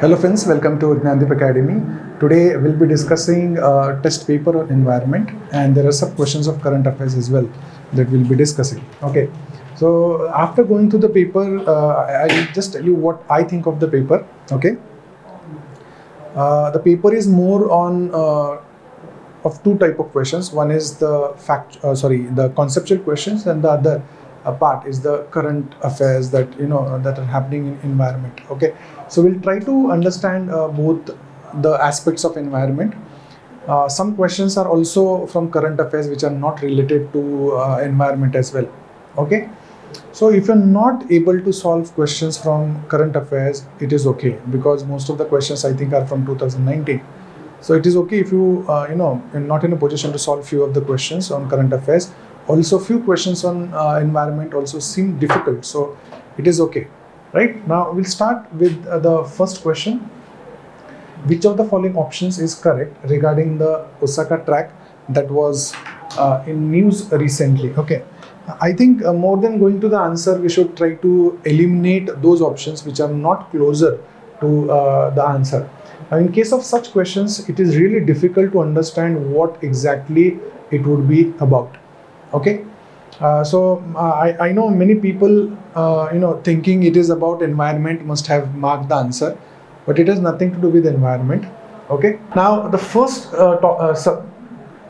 Hello friends, welcome to Dnyanadeep Academy. Today we'll be discussing a test paper on environment, and there are some questions of current affairs as well that we'll be discussing. Okay, so after going through the paper, I'll just tell you what I think of the paper. Okay, the paper is more on of two type of questions. One is the conceptual questions, and the other part is the current affairs that that are happening in environment. Okay, so we'll try to understand both the aspects of environment. Some questions are also from current affairs which are not related to environment as well. Okay, so if you're not able to solve questions from current affairs, it is okay, because most of the questions I think are from 2019. So it is okay if you you're not in a position to solve few of the questions on current affairs. Also, few questions on environment also seem difficult, so it is okay. Right, now we'll start with the first question. Which of the following options is correct regarding the Osaka track that was in news recently? Okay, I think more than going to the answer, we should try to eliminate those options which are not closer to the answer. In case of such questions, it is really difficult to understand what exactly it would be about. Okay, I know many people thinking it is about environment must have marked the answer, but it has nothing to do with environment. Okay, now the first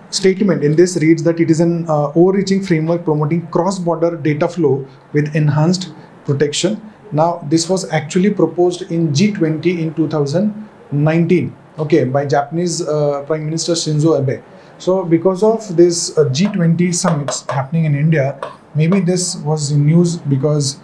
statement in this reads that it is an overreaching framework promoting cross-border data flow with enhanced protection. Now this was actually proposed in G20 in 2019, okay, by Japanese Prime Minister Shinzo Abe. So because of this G20 summits happening in India, maybe this was in news because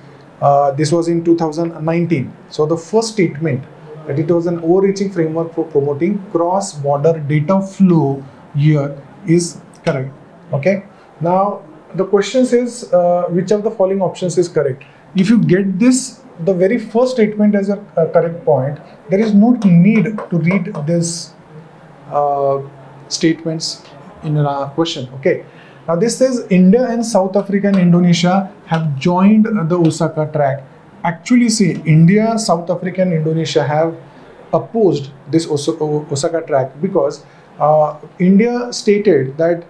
this was in 2019. So the first statement that it was an overreaching framework for promoting cross-border data flow here is correct. Okay. Now the question says which of the following options is correct. If you get this, the very first statement as a correct point, there is no need to read this statements in a question. Okay, now this says India and South Africa and Indonesia have joined the Osaka track. Actually, see, India, South Africa and Indonesia have opposed this Osaka track because India stated that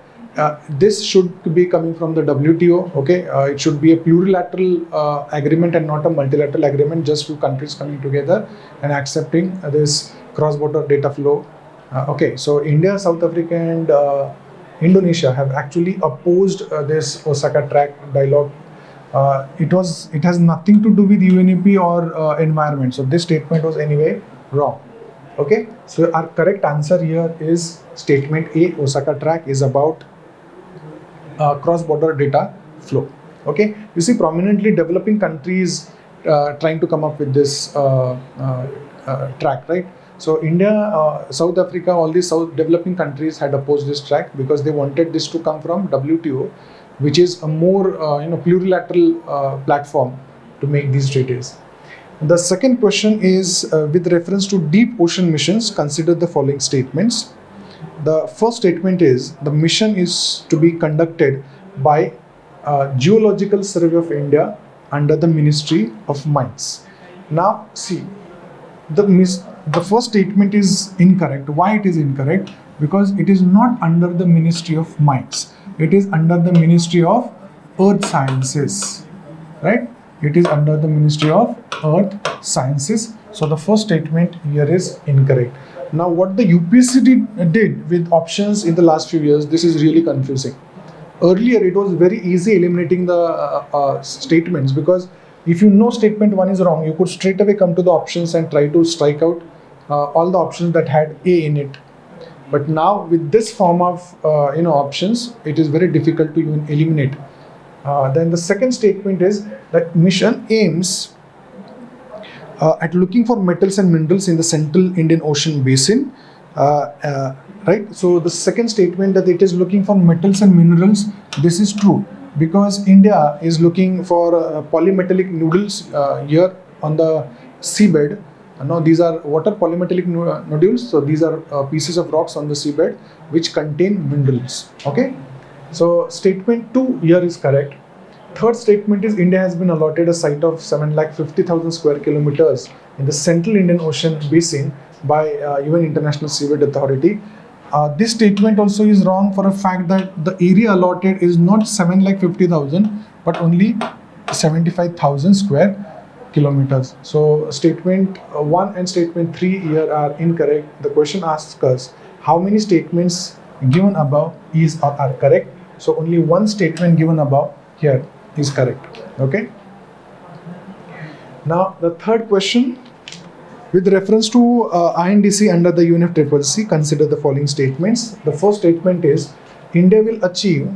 this should be coming from the WTO. Okay, it should be a plurilateral agreement and not a multilateral agreement, just few countries coming together and accepting this cross-border data flow. Okay, so India, South Africa and Indonesia have actually opposed this Osaka track dialogue. It has nothing to do with UNEP or environment. So this statement was anyway wrong. Okay, so our correct answer here is statement A. Osaka track is about cross-border data flow. Okay, you see prominently developing countries trying to come up with this track, right? So India, South Africa, all these South developing countries had opposed this track because they wanted this to come from WTO, which is a more plurilateral platform to make these treaties. The second question is with reference to deep ocean missions, consider the following statements. The first statement is the mission is to be conducted by Geological Survey of India under the Ministry of Mines. Now see, the first statement is incorrect. Why it is incorrect? Because it is not under the Ministry of Mines. It is under the Ministry of Earth Sciences, right? It is under the Ministry of Earth Sciences. So the first statement here is incorrect. Now what the UPSC did with options in the last few years, this is really confusing. Earlier it was very easy eliminating the statements, because if you know statement 1 is wrong, you could straight away come to the options and try to strike out all the options that had A in it. But now with this form of options, it is very difficult to even eliminate. Then the second statement is that mission aims at looking for metals and minerals in the central Indian Ocean basin. Right. So the second statement that it is looking for metals and minerals, this is true, because India is looking for polymetallic nodules here on the seabed. No, these are water polymetallic nodules. So these are pieces of rocks on the seabed which contain minerals. Okay. So statement 2 here is correct. Third statement is India has been allotted a site of 7,50,000 square kilometers in the Central Indian Ocean Basin by UN International Seabed Authority. This statement also is wrong for a fact that the area allotted is not 7,50,000 but only 75,000 square kilometers. So statement 1 and statement 3 here are incorrect. The question asks us how many statements given above are correct. So only one statement given above here is correct. Okay. Now the third question, with reference to INDC under the UNFCCC, consider the following statements. The first statement is India will achieve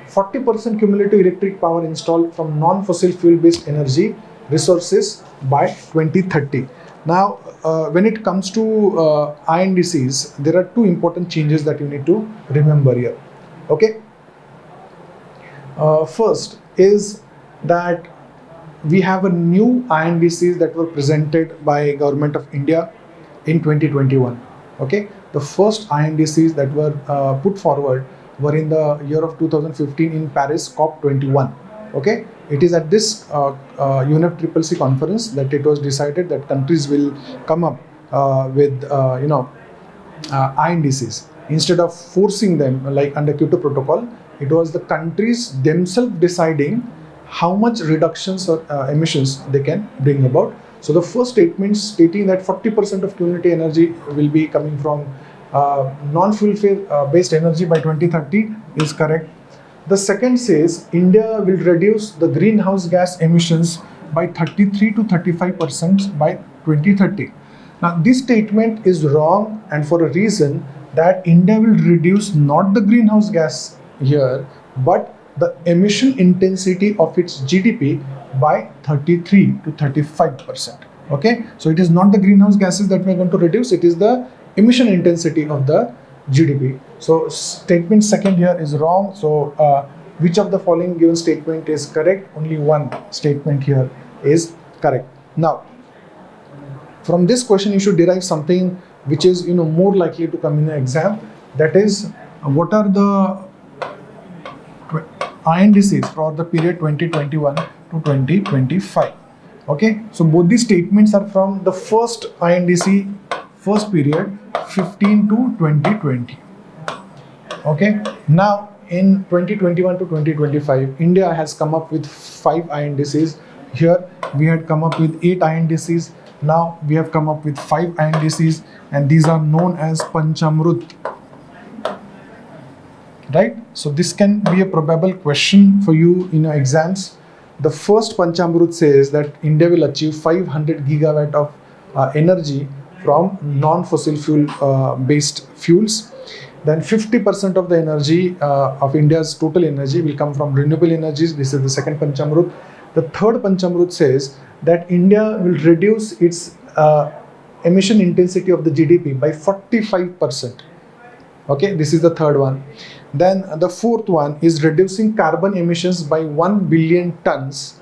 40% cumulative electric power installed from non-fossil fuel based energy resources by 2030. Now, when it comes to INDCs, there are two important changes that you need to remember here. Okay. First is that we have a new INDCs that were presented by Government of India in 2021. Okay. The first INDCs that were put forward were in the year of 2015 in Paris COP21. Okay, it is at this UNFCCC conference that it was decided that countries will come up with INDCs instead of forcing them like under Kyoto Protocol. It was the countries themselves deciding how much reductions or emissions they can bring about. So the first statement stating that 40% of cumulative energy will be coming from non-fuel based energy by 2030 is correct. The second says India will reduce the greenhouse gas emissions by 33 to 35% by 2030. Now this statement is wrong, and for a reason that India will reduce not the greenhouse gas here but the emission intensity of its GDP by 33 to 35%. Okay, so it is not the greenhouse gases that we are going to reduce, it is the emission intensity of the GDP. So statement second here is wrong. So which of the following given statement is correct? Only one statement here is correct. Now from this question you should derive something which is more likely to come in an exam, that is what are the INDCs for the period 2021 to 2025. Okay, so both these statements are from the first INDC, first period 15 to 2020. Okay, now in 2021 to 2025, India has come up with 5 INDCs. Here we had come up with 8 INDCs. Now we have come up with 5 INDCs, and these are known as Panchamrut. Right? So this can be a probable question for you in your exams. The first Panchamrut says that India will achieve 500 gigawatt of energy from non-fossil fuel based fuels. Then 50% of the energy of India's total energy will come from renewable energies. This is the second Panchamrut. The third Panchamrut says that India will reduce its emission intensity of the GDP by 45%. Okay, this is the third one. Then the fourth one is reducing carbon emissions by 1 billion tons.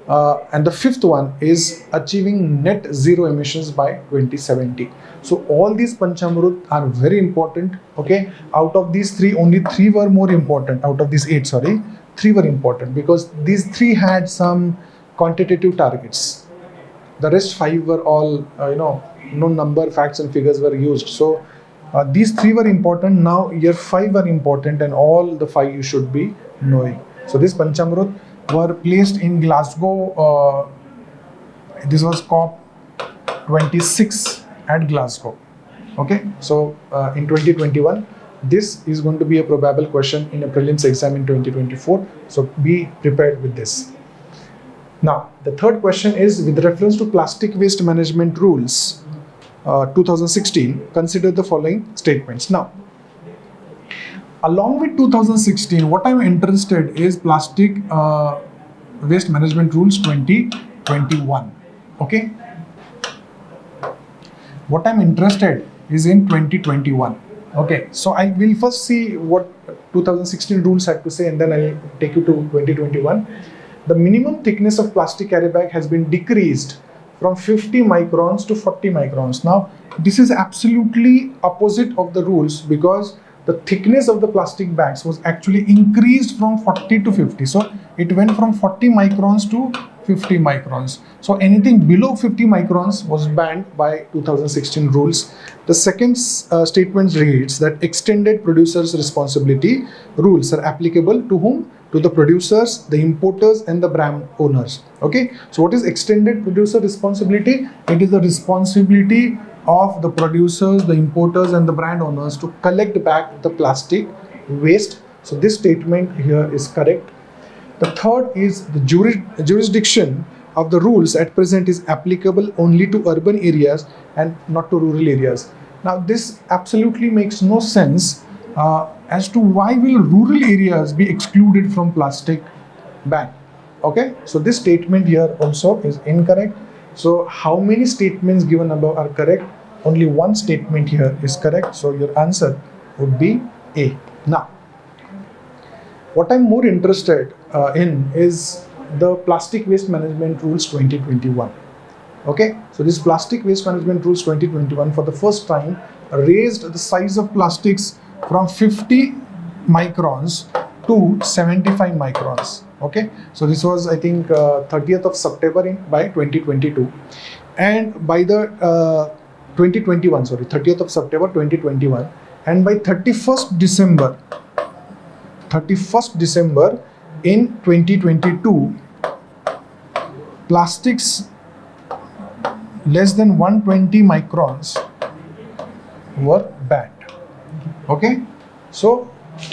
And the fifth one is achieving net zero emissions by 2070. So all these Panchamrut are very important. Okay, out of these 3, only 3 were more important. Out of these 8, 3 were important because these 3 had some quantitative targets. The rest 5 were all no number, facts and figures were used. So these 3 were important. Now here 5 are important, and all the 5 you should be knowing. So this Panchamrut were placed in Glasgow. This was COP26 at Glasgow. Okay, so in 2021, this is going to be a probable question in a prelims exam in 2024. So be prepared with this. Now the third question is with reference to plastic waste management rules 2016, consider the following statements. Now along with 2016, what I'm interested is plastic waste management rules 2021. Okay, what I'm interested is in 2021. Okay, so I will first see what 2016 rules had to say, and then I'll take you to 2021. The minimum thickness of plastic carry bag has been decreased from 50 microns to 40 microns. Now this is absolutely opposite of the rules, because the thickness of the plastic bags was actually increased from 40 to 50. So it went from 40 microns to 50 microns. So anything below 50 microns was banned by 2016 rules. The second statement reads that extended producers responsibility rules are applicable to whom? To the producers, the importers and the brand owners. Okay, so what is extended producer responsibility? It is the responsibility of the producers, the importers and the brand owners to collect back the plastic waste. So this statement here is correct. The third is the jurisdiction of the rules at present is applicable only to urban areas and not to rural areas. Now this absolutely makes no sense as to why will rural areas be excluded from plastic ban. Okay, so this statement here also is incorrect. So how many statements given above are correct? Only one statement here is correct. So your answer would be A. Now, what I'm more interested in is the Plastic Waste Management Rules 2021. Okay, so this Plastic Waste Management Rules 2021 for the first time raised the size of plastics from 50 microns to 75 microns. Okay, so this was, I think, 30th of September by 2022, and by the 30th of September 2021, and by 31st December in 2022, plastics less than 120 microns were banned. Okay, so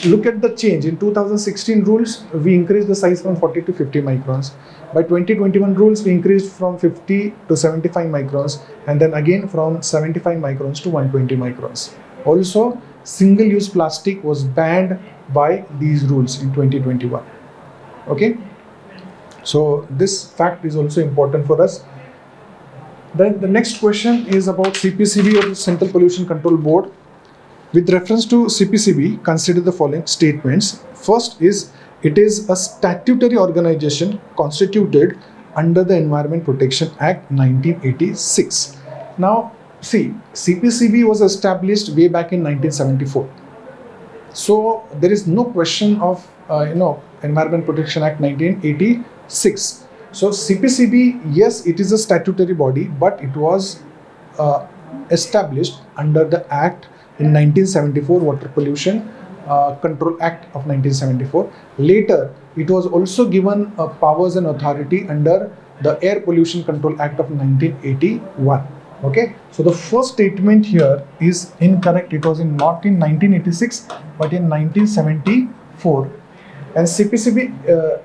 look at the change. In 2016 rules, we increased the size from 40 to 50 microns. By 2021 rules, we increased from 50 to 75 microns, and then again from 75 microns to 120 microns. Also, single-use plastic was banned by these rules in 2021. Okay, so this fact is also important for us. Then the next question is about CPCB, or the Central Pollution Control Board. With reference to CPCB, consider the following statements. First is, it is a statutory organization constituted under the Environment Protection Act 1986. Now, see, CPCB was established way back in 1974. So there is no question of Environment Protection Act 1986. So CPCB, yes, it is a statutory body, but it was established under the Act in 1974, Water Pollution Control Act of 1974. Later, it was also given powers and authority under the Air Pollution Control Act of 1981. Okay, so the first statement here is incorrect. It was not in 1986, but in 1974. And CPCB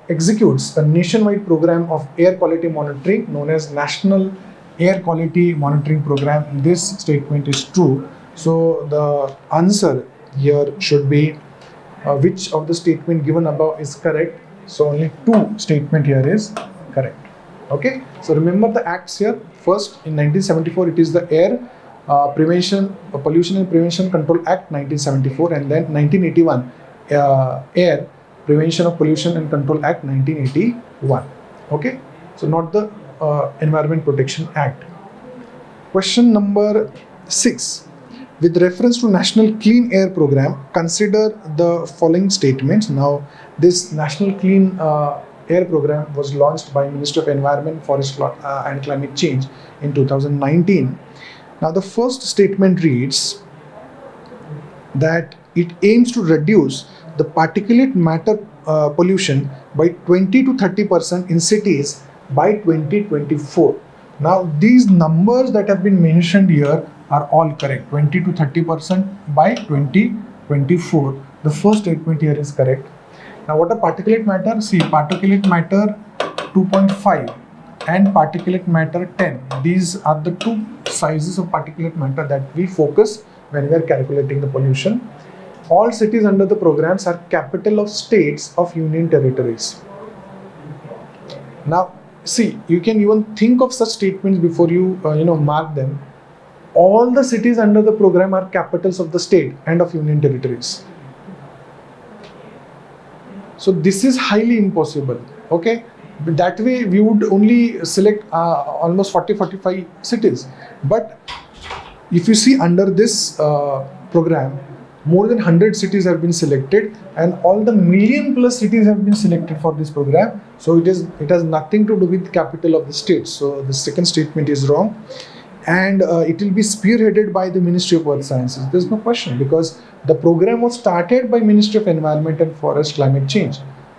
executes a nationwide program of air quality monitoring known as National Air Quality Monitoring Program. This statement is true. So the answer here should be which of the statement given above is correct. So only two statement here is correct. Okay, so remember the acts here. First, in 1974, it is the Air Pollution and Prevention Control Act 1974, and then 1981 Air Prevention of Pollution and Control Act 1981. Okay, so not the Environment Protection Act. Question number 6. With reference to National Clean Air Program, consider the following statements. Now, this National Clean Air Program was launched by Ministry of Environment, Forest and Climate Change in 2019. Now, the first statement reads that it aims to reduce the particulate matter pollution by 20 to 30% in cities by 2024. Now, these numbers that have been mentioned here are all correct. 20 to 30% by 2024. The first statement here is correct. Now, what are particulate matter? See, particulate matter 2.5 and particulate matter 10. These are the two sizes of particulate matter that we focus when we are calculating the pollution. All cities under the programs are capital of states of union territories. Now, see, you can even think of such statements before you mark them. All the cities under the program are capitals of the state and of union territories. So this is highly impossible. Okay, that way we would only select almost 40-45 cities. But if you see under this program, more than 100 cities have been selected, and all the million plus cities have been selected for this program. So it has nothing to do with capital of the state. So the second statement is wrong. And it will be spearheaded by the Ministry of Earth Sciences. There's no question, because the program was started by Ministry of Environment and Forest Climate Change.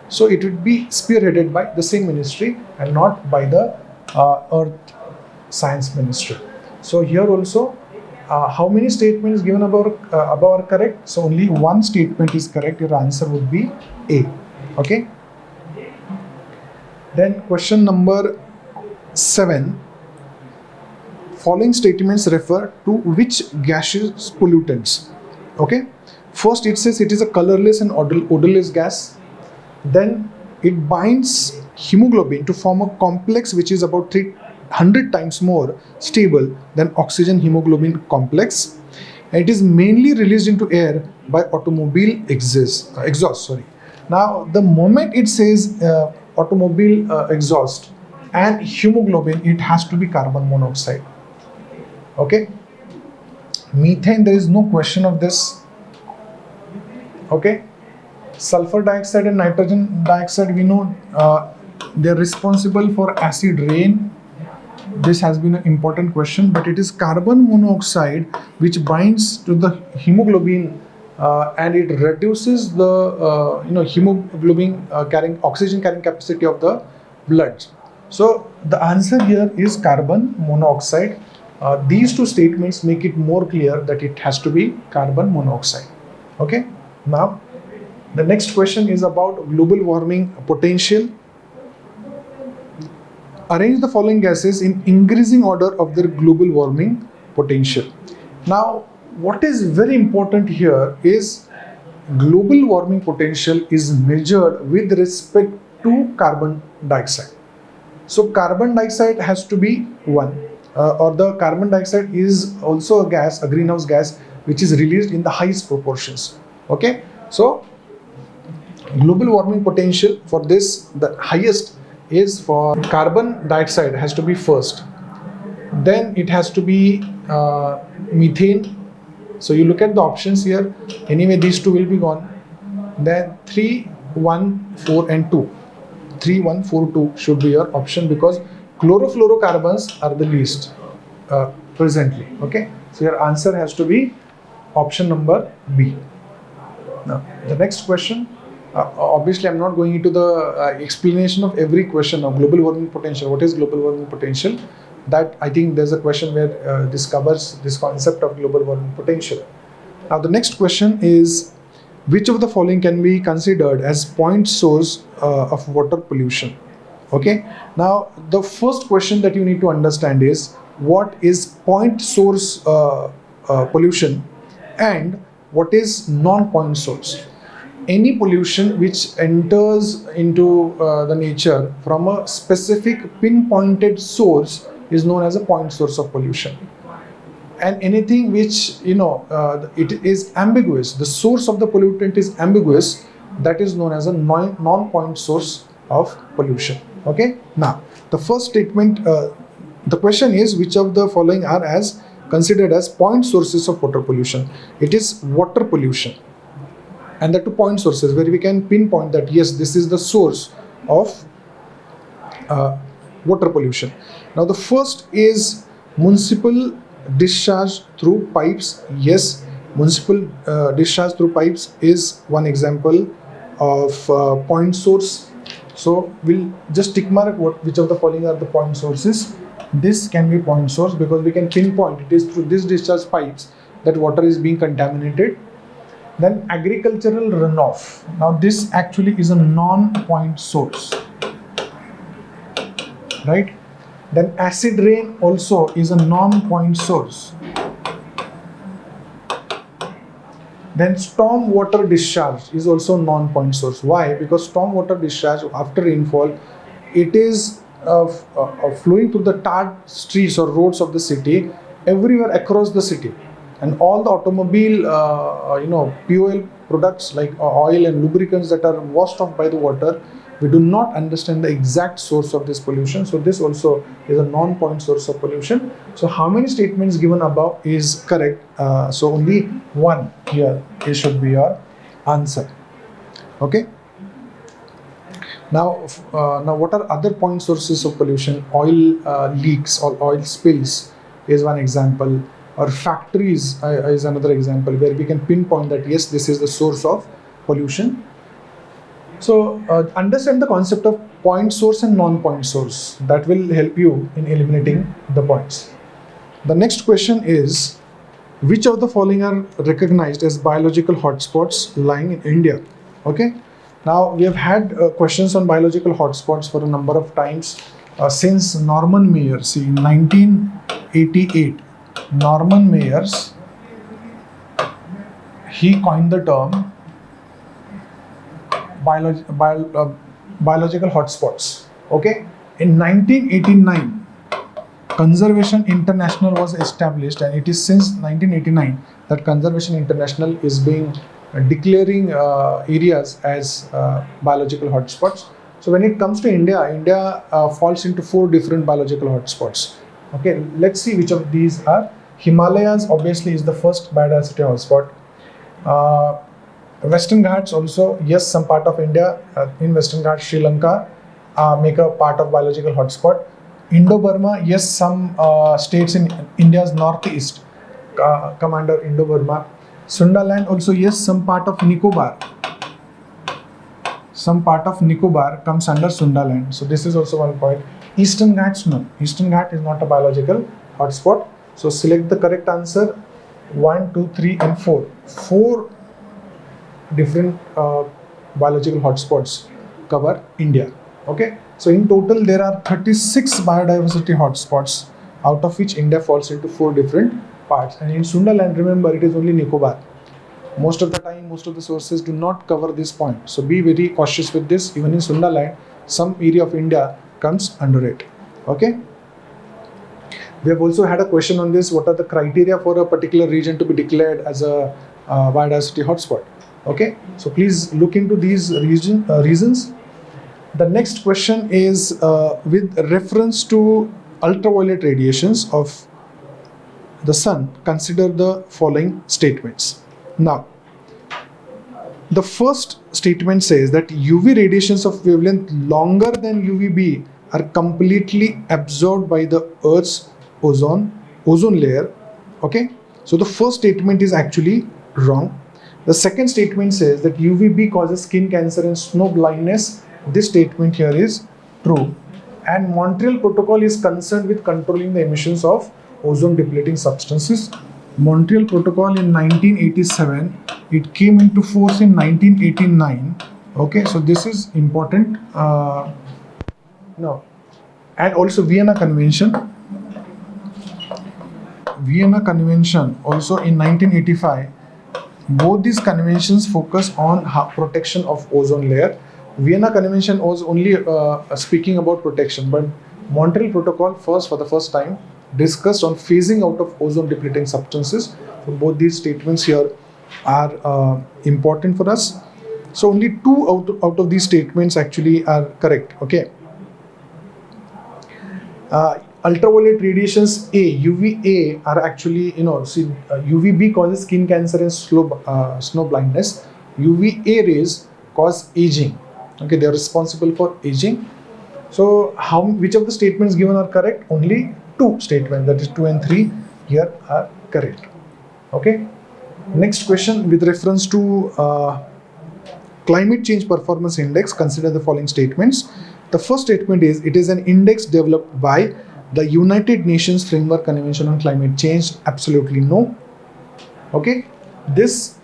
So it would be spearheaded by the same ministry and not by the Earth Science Ministry. So here also, how many statements given above are correct? So only one statement is correct. Your answer would be A. Okay. Then question number 7. Following statements refer to which gaseous pollutants? Okay. First, it says it is a colorless and odorless gas. Then it binds hemoglobin to form a complex which is about 300 times more stable than oxygen hemoglobin complex. And it is mainly released into air by automobile exhaust. Now, the moment it says automobile exhaust and hemoglobin, it has to be carbon monoxide. Okay. Methane, there is no question of this. Okay. Sulfur dioxide and nitrogen dioxide, we know they are responsible for acid rain. This has been an important question, but it is carbon monoxide which binds to the hemoglobin and it reduces the hemoglobin carrying oxygen carrying capacity of the blood. So the answer here is carbon monoxide. These two statements make it more clear that it has to be carbon monoxide. Okay. Now, the next question is about global warming potential. Arrange the following gases in increasing order of their global warming potential. Now, what is very important here is global warming potential is measured with respect to carbon dioxide. So carbon dioxide has to be 1. Or the carbon dioxide is also a gas, a greenhouse gas, which is released in the highest proportions. Okay. So global warming potential for this, the highest is for carbon dioxide has to be first. Then it has to be methane. So you look at the options here. Anyway, these two will be gone. Then 3, 1, 4 and 2. 3, 1, 4, 2 should be your option because chlorofluorocarbons are the least presently. Okay. So your answer has to be option number B. Now, the next question. Obviously, I'm not going into the explanation of every question of global warming potential. What is global warming potential? That I think there's a question where this covers this concept of global warming potential. Now, the next question is, which of the following can be considered as point source of water pollution? Okay. Now, the first question that you need to understand is what is point source pollution and what is non-point source. Any pollution which enters into the nature from a specific pinpointed source is known as a point source of pollution. And anything which, it is ambiguous, the source of the pollutant is ambiguous, that is known as a non-point source of pollution. Okay. Now, the first statement, the question is which of the following are as considered as point sources of water pollution. It is water pollution. And the 2 point sources where we can pinpoint that yes, this is the source of water pollution. Now the first is municipal discharge through pipes. Yes, municipal discharge through pipes is one example of point source. So we'll just tick mark which of the following are the point sources. This can be point source because we can pinpoint it is through this discharge pipes that water is being contaminated. Then agricultural runoff. Now this actually is a non-point source, right? Then acid rain also is a non-point source. Then storm water discharge is also non-point source. Why? Because storm water discharge after rainfall, it is flowing through the tarred streets or roads of the city everywhere across the city. And all the automobile, POL products like oil and lubricants that are washed off by the water, we do not understand the exact source of this pollution. So this also is a non-point source of pollution. So how many statements given above is correct? So only one here, it should be your answer. Okay. Now, what are other point sources of pollution? Oil leaks or oil spills is one example, or factories is another example where we can pinpoint that yes, this is the source of pollution. So understand the concept of point source and non-point source. That will help you in eliminating the points. The next question is, which of the following are recognized as biological hotspots lying in India? Okay. Now we have had questions on biological hotspots for a number of times since Norman Mayer. See, in 1988, Norman Mayers, he coined the term biological hotspots. Okay. In 1989, Conservation International was established, and it is since 1989 that Conservation International is being declaring areas as biological hotspots. So when it comes to India, India falls into 4 different biological hotspots. Okay, let's see which of these are. Himalayas obviously is the first biodiversity hotspot. Western Ghats also, yes, some part of India in Western Ghats, Sri Lanka make a part of biological hotspot. Indo-Burma, yes, some states in India's northeast come under Indo-Burma. Sundaland also, yes, some part of Nicobar. Some part of Nicobar comes under Sundaland. So this is also one point. Eastern Ghats, no. Eastern Ghat is not a biological hotspot. So select the correct answer. 1, 2, 3 and 4. 4 different biological hotspots cover India. Okay. So in total there are 36 biodiversity hotspots, out of which India falls into 4 different parts. And in Sundaland, remember, it is only Nicobar. Most of the time, most of the sources do not cover this point. So be very cautious with this. Even in Sundaland, some area of India comes under it. Okay. We have also had a question on this. What are the criteria for a particular region to be declared as a biodiversity hotspot? Okay. So please look into these reasons. The next question is with reference to ultraviolet radiations of the sun, consider the following statements. Now, the first statement says that UV radiations of wavelength longer than UVB are completely absorbed by the Earth's ozone layer. Okay, so the first statement is actually wrong. The second statement says that UVB causes skin cancer and snow blindness. This statement here is true. And Montreal Protocol is concerned with controlling the emissions of ozone depleting substances. Montreal Protocol in 1987, it came into force in 1989. Okay, so this is important. No, and also Vienna Convention. Vienna Convention also in 1985. Both these conventions focus on protection of ozone layer. Vienna Convention was only speaking about protection, but Montreal Protocol for the first time discussed on phasing out of ozone depleting substances. So both these statements here are important for us. So only 2 out of these statements actually are correct. Okay. Ultraviolet radiations UVA are actually, UVB causes skin cancer and snow blindness. UVA rays cause aging. Okay, they are responsible for aging. So which of the statements given are correct? Only 2 statements, that is 2 and 3 here are correct. Okay. Next question with reference to climate change performance index, consider the following statements. The first statement is, it is an index developed by the United Nations Framework Convention on Climate Change. Absolutely no. Okay. This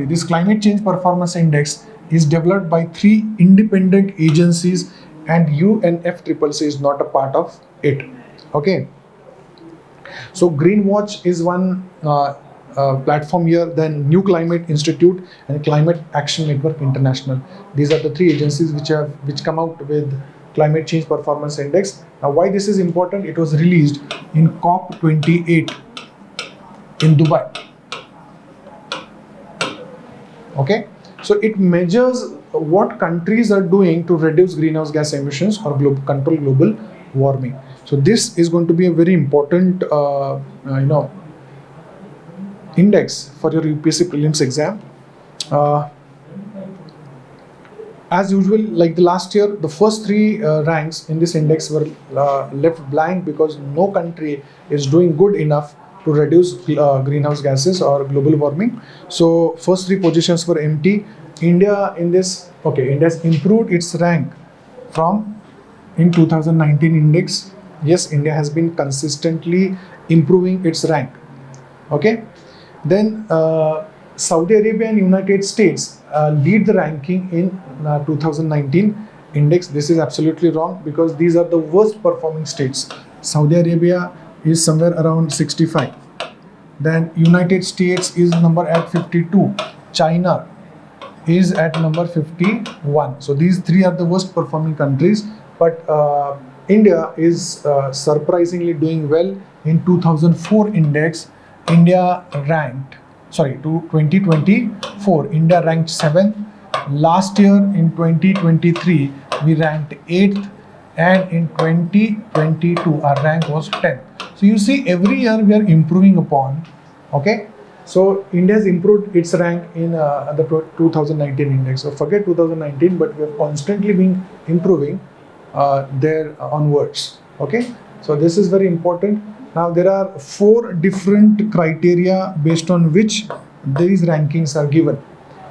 this climate change performance index is developed by 3 independent agencies, and UNFCCC is not a part of it. Okay. So Green Watch is one platform here, then New Climate Institute and Climate Action Network International. These are the 3 agencies which come out with climate change performance index. Now why this is important? It was released in COP28 in Dubai. Okay, So it measures what countries are doing to reduce greenhouse gas emissions or control global warming. So this is going to be a very important, index for your UPSC prelims exam. As usual, like the last year, the first three ranks in this index were left blank because no country is doing good enough to reduce greenhouse gases or global warming. So first three positions were empty. India in this, India has improved its rank from in 2019 index. Yes, India has been consistently improving its rank. Okay, then Saudi Arabia and United States lead the ranking in 2019 index. This is absolutely wrong because these are the worst performing states. Saudi Arabia is somewhere around 65. Then United States is number at 52. China is at number 51. So these three are the worst performing countries. But India is surprisingly doing well. In 2004 index, India ranked, to 2024, India ranked 7th. Last year in 2023, we ranked 8th, and in 2022, our rank was 10th. So you see, every year we are improving upon. Okay, so India has improved its rank in the 2019 index. So forget 2019, but we have constantly been improving there onwards. Okay, so this is very important. Now there are 4 different criteria based on which these rankings are given.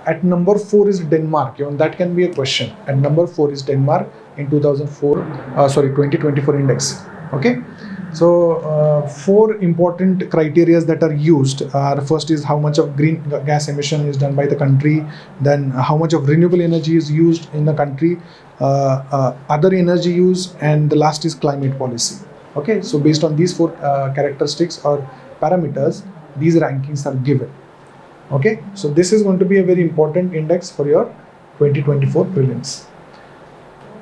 At number 4 is Denmark. Even that can be a question. At number 4 is Denmark in 2024 index. Okay, so 4 important criteria that are used. First is how much of green gas emission is done by the country. Then how much of renewable energy is used in the country. Other energy use, and the last is climate policy. Okay, so based on these 4 characteristics or parameters, these rankings are given. Okay, so this is going to be a very important index for your 2024 prelims.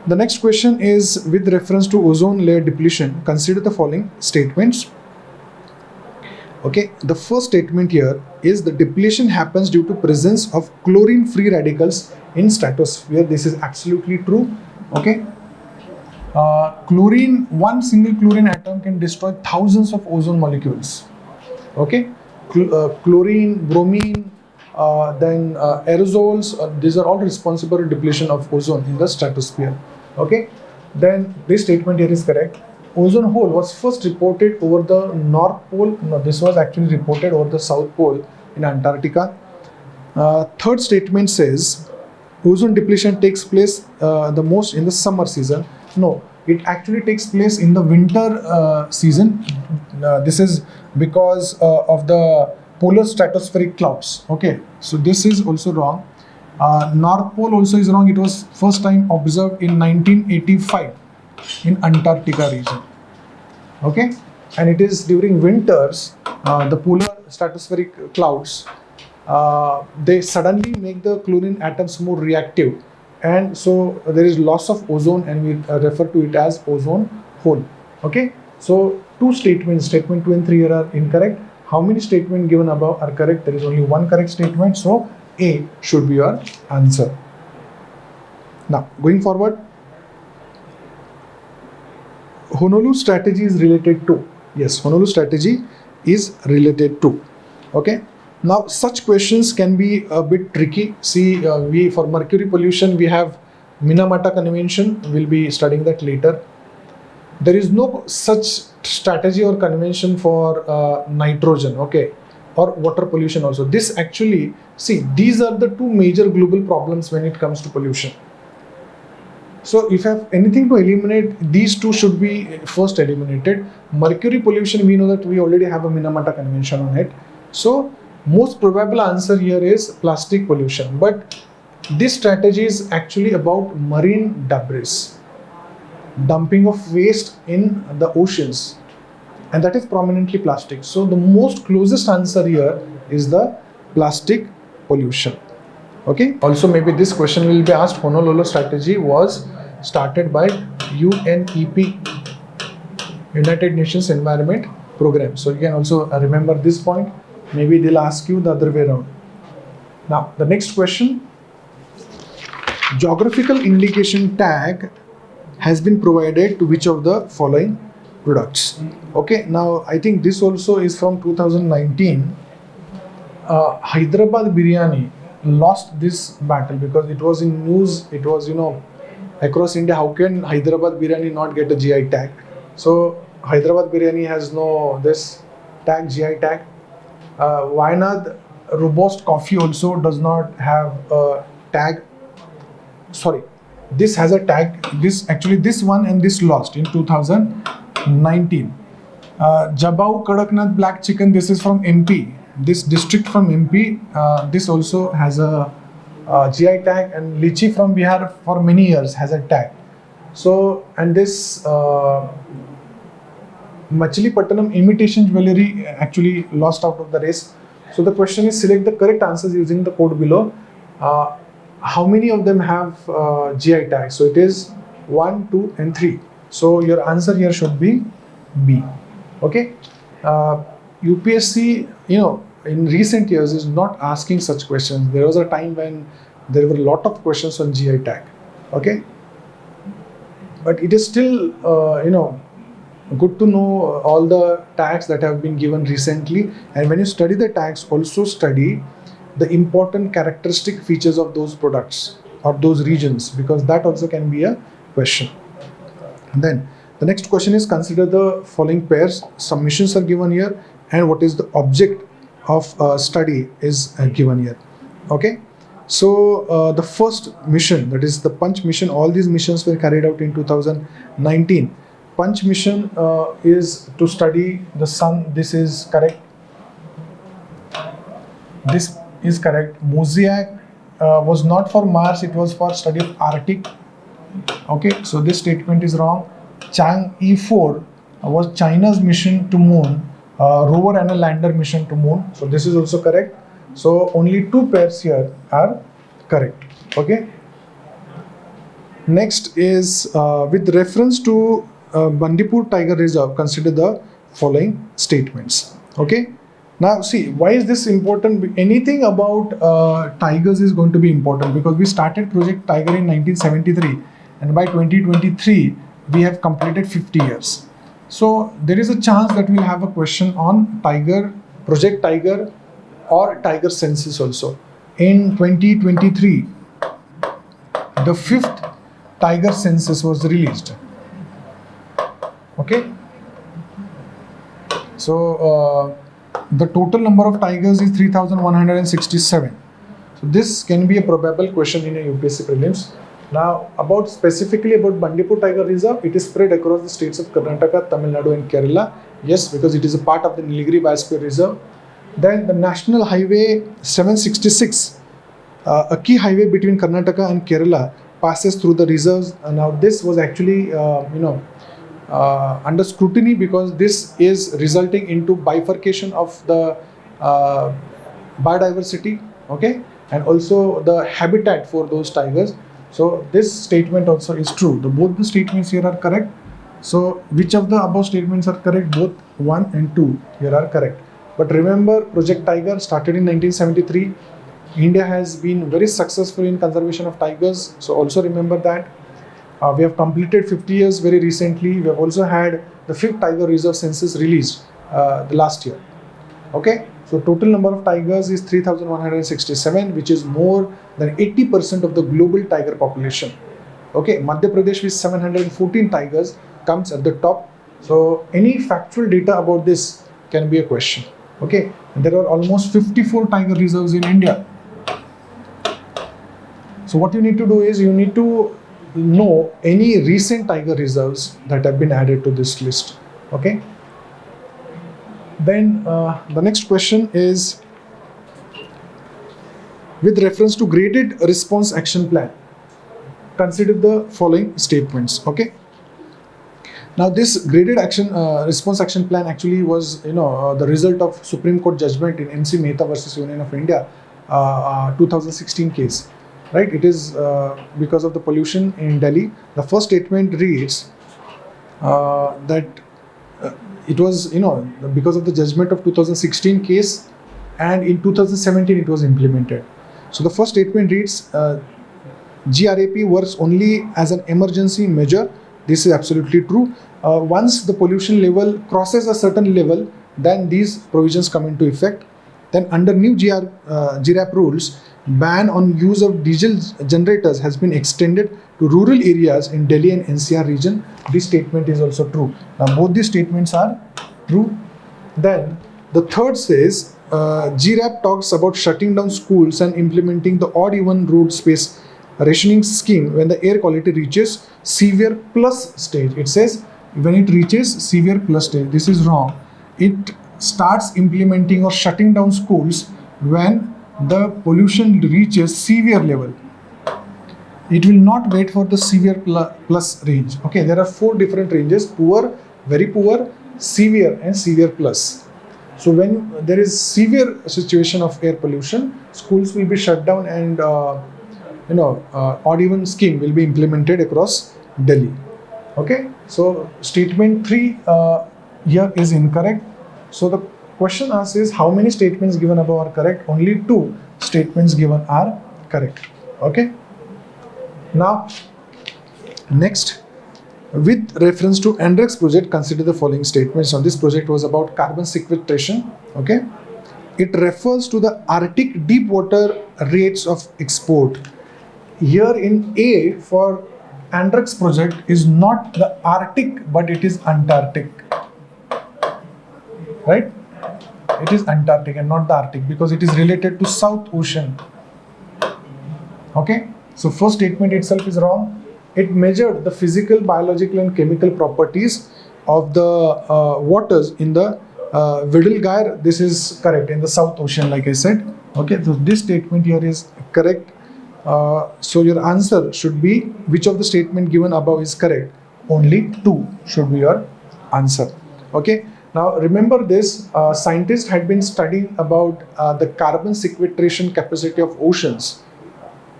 The next question is with reference to ozone layer depletion. Consider the following statements. Okay, the first statement here is the depletion happens due to presence of chlorine-free radicals in stratosphere. This is absolutely true. Okay. Chlorine, one single chlorine atom can destroy thousands of ozone molecules. Okay, chlorine, bromine, then aerosols, these are all responsible for depletion of ozone in the stratosphere. Okay, then this statement here is correct. Ozone hole was first reported over the North Pole. No, this was actually reported over the South Pole in Antarctica. Third statement says ozone depletion takes place the most in the summer season. No, it actually takes place in the winter season. This is because of the polar stratospheric clouds. Okay, so this is also wrong. North Pole also is wrong. It was first time observed in 1985 in Antarctica region. Okay, and it is during winters, the polar stratospheric clouds, they suddenly make the chlorine atoms more reactive, and so there is loss of ozone, and we refer to it as ozone hole. Okay, so 2 statements, statement 2 and 3 here are incorrect. How many statements given above are correct? There is only one correct statement, so A should be your answer. Now going forward, Honolulu strategy is related to. Yes, Honolulu strategy is related to. Okay. Now such questions can be a bit tricky. See, we for mercury pollution we have Minamata Convention. We'll be studying that later. There is no such strategy or convention for nitrogen. Okay, or water pollution also. This actually, see, these are the 2 major global problems when it comes to pollution. So if I have anything to eliminate, these 2 should be first eliminated. Mercury pollution, we know that we already have a Minamata Convention on it. So most probable answer here is plastic pollution. But this strategy is actually about marine debris, dumping of waste in the oceans, and that is prominently plastic. So the most closest answer here is the plastic pollution. Okay. Also, maybe this question will be asked. Honolulu strategy was started by UNEP, United Nations Environment Program. So you can also remember this point. Maybe they'll ask you the other way around. Now the next question. geographical indication tag has been provided to which of the following products? Okay, now I think this also is from 2019. Hyderabad biryani lost this battle because it was in news. It was, across India. How can Hyderabad biryani not get a GI tag? So Hyderabad biryani has no this tag, GI tag. Wayanad robust coffee also does not have a tag. Sorry, this has a tag. This one and this lost in 2019. Jabau Kadaknath black chicken. This is from MP. This district from MP. This also has a GI tag, and lychee from Bihar for many years has a tag. So, and this Machilipattanam imitation jewelry actually lost out of the race. So the question is, select the correct answers using the code below. How many of them have GI tag? So it is 1, 2 and 3. So your answer here should be B. Okay. UPSC, in recent years is not asking such questions. There was a time when there were a lot of questions on GI tag. Okay. But it is still, good to know all the tags that have been given recently. And when you study the tags, also study the important characteristic features of those products or those regions, because that also can be a question. And then the next question is, consider the following pairs. Submissions are given here, and what is the object of study is given here. Okay. So the first mission, that is the Punch mission, all these missions were carried out in 2019. Punch mission is to study the sun. This is correct. This is correct. Mosaic was not for Mars, it was for study of Arctic. Okay, so this statement is wrong. Chang E4 was China's mission to moon, rover and a lander mission to moon. So this is also correct. So only 2 pairs here are correct. Okay. Next is with reference to Bandipur Tiger Reserve, consider the following statements. Okay. Now see, why is this important? Anything about tigers is going to be important, because we started Project Tiger in 1973, and by 2023 we have completed 50 years. So there is a chance that we'll have a question on Tiger, Project Tiger or Tiger census also. In 2023, the 5th Tiger census was released. Okay. So the total number of tigers is 3,167. So this can be a probable question in a UPSC Prelims. Now, specifically about Bandipur Tiger Reserve, it is spread across the states of Karnataka, Tamil Nadu and Kerala. Yes, because it is a part of the Nilgiri Biosphere Reserve. Then the National Highway 766, a key highway between Karnataka and Kerala, passes through the reserves. Now this was actually, under scrutiny, because this is resulting into bifurcation of the biodiversity, okay, and also the habitat for those tigers. So this statement also is true. Both the statements here are correct. So which of the above statements are correct? Both 1 and 2 here are correct. But remember, Project Tiger started in 1973. India has been very successful in conservation of tigers. So also remember that. We have completed 50 years very recently. We have also had the 5th Tiger Reserve census released the last year. Okay. So total number of tigers is 3,167, which is more than 80% of the global tiger population. Okay. Madhya Pradesh with 714 tigers comes at the top. So any factual data about this can be a question. Okay. And there are almost 54 tiger reserves in India. So what you need to do is, you need to know any recent tiger reserves that have been added to this list. Okay. Then the next question is, with reference to graded response action plan, consider the following statements. Okay. Now this graded response action plan actually was the result of Supreme Court judgment in MC Mehta versus Union of India 2016 case. Right, it is because of the pollution in Delhi. The first statement reads that it was, because of the judgment of 2016 case, and in 2017 it was implemented. So the first statement reads, GRAP works only as an emergency measure. This is absolutely true. Once the pollution level crosses a certain level, then these provisions come into effect. Then under new GRAP rules, ban on use of diesel generators has been extended to rural areas in Delhi and NCR region. This statement is also true. Now both these statements are true. Then the third says GRAP talks about shutting down schools and implementing the odd even road space rationing scheme when the air quality reaches severe plus stage. It says when it reaches severe plus stage. This is wrong. It starts implementing or shutting down schools when the pollution reaches severe level. It will not wait for the severe plus range. Okay, there are 4 different ranges: poor, very poor, severe, and severe plus. So when there is severe situation of air pollution, schools will be shut down and odd even scheme will be implemented across Delhi. Okay, so statement 3 here is incorrect. So the question asked is how many statements given above are correct? Only 2 statements given are correct. Okay. Now, next, with reference to NREX project, consider the following statements. Now, this project was about carbon sequestration. Okay. It refers to the Arctic deep water rates of export. Here in A for NREX project is not the Arctic, but it is Antarctic. Right? It is Antarctic and not the Arctic because it is related to South Ocean. Okay? So first statement itself is wrong. It measured the physical, biological and chemical properties of the waters in the Weddell-Gyre. This is correct, in the South Ocean, like I said. Okay, so this statement here is correct. So your answer should be, which of the statement given above is correct? Only 2 should be your answer. Okay. Now remember this, scientists had been studying about the carbon sequestration capacity of oceans.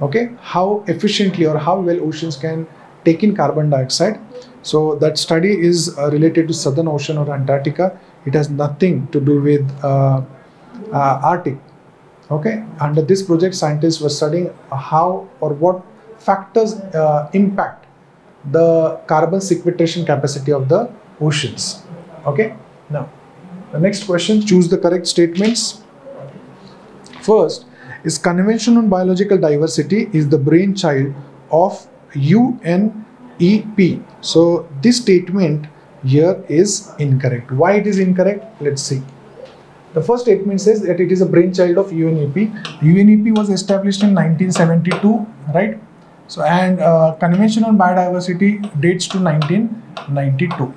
Okay, how efficiently or how well oceans can take in carbon dioxide. So that study is related to Southern Ocean or Antarctica. It has nothing to do with Arctic. Okay, under this project, scientists were studying how or what factors impact the carbon sequestration capacity of the oceans. Okay, now the next question, choose the correct statements. First is Convention on Biological Diversity is the brainchild of UNEP. So this statement here is incorrect. Why it is incorrect? Let's see. The first statement says that it is a brainchild of UNEP. UNEP was established in 1972, right? So and Convention on Biodiversity dates to 1992.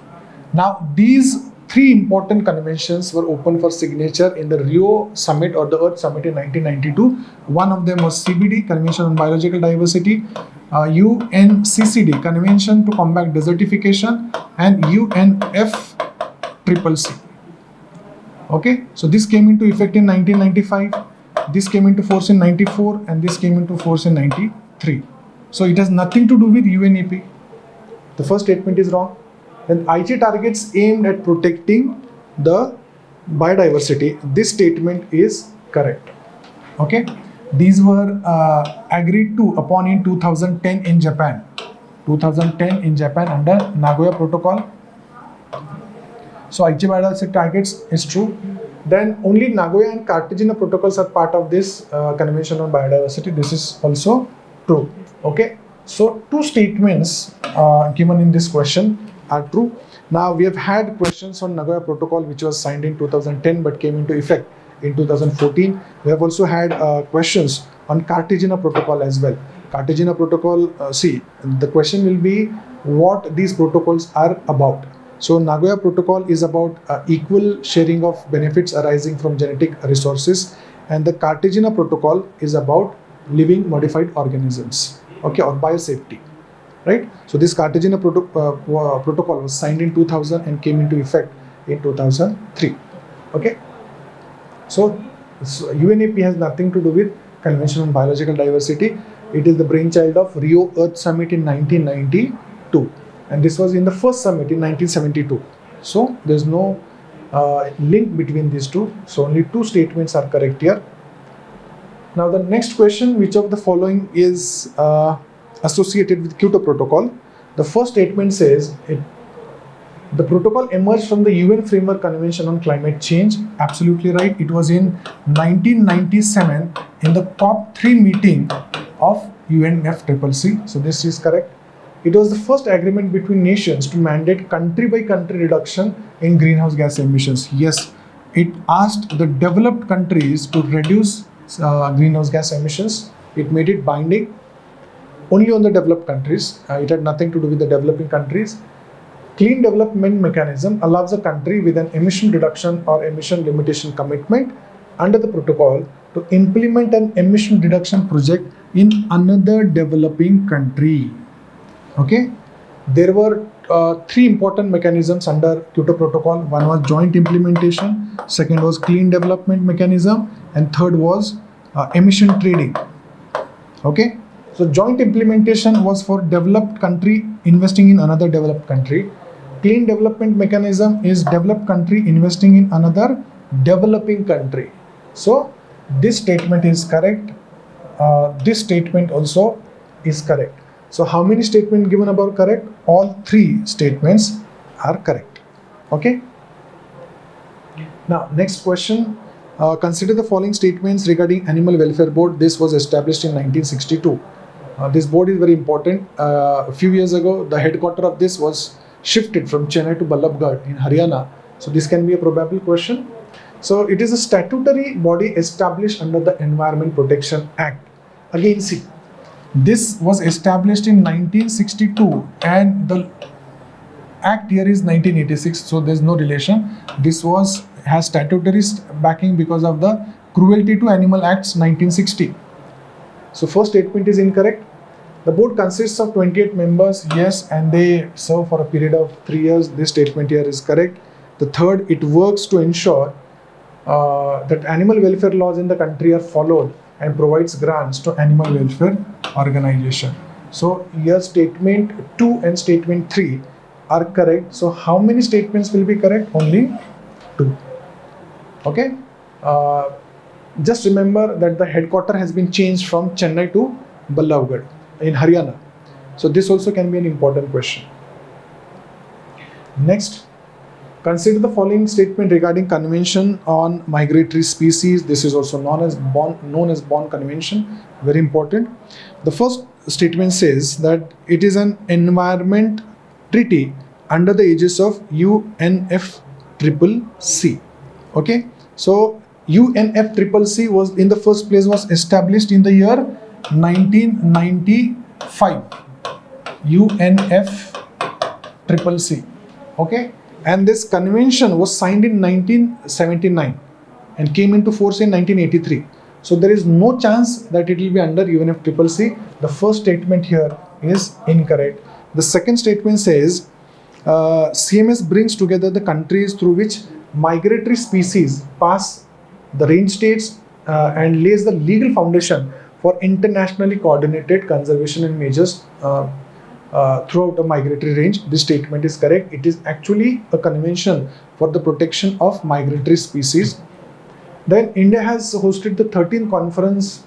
Now these 3 important conventions were open for signature in the Rio Summit or the Earth Summit in 1992. One of them was CBD, Convention on Biological Diversity, UNCCD, Convention to Combat Desertification, and UNFCCC. Okay, so this came into effect in 1995, this came into force in 94, and this came into force in 93. So it has nothing to do with UNEP. The first statement is wrong. Then IG targets aimed at protecting the biodiversity. This statement is correct. Okay, these were agreed to upon in 2010 in Japan. 2010 in Japan under Nagoya Protocol. So IG biodiversity targets is true. Then only Nagoya and Cartagena protocols are part of this Convention on Biodiversity. This is also true. Okay, so 2 statements given in this question are true. Now we have had questions on Nagoya Protocol, which was signed in 2010 but came into effect in 2014. We have also had questions on Cartagena Protocol as well. Cartagena Protocol, see, the question will be what these protocols are about. So Nagoya Protocol is about equal sharing of benefits arising from genetic resources, and the Cartagena Protocol is about living modified organisms, okay, or biosafety. Right? So this Cartagena protocol was signed in 2000 and came into effect in 2003. Okay? So UNEP has nothing to do with Convention on Biological Diversity. It is the brainchild of Rio Earth Summit in 1992. And this was in the first summit in 1972. So there's no link between these 2. So only 2 statements are correct here. Now the next question, which of the following is associated with Kyoto Protocol. The first statement says the protocol emerged from the UN Framework Convention on Climate Change. Absolutely right. It was in 1997 in the COP3 meeting of UNFCCC. So this is correct. It was the first agreement between nations to mandate country-by-country reduction in greenhouse gas emissions. Yes, it asked the developed countries to reduce greenhouse gas emissions. It made it binding only on the developed countries. It had nothing to do with the developing countries. Clean development mechanism allows a country with an emission reduction or emission limitation commitment under the protocol to implement an emission reduction project in another developing country. Okay, there were three important mechanisms under Kyoto Protocol. One was joint implementation, second was clean development mechanism, and third was emission trading. Okay, so joint implementation was for developed country investing in another developed country. Clean development mechanism is developed country investing in another developing country. So this statement is correct. This statement also is correct. So how many statements given above correct? All three statements are correct. Okay. Now next question. Consider the following statements regarding Animal Welfare Board. This was established in 1962. This board is very important. A few years ago, the headquarters of this was shifted from Chennai to Ballabgarh in Haryana. So this can be a probable question. So it is a statutory body established under the Environment Protection Act. Again, see, this was established in 1962 and the act here is 1986. So there's no relation. This has statutory backing because of the Cruelty to Animal Acts 1960. So first statement is incorrect. The board consists of 28 members, yes, and they serve for a period of 3 years. This statement here is correct. The third, it works to ensure that animal welfare laws in the country are followed and provides grants to animal welfare organization. So here statement 2 and statement 3 are correct. So how many statements will be correct? Only 2. Okay. Just remember that the headquarters has been changed from Chennai to Ballabgarh in Haryana. So this also can be an important question. Next, consider the following statement regarding Convention on Migratory Species. This is also known as Bonn Convention. Very important. The first statement says that it is an environment treaty under the aegis of UNFCCC. Okay, so UNFCCC was in the first place was established in the year 1995. UNFCCC. Okay, and this convention was signed in 1979 and came into force in 1983. So there is no chance that it will be under UNFCCC. The first statement here is incorrect. The second statement says CMS brings together the countries through which migratory species pass the range states and lays the legal foundation for internationally coordinated conservation and measures throughout a migratory range. This statement is correct. It is actually a convention for the protection of migratory species. Then India has hosted the 13th conference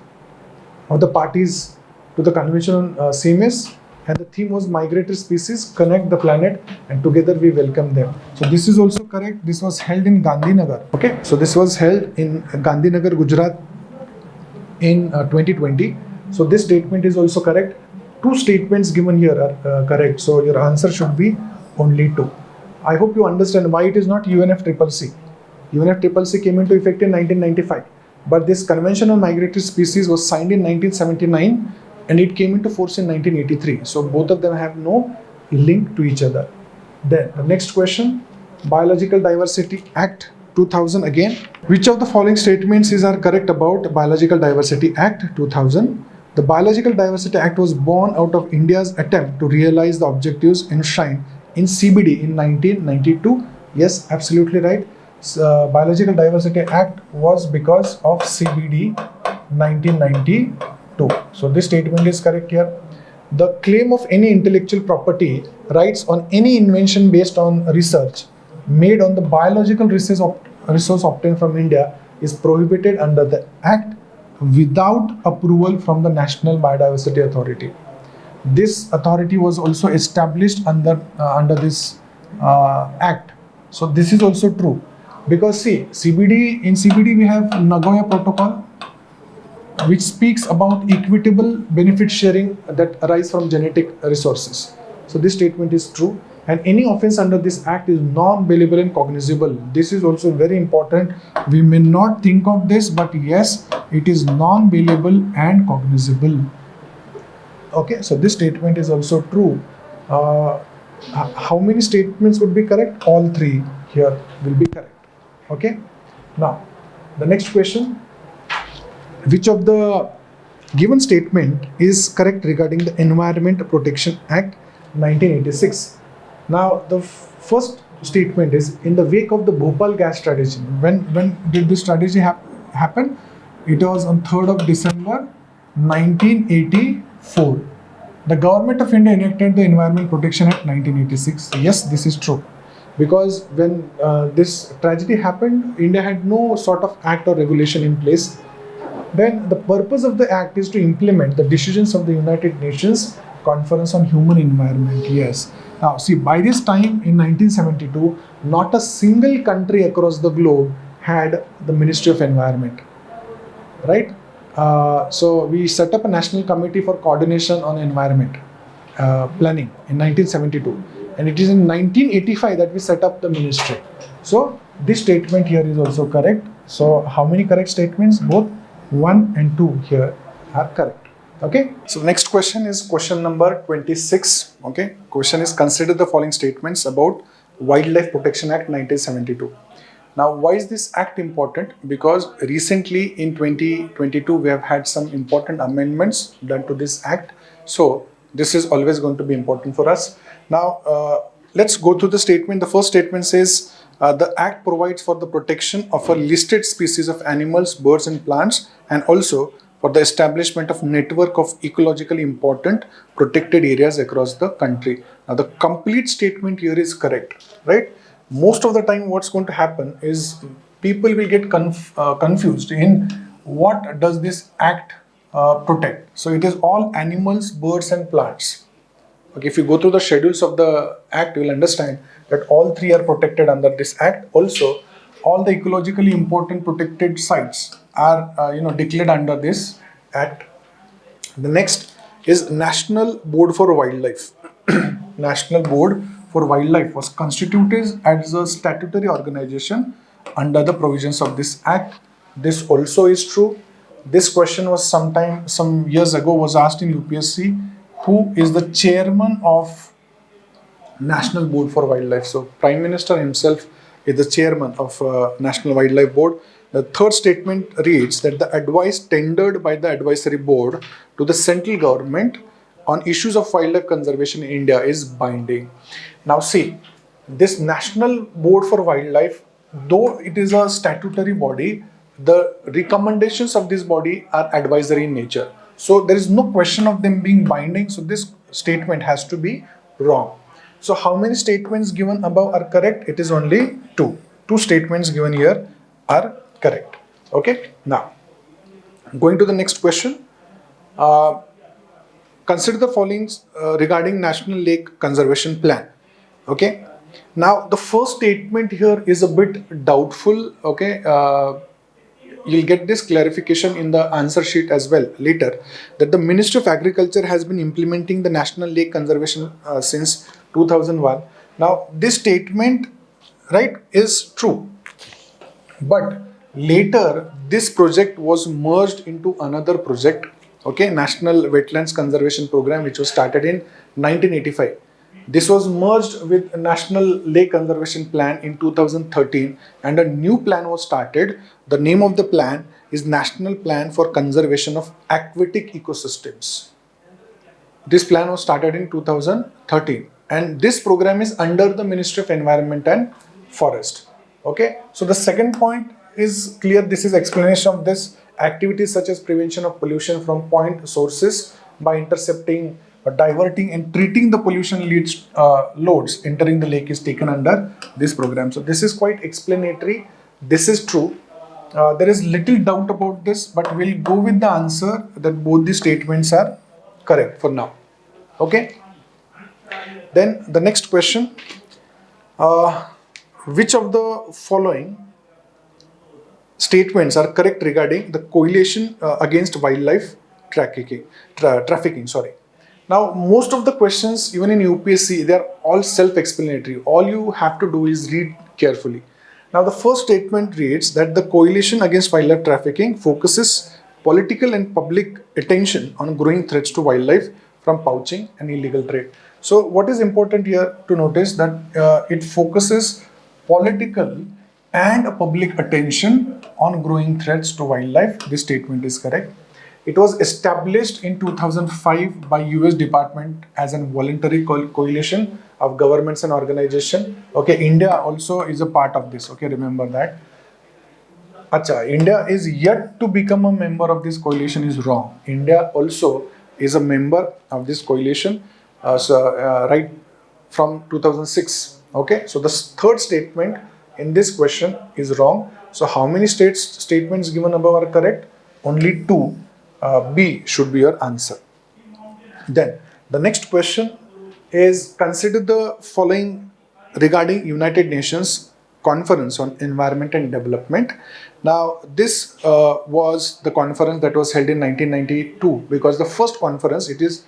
of the parties to the convention on CMS, and the theme was migratory species connect the planet and together we welcome them. So this is also correct. This was held in Gandhinagar. Okay, so this was held in Gandhinagar, Gujarat in 2020. So this statement is also correct. 2 statements given here are correct. So your answer should be only 2. I hope you understand why it is not UNFCCC. UNFCCC came into effect in 1995, but this Convention on Migratory Species was signed in 1979 and it came into force in 1983. So both of them have no link to each other. Then the next question, Biological Diversity Act 2000 again. Which of the following statements are correct about Biological Diversity Act 2000? The Biological Diversity Act was born out of India's attempt to realize the objectives enshrined in CBD in 1992. Yes, absolutely right. Biological Diversity Act was because of CBD 1992. So this statement is correct here. The claim of any intellectual property rights on any invention based on research made on the biological resource obtained from India is prohibited under the Act without approval from the National Biodiversity Authority. this authority was also established under this act. So this is also true, because see, CBD we have Nagoya Protocol, which speaks about equitable benefit sharing that arise from genetic resources. So this statement is true, and any offense under this act is non-bailable and cognizable. This is also very important. We may not think of this, but yes, it is non-bailable and cognizable. Okay, so this statement is also true. How many statements would be correct? All three here will be correct. Okay, now the next question: which of the given statement is correct regarding the Environment Protection Act 1986? Now the first statement is, in the wake of the Bhopal gas strategy. When did this strategy happen? It was on 3rd of December 1984. The government of India enacted the Environment Protection Act 1986. Yes, this is true, because when this tragedy happened, India had no sort of act or regulation in place. Then the purpose of the act is to implement the decisions of the United Nations Conference on Human Environment. Yes. Now see, by this time in 1972, not a single country across the globe had the Ministry of Environment, right? So we set up a National Committee for Coordination on Environment Planning in 1972, and it is in 1985 that we set up the ministry. So this statement here is also correct. So how many correct statements? Both 1 and 2 here are correct. Okay, so the next question is question number 26. Okay, question is, consider the following statements about Wildlife Protection Act 1972. Now, why is this act important? Because recently in 2022 we have had some important amendments done to this act. So this is always going to be important for us. Now let's go through the statement. The first statement says, the act provides for the protection of a listed species of animals, birds and plants, and also for the establishment of network of ecologically important protected areas across the country. Now the complete statement here is correct, right? Most of the time what's going to happen is people will get confused in what does this act protect. So it is all animals, birds and plants. Okay, if you go through the schedules of the act, you will understand that all three are protected under this act. Also, all the ecologically important protected sites are declared under this act. The next is National Board for Wildlife. National Board for Wildlife was constituted as a statutory organization under the provisions of this act. This also is true. This question was some years ago was asked in UPSC. Who is the chairman of National Board for Wildlife? So Prime Minister himself is the chairman of National Wildlife Board. The third statement reads that the advice tendered by the advisory board to the central government on issues of wildlife conservation in India is binding. Now see, this National Board for Wildlife, though it is a statutory body, the recommendations of this body are advisory in nature. So there is no question of them being binding. So this statement has to be wrong. So how many statements given above are correct? It is only 2. 2 statements given here are correct. Okay. Now, going to the next question. Consider the following regarding National Lake Conservation Plan. Okay. Now, the first statement here is a bit doubtful. Okay. You'll get this clarification in the answer sheet as well later, that the Ministry of Agriculture has been implementing the National Lake Conservation since 2001. Now, this statement, right, is true. But later, this project was merged into another project, okay, National Wetlands Conservation Program, which was started in 1985. This was merged with National Lake Conservation Plan in 2013, and a new plan was started. The name of the plan is National Plan for Conservation of Aquatic Ecosystems. This plan was started in 2013, and this program is under the Ministry of Environment and Forest. Okay, so the second point is clear. This is explanation of this. Activities such as prevention of pollution from point sources by intercepting, diverting and treating the pollution loads entering the lake is taken under this program. So this is quite explanatory. This is true. There is little doubt about this, but we'll go with the answer that both the statements are correct for now. Okay. Then the next question, which of the following statements are correct regarding the coalition against wildlife trafficking? Sorry. Now, most of the questions, even in UPSC, they are all self-explanatory. All you have to do is read carefully. Now, the first statement reads that the coalition against wildlife trafficking focuses political and public attention on growing threats to wildlife from poaching and illegal trade. So, what is important here to notice that it focuses political and public attention on growing threats to wildlife. This statement is correct. It was established in 2005 by US Department as a voluntary coalition of governments and organizations. Okay, India also is a part of this. Okay, remember that. Acha, India is yet to become a member of this coalition is wrong. India also is a member of this coalition, right from 2006. Okay, so the third statement in this question is wrong. So how many statements given above are correct? Only two. B should be your answer. Then the next question is, consider the following regarding United Nations Conference on Environment and Development. Now this was the conference that was held in 1992, because the first conference, it is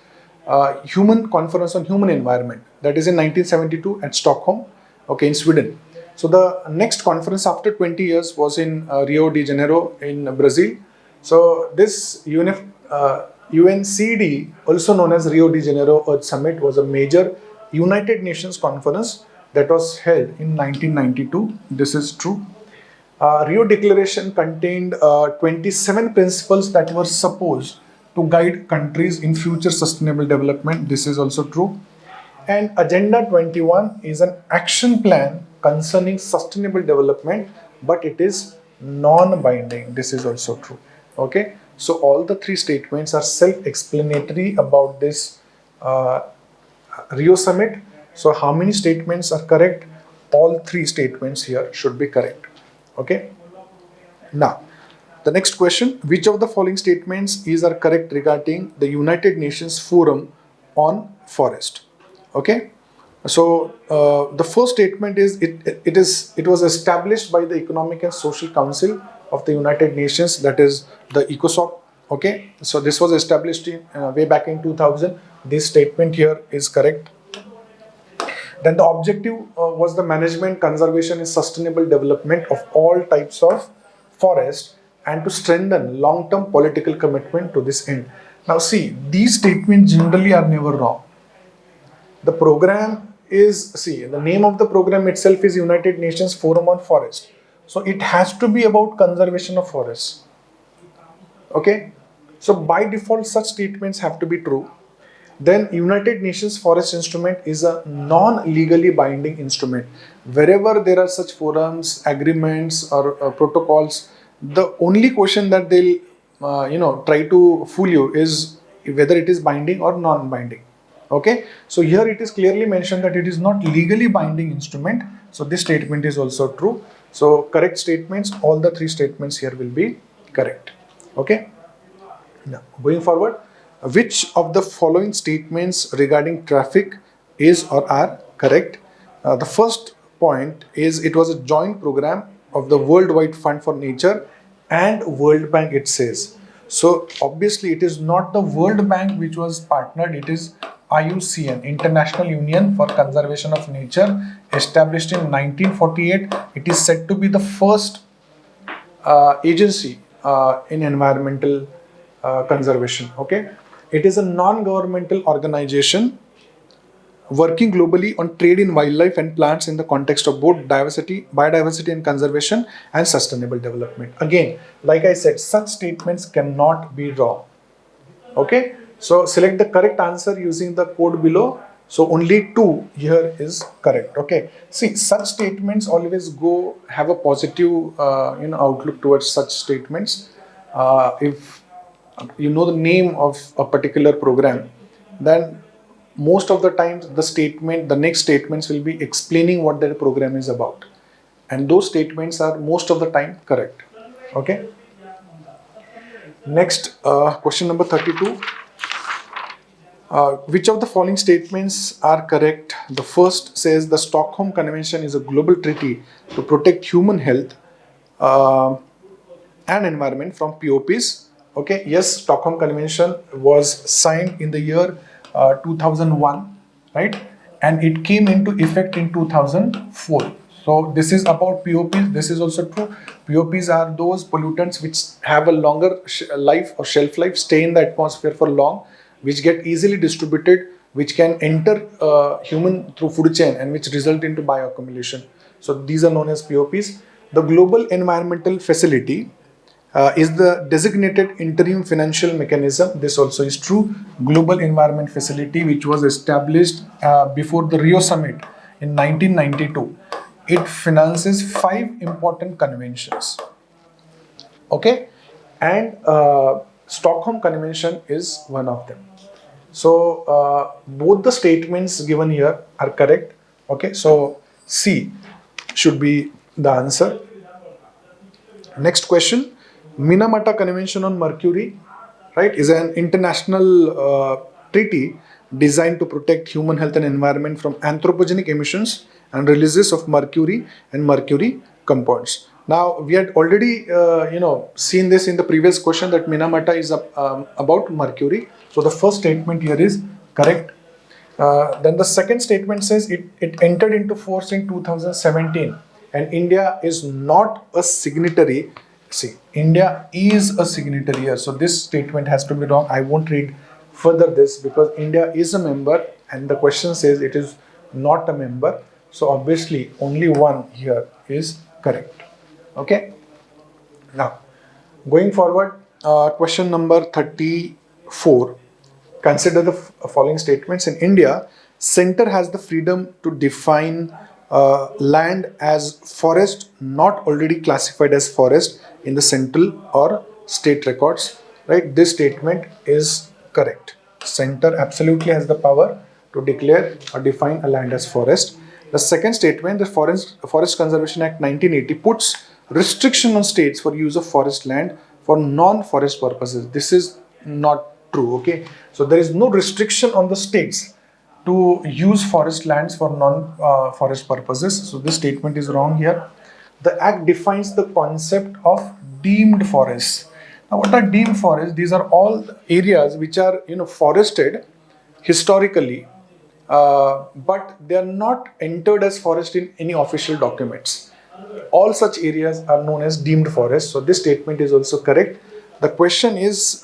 Human Conference on Human Environment, that is in 1972 at Stockholm, okay, in Sweden. So the next conference after 20 years was in Rio de Janeiro in Brazil. So this UNCD, also known as Rio de Janeiro Earth Summit, was a major United Nations conference that was held in 1992. This is true. Rio Declaration contained 27 principles that were supposed to guide countries in future sustainable development. This is also true. And Agenda 21 is an action plan concerning sustainable development, but it is non-binding. This is also true. Okay, so all the three statements are self-explanatory about this Rio Summit. So how many statements are correct? All three statements here should be correct. Okay. Now, the next question, which of the following statements are correct regarding the United Nations Forum on Forest? Okay. So the first statement is it was established by the Economic and Social Council of the United Nations, that is the ECOSOC. Okay, so this was established in way back in 2000. This statement here is correct. Then the objective was the management, conservation and sustainable development of all types of forest, and to strengthen long-term political commitment to this end. Now see, these statements generally are never wrong. The program is, see, the name of the program itself is United Nations Forum on Forest. So it has to be about conservation of forests. Okay. So by default, such statements have to be true. Then United Nations Forest Instrument is a non-legally binding instrument. Wherever there are such forums, agreements or protocols, the only question that they'll try to fool you is whether it is binding or non-binding. Okay, so here it is clearly mentioned that it is not legally binding instrument. So this statement is also true. So correct statements, all the three statements here will be correct. Okay. Now going forward, which of the following statements regarding traffic is or are correct? The first point is, it was a joint program of the Worldwide Fund for Nature and World Bank, it says. So obviously it is not the World Bank which was partnered, it is IUCN, International Union for Conservation of Nature, established in 1948. It is said to be the first agency in environmental conservation. Okay, it is a non-governmental organization working globally on trade in wildlife and plants in the context of both biodiversity and conservation and sustainable development. Again, like I said, such statements cannot be wrong. Okay, so select the correct answer using the code below. So only 2 here is correct. Okay, see, such statements always have a positive outlook towards such statements. If you know the name of a particular program, then most of the times the next statements will be explaining what that program is about, and those statements are most of the time correct. Okay, next question number 32. Which of the following statements are correct? The first says the Stockholm Convention is a global treaty to protect human health uh, and environment from POPs. Okay, yes, Stockholm Convention was signed in the year 2001, right? And it came into effect in 2004. So this is about POPs. This is also true. POPs are those pollutants which have a longer life or shelf life, stay in the atmosphere for long, which get easily distributed, which can enter human through food chain and which result into bioaccumulation. So these are known as POPs. The Global Environmental Facility is the designated interim financial mechanism. This also is true. Global Environment Facility, which was established before the Rio Summit in 1992. It finances 5 important conventions. Okay, and Stockholm Convention is one of them. So both the statements given here are correct. Okay, so C should be the answer. Next question. Minamata Convention on Mercury, right, is an international treaty designed to protect human health and environment from anthropogenic emissions and releases of mercury and mercury compounds. Now, we had already, seen this in the previous question that Minamata is about mercury. So the first statement here is correct. Then the second statement says it entered into force in 2017 and India is not a signatory. See, India is a signatory here. So this statement has to be wrong. I won't read further this because India is a member and the question says it is not a member. So obviously only one here is correct. Okay. Now, going forward, question number 34. Consider the following statements. In India, center has the freedom to define land as forest not already classified as forest in the central or state records. Right? This statement is correct. Center absolutely has the power to declare or define a land as forest. The second statement, the Forest Conservation Act 1980 puts restriction on states for use of forest land for non-forest purposes. This is not true. Okay, so there is no restriction on the states to use forest lands for non-forest purposes. So this statement is wrong here. The act defines the concept of deemed forests. Now, what are deemed forests? These are all areas which are forested historically, but they are not entered as forest in any official documents. All such areas are known as deemed forests. So this statement is also correct. The question is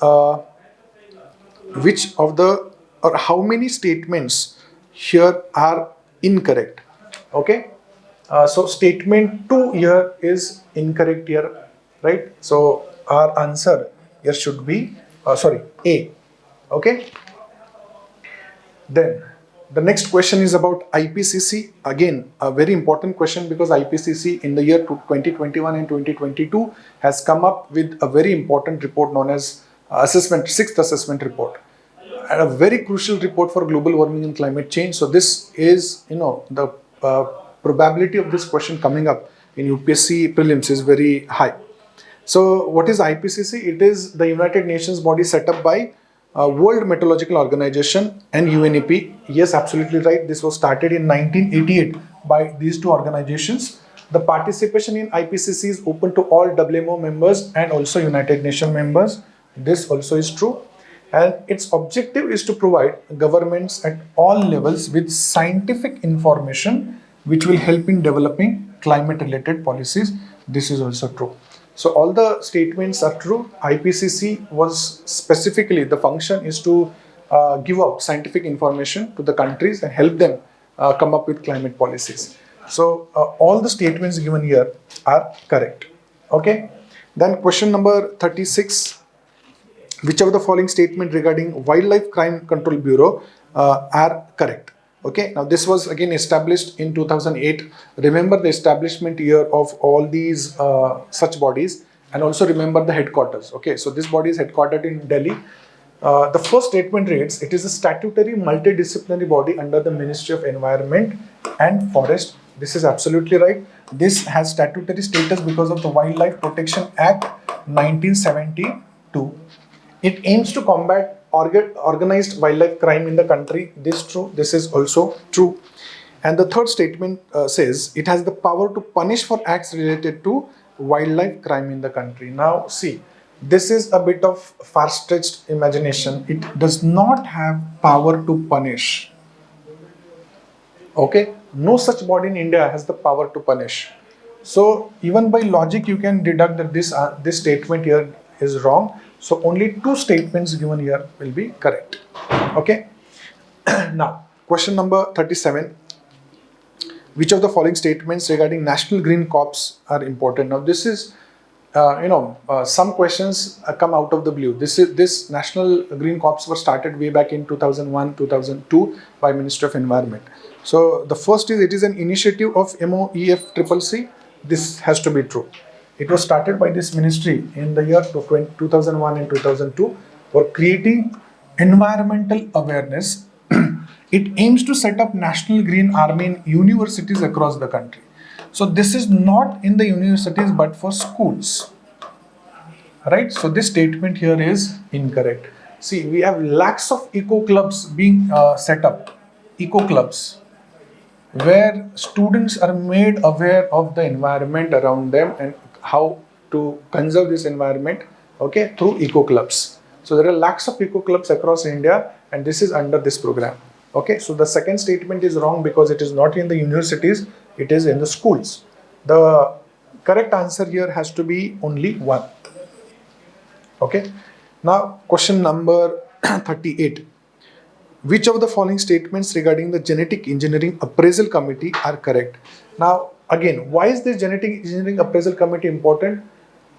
which of the or how many statements here are incorrect. Okay, so statement 2 here is incorrect here, right? So our answer here should be A. Okay, then the next question is about IPCC. Again, a very important question because IPCC in the year 2021 and 2022 has come up with a very important report known as sixth assessment report, and a very crucial report for global warming and climate change. So this is, the probability of this question coming up in UPSC Prelims is very high. So what is IPCC? It is the United Nations body set up by World Meteorological Organization and UNEP. Yes, absolutely right. This was started in 1988 by these two organizations. The participation in IPCC is open to all WMO members and also United Nations members. This also is true. And its objective is to provide governments at all levels with scientific information which will help in developing climate related policies. This is also true. So all the statements are true. IPCC was specifically, the function is to give out scientific information to the countries and help them come up with climate policies. So all the statements given here are correct. Okay. Then question number 36. Which of the following statement regarding Wildlife Crime Control Bureau are correct? Okay, now this was again established in 2008. Remember the establishment year of all these such bodies, and also remember the headquarters. Okay, so this body is headquartered in Delhi. The first statement reads, it is a statutory multidisciplinary body under the Ministry of Environment and Forest. This is absolutely right. This has statutory status because of the Wildlife Protection Act 1972. It aims to combat organized wildlife crime in the country. This true. This is also true. And the third statement says it has the power to punish for acts related to wildlife crime in the country. Now, see, this is a bit of far-stretched imagination. It does not have power to punish. Okay, no such body in India has the power to punish. So even by logic, you can deduct that this statement here is wrong. So only two statements given here will be correct. Okay. Now, question number 37. Which of the following statements regarding National Green Corps are important? Now, this is, some questions come out of the blue. This National Green Corps were started way back in 2001, 2002 by Ministry of Environment. So the first is, it is an initiative of MOEFCCC. This has to be true. It was started by this ministry in the year 2001 and 2002 for creating environmental awareness. It aims to set up National Green Army in universities across the country. So this is not in the universities but for schools. Right? So this statement here is incorrect. See, we have lakhs of eco clubs being set up. Eco clubs, where students are made aware of the environment around them and how to conserve this environment, okay, through eco clubs. So there are lakhs of eco clubs across India, and this is under this program. Okay, so the second statement is wrong because it is not in the universities, it is in the schools. The correct answer here has to be only one. Okay, now question number 38. Which of the following statements regarding the Genetic Engineering Appraisal Committee are correct? Now, again, why is the Genetic Engineering Appraisal Committee important?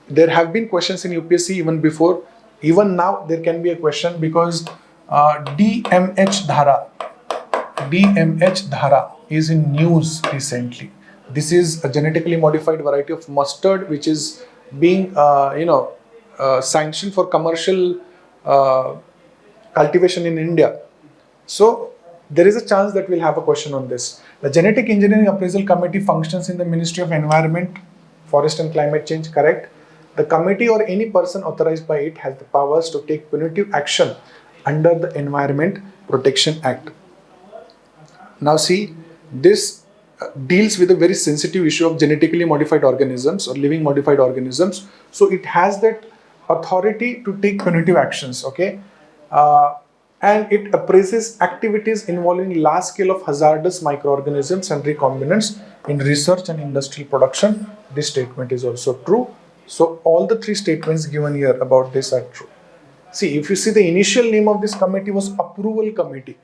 There have been questions in UPSC even before. Even now, there can be a question because DMH Dhara is in news recently. This is a genetically modified variety of mustard which is being, sanctioned for commercial cultivation in India. So there is a chance that we'll have a question on this. The Genetic Engineering Appraisal Committee functions in the Ministry of Environment, Forest and Climate Change, correct? The committee or any person authorized by it has the powers to take punitive action under the Environment Protection Act. Now see, this deals with a very sensitive issue of genetically modified organisms or living modified organisms. So it has that authority to take punitive actions, okay? And it appraises activities involving large scale of hazardous microorganisms and recombinants in research and industrial production. This statement is also true. So all the three statements given here about this are true. See, if you see, the initial name of this committee was Approval Committee.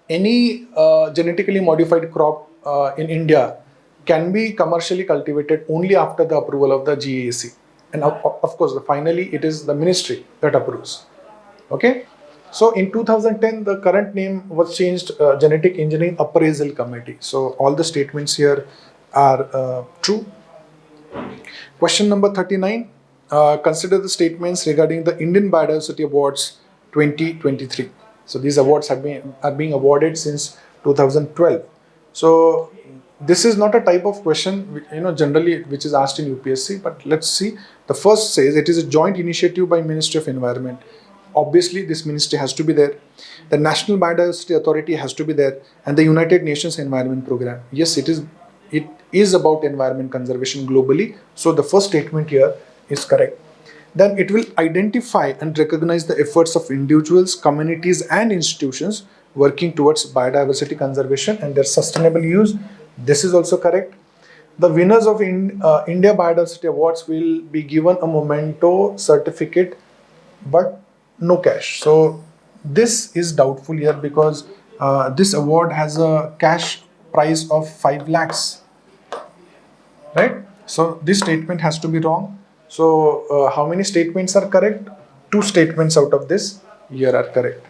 Any genetically modified crop in India can be commercially cultivated only after the approval of the GAC. And of course, finally, it is the ministry that approves. Okay. So in 2010, the current name was changed Genetic Engineering Appraisal Committee. So all the statements here are true. Question number 39. Consider the statements regarding the Indian Biodiversity Awards 2023. So these awards are being awarded since 2012. So this is not a type of question, generally which is asked in UPSC. But let's see. The first says it is a joint initiative by Ministry of Environment. Obviously, this ministry has to be there. The National Biodiversity Authority has to be there, and the United Nations Environment Program. Yes, it is about environment conservation globally. So the first statement here is correct. Then it will identify and recognize the efforts of individuals, communities, and institutions working towards biodiversity conservation and their sustainable use. This is also correct. The winners of India Biodiversity Awards will be given a memento certificate, but no cash. So this is doubtful here because this award has a cash prize of 5 lakhs, right? So this statement has to be wrong. So how many statements are correct? 2 statements out of this here are correct.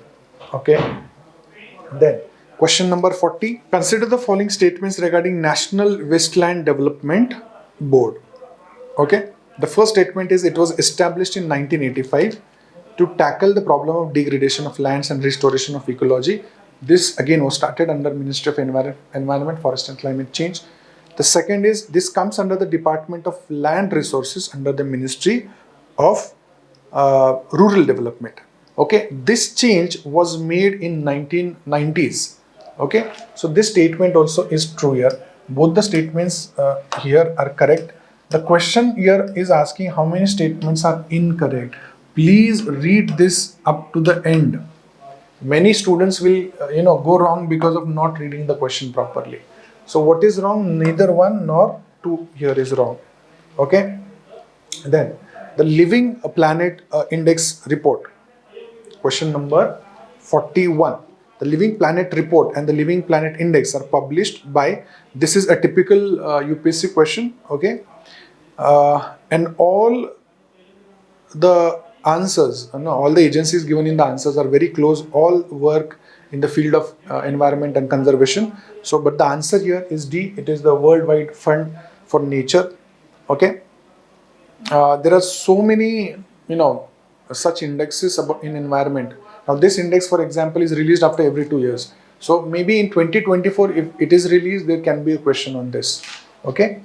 Okay. Then question number 40. Consider the following statements regarding National Wasteland Development Board. Okay. The first statement is it was established in 1985 to tackle the problem of degradation of lands and restoration of ecology. This again was started under Ministry of Environment, Forest and Climate Change. The second is this comes under the Department of Land Resources under the Ministry of Rural Development. Okay, this change was made in 1990s. Okay, so this statement also is true here. Both the statements here are correct. The question here is asking how many statements are incorrect. Please read this up to the end. Many students will go wrong because of not reading the question properly. So what is wrong? Neither one nor two here is wrong. Okay, then the living planet index report, question number 41. The living planet report and the living planet index are published by, this is a typical UPSC question. Okay, and all the answers, all the agencies given in the answers are very close, all work in the field of environment and conservation. So but the answer here is D, it is the Worldwide Fund for Nature. Okay, there are so many such indexes about in environment. Now this index, for example, is released after every 2 years. So maybe in 2024, if it is released, there can be a question on this. Okay,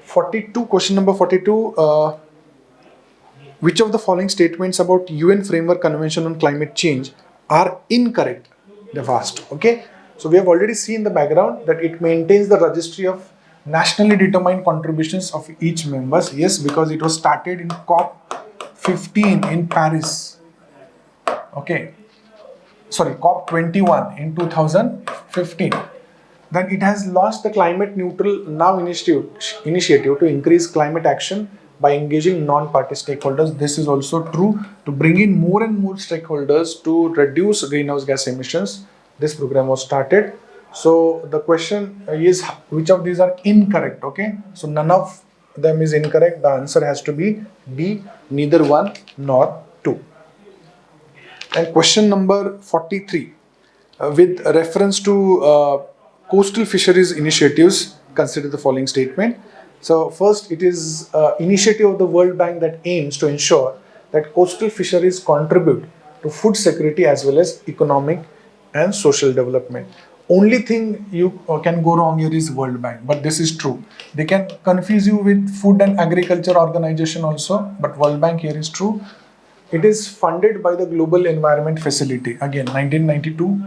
42, question number 42. Which of the following statements about UN Framework Convention on Climate Change are incorrect? They've asked. Okay, so we have already seen the background that it maintains the registry of nationally determined contributions of each members. Yes, because it was started in COP 15 in Paris. Okay, sorry, COP 21 in 2015. Then it has launched the Climate Neutral Now initiative to increase climate action by engaging non-party stakeholders. This is also true, to bring in more and more stakeholders to reduce greenhouse gas emissions. This program was started. So the question is, which of these are incorrect? Okay, so none of them is incorrect. The answer has to be B, neither one nor two. And question number 43, with reference to coastal fisheries initiatives, consider the following statement. So first, it is initiative of the World Bank that aims to ensure that coastal fisheries contribute to food security as well as economic and social development. Only thing you can go wrong here is World Bank, but this is true. They can confuse you with Food and Agriculture Organization also, but World Bank here is true. It is funded by the Global Environment Facility. Again, 1992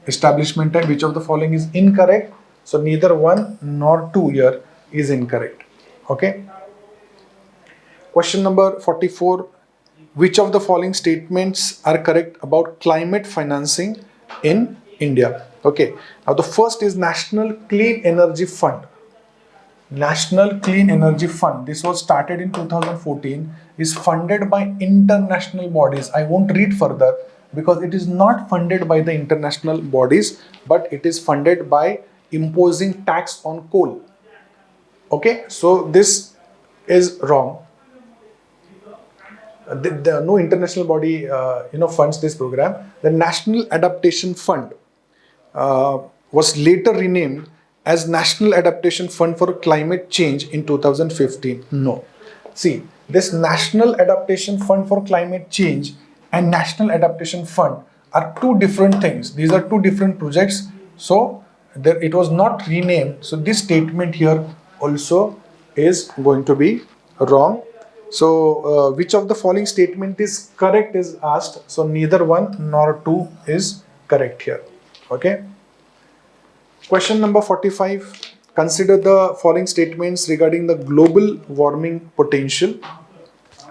establishment time. Which of the following is incorrect? So neither one nor two here is incorrect. Okay. Question number 44. Which of the following statements are correct about climate financing in India? Okay. Now the first is National Clean Energy Fund. National Clean Energy Fund. This was started in 2014. Is funded by international bodies. I won't read further because it is not funded by the international bodies, but it is funded by imposing tax on coal. Okay, so this is wrong. No international body funds this program. The National Adaptation Fund was later renamed as National Adaptation Fund for Climate Change in 2015. No. See, this National Adaptation Fund for Climate Change and National Adaptation Fund are two different things. These are two different projects. So it was not renamed. So this statement here also is going to be wrong. So which of the following statement is correct is asked. So neither one nor two is correct here. Okay. Question number 45. Consider the following statements regarding the global warming potential.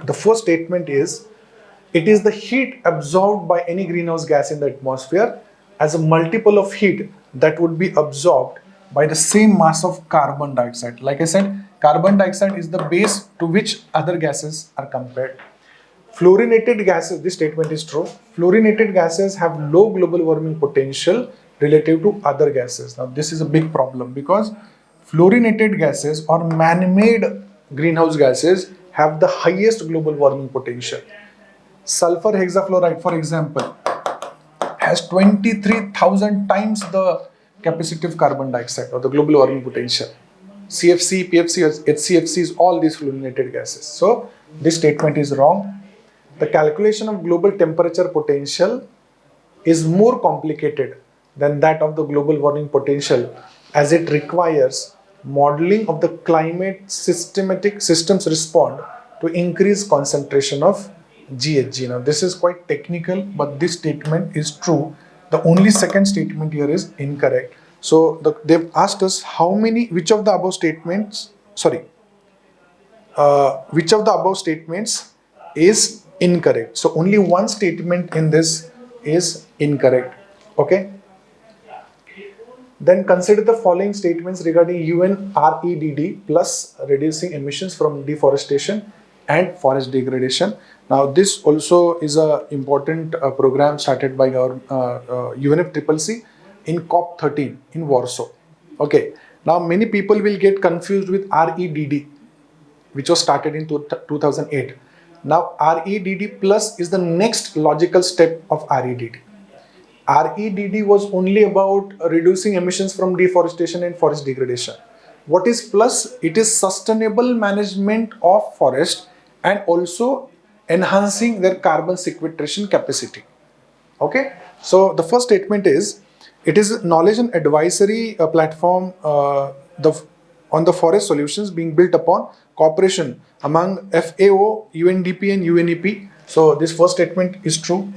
The first statement is, it is the heat absorbed by any greenhouse gas in the atmosphere as a multiple of heat that would be absorbed by the same mass of carbon dioxide. Like I said, carbon dioxide is the base to which other gases are compared. Fluorinated gases, this statement is true. Fluorinated gases have low global warming potential relative to other gases. Now this is a big problem because fluorinated gases or man-made greenhouse gases have the highest global warming potential. Sulfur hexafluoride, for example, has 23,000 times the capacity of carbon dioxide or the global warming potential. CFC, PFC, HCFCs, all these fluorinated gases. So this statement is wrong. The calculation of global temperature potential is more complicated than that of the global warming potential, as it requires modeling of the climate systematic systems respond to increased concentration of GHG. Now this is quite technical, but this statement is true. The only second statement here is incorrect. So they've asked us which of the above statements, which of the above statements is incorrect. So only one statement in this is incorrect. Okay. Then consider the following statements regarding UNREDD plus reducing emissions from deforestation and forest degradation. Now this also is a important program started by our UNFCCC in COP13 in Warsaw. Okay. Now many people will get confused with REDD, which was started in 2008. Now REDD plus is the next logical step of REDD. REDD was only about reducing emissions from deforestation and forest degradation. What is plus? It is sustainable management of forest and also enhancing their carbon sequestration capacity. Okay. So the first statement is, it is knowledge and advisory platform on the forest solutions being built upon cooperation among FAO, UNDP and UNEP. So this first statement is true.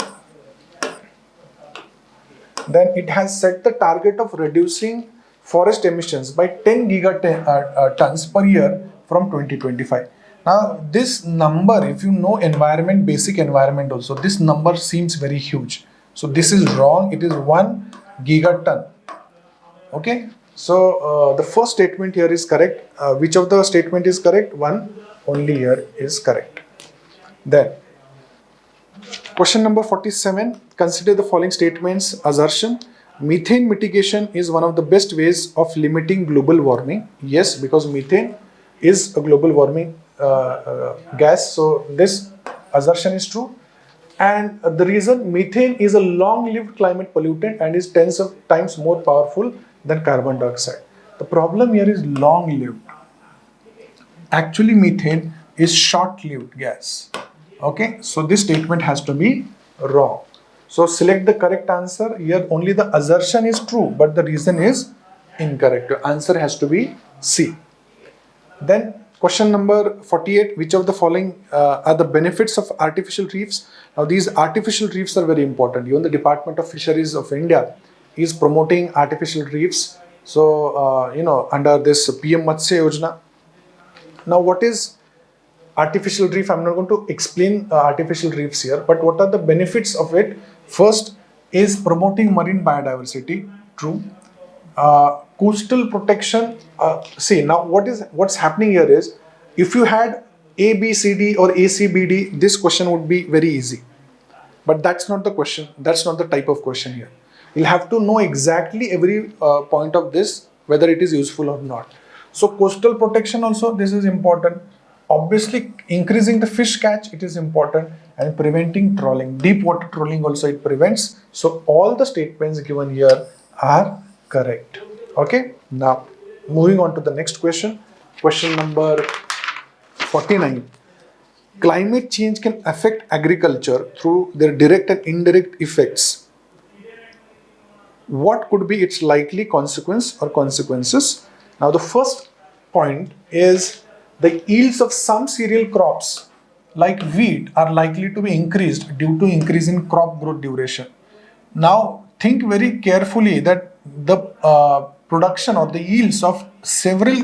Then it has set the target of reducing forest emissions by 10 gigatons per year from 2025. Now this number, if you know environment, basic environment also, this number seems very huge. So this is wrong. It is 1 gigaton. Okay. So the first statement here is correct. Which of the statement is correct? One only here is correct. Then question number 47. Consider the following statements. Assertion: methane mitigation is one of the best ways of limiting global warming. Yes, because methane is a global warming gas. So this assertion is true. And the reason, methane is a long-lived climate pollutant and is tens of times more powerful than carbon dioxide. The problem here is long-lived. Actually, methane is short-lived gas. Okay, so this statement has to be wrong. So select the correct answer. Here only the assertion is true, but the reason is incorrect. The answer has to be C. Then question number 48. Which of the following are the benefits of artificial reefs? Now these artificial reefs are very important. Even the Department of Fisheries of India is promoting artificial reefs. So under this PM Matsya Yojana. Now what is artificial reef? I'm not going to explain artificial reefs here, but what are the benefits of it? First is promoting marine biodiversity. True. Coastal protection. See, now what's happening here is, if you had A, B, C, D or A, C, B, D, this question would be very easy. But that's not the question. That's not the type of question here. You'll have to know exactly every point of this, whether it is useful or not. So coastal protection also, this is important. Obviously, increasing the fish catch, it is important, and preventing trawling. Deep water trawling also it prevents. So all the statements given here are correct. Okay. Now, moving on to the next question. Question number 49. Climate change can affect agriculture through their direct and indirect effects. What could be its likely consequence or consequences? Now, the first point is, the yields of some cereal crops like wheat are likely to be increased due to increase in crop growth duration. Now think very carefully that the production or the yields of several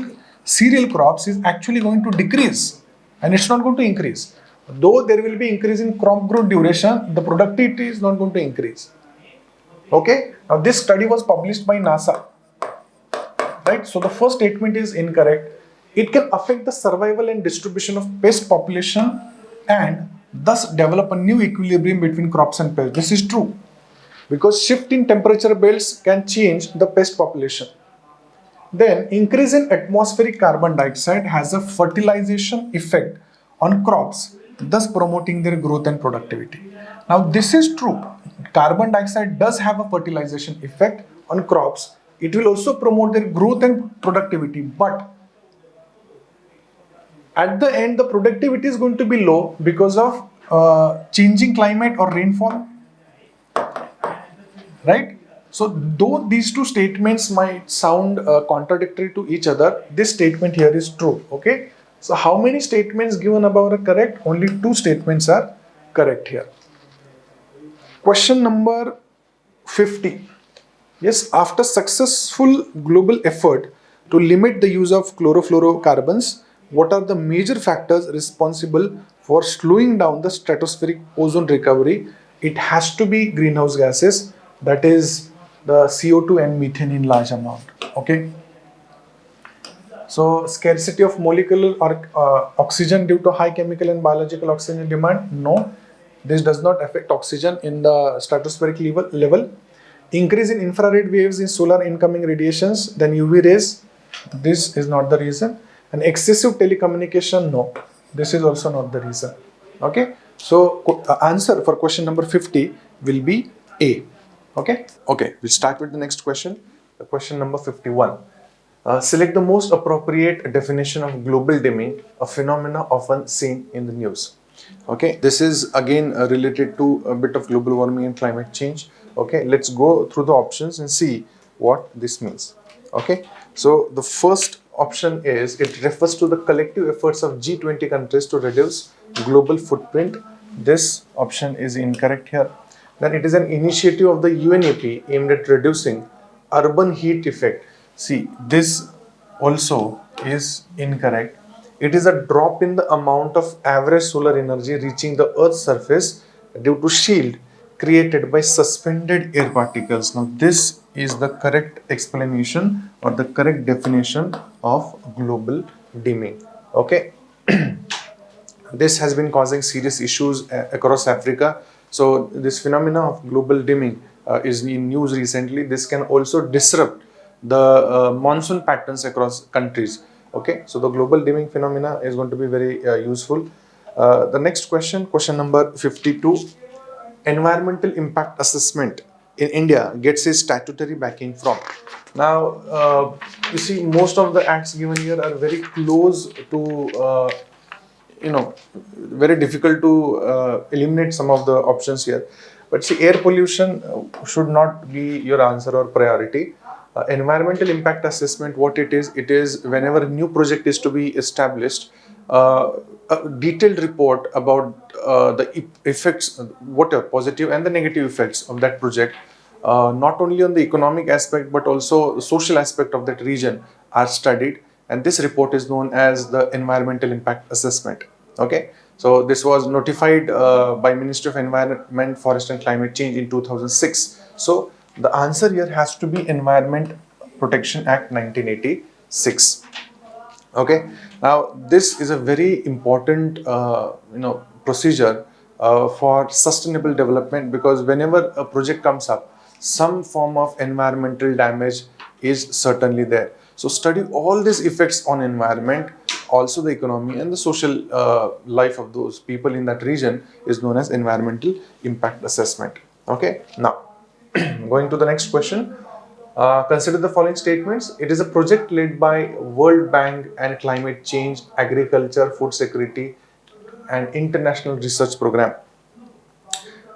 cereal crops is actually going to decrease, and it's not going to increase. Though there will be increase in crop growth duration, the productivity is not going to increase. Okay. Now this study was published by NASA. Right. So the first statement is incorrect. It can affect the survival and distribution of pest population and thus develop a new equilibrium between crops and pests. This is true, because shift in temperature belts can change the pest population. Then increase in atmospheric carbon dioxide has a fertilization effect on crops, thus promoting their growth and productivity. Now this is true. Carbon dioxide does have a fertilization effect on crops. It will also promote their growth and productivity, but at the end, the productivity is going to be low because of changing climate or rainfall. Right? So, though these two statements might sound contradictory to each other, this statement here is true. Okay? So, how many statements given above are correct? Only two statements are correct here. Question number 50. Yes, after successful global effort to limit the use of chlorofluorocarbons, what are the major factors responsible for slowing down the stratospheric ozone recovery? It has to be greenhouse gases, that is the CO2 and methane in large amount. Okay. So scarcity of molecular or oxygen due to high chemical and biological oxygen demand? No, this does not affect oxygen in the stratospheric level. Increase in infrared waves in solar incoming radiations, then UV rays, this is not the reason. And excessive telecommunication? No, this is also not the reason. Okay, so answer for question number 50 will be A. Okay, we'll start with the next question. The question number 51. Select the most appropriate definition of global dimming, a phenomena often seen in the news. Okay, this is again related to a bit of global warming and climate change. Okay, let's go through the options and see what this means. Okay, so the first option is it refers to the collective efforts of G20 countries to reduce global footprint. This option is incorrect here. Then it is an initiative of the UNEP aimed at reducing urban heat effect. See, this also is incorrect. It is a drop in the amount of average solar energy reaching the Earth's surface due to shield created by suspended air particles. Now, this is the correct explanation or the correct definition of global dimming. Okay. This has been causing serious issues across Africa. So this phenomena of global dimming is in news recently. This can also disrupt the monsoon patterns across countries. Okay, so the global dimming phenomena is going to be very useful. The next question, question number 52. Environmental impact assessment in India gets its statutory backing from. Now, you see, most of the acts given here are very close to very difficult to eliminate some of the options here. But see, air pollution should not be your answer or priority. Environmental impact assessment, what it is whenever a new project is to be established, a detailed report about the effects, what are positive and the negative effects of that project, not only on the economic aspect but also the social aspect of that region are studied, and this report is known as the environmental impact assessment. Okay, so this was notified by Ministry of Environment, Forest and Climate Change in 2006. So the answer here has to be Environment Protection Act 1986. Okay, now this is a very important procedure for sustainable development, because whenever a project comes up, some form of environmental damage is certainly there. So study all these effects on environment, also the economy and the social life of those people in that region is known as environmental impact assessment. Okay, now going to the next question. Consider the following statements. It is a project led by World Bank and Climate Change, Agriculture, Food Security and International Research Program.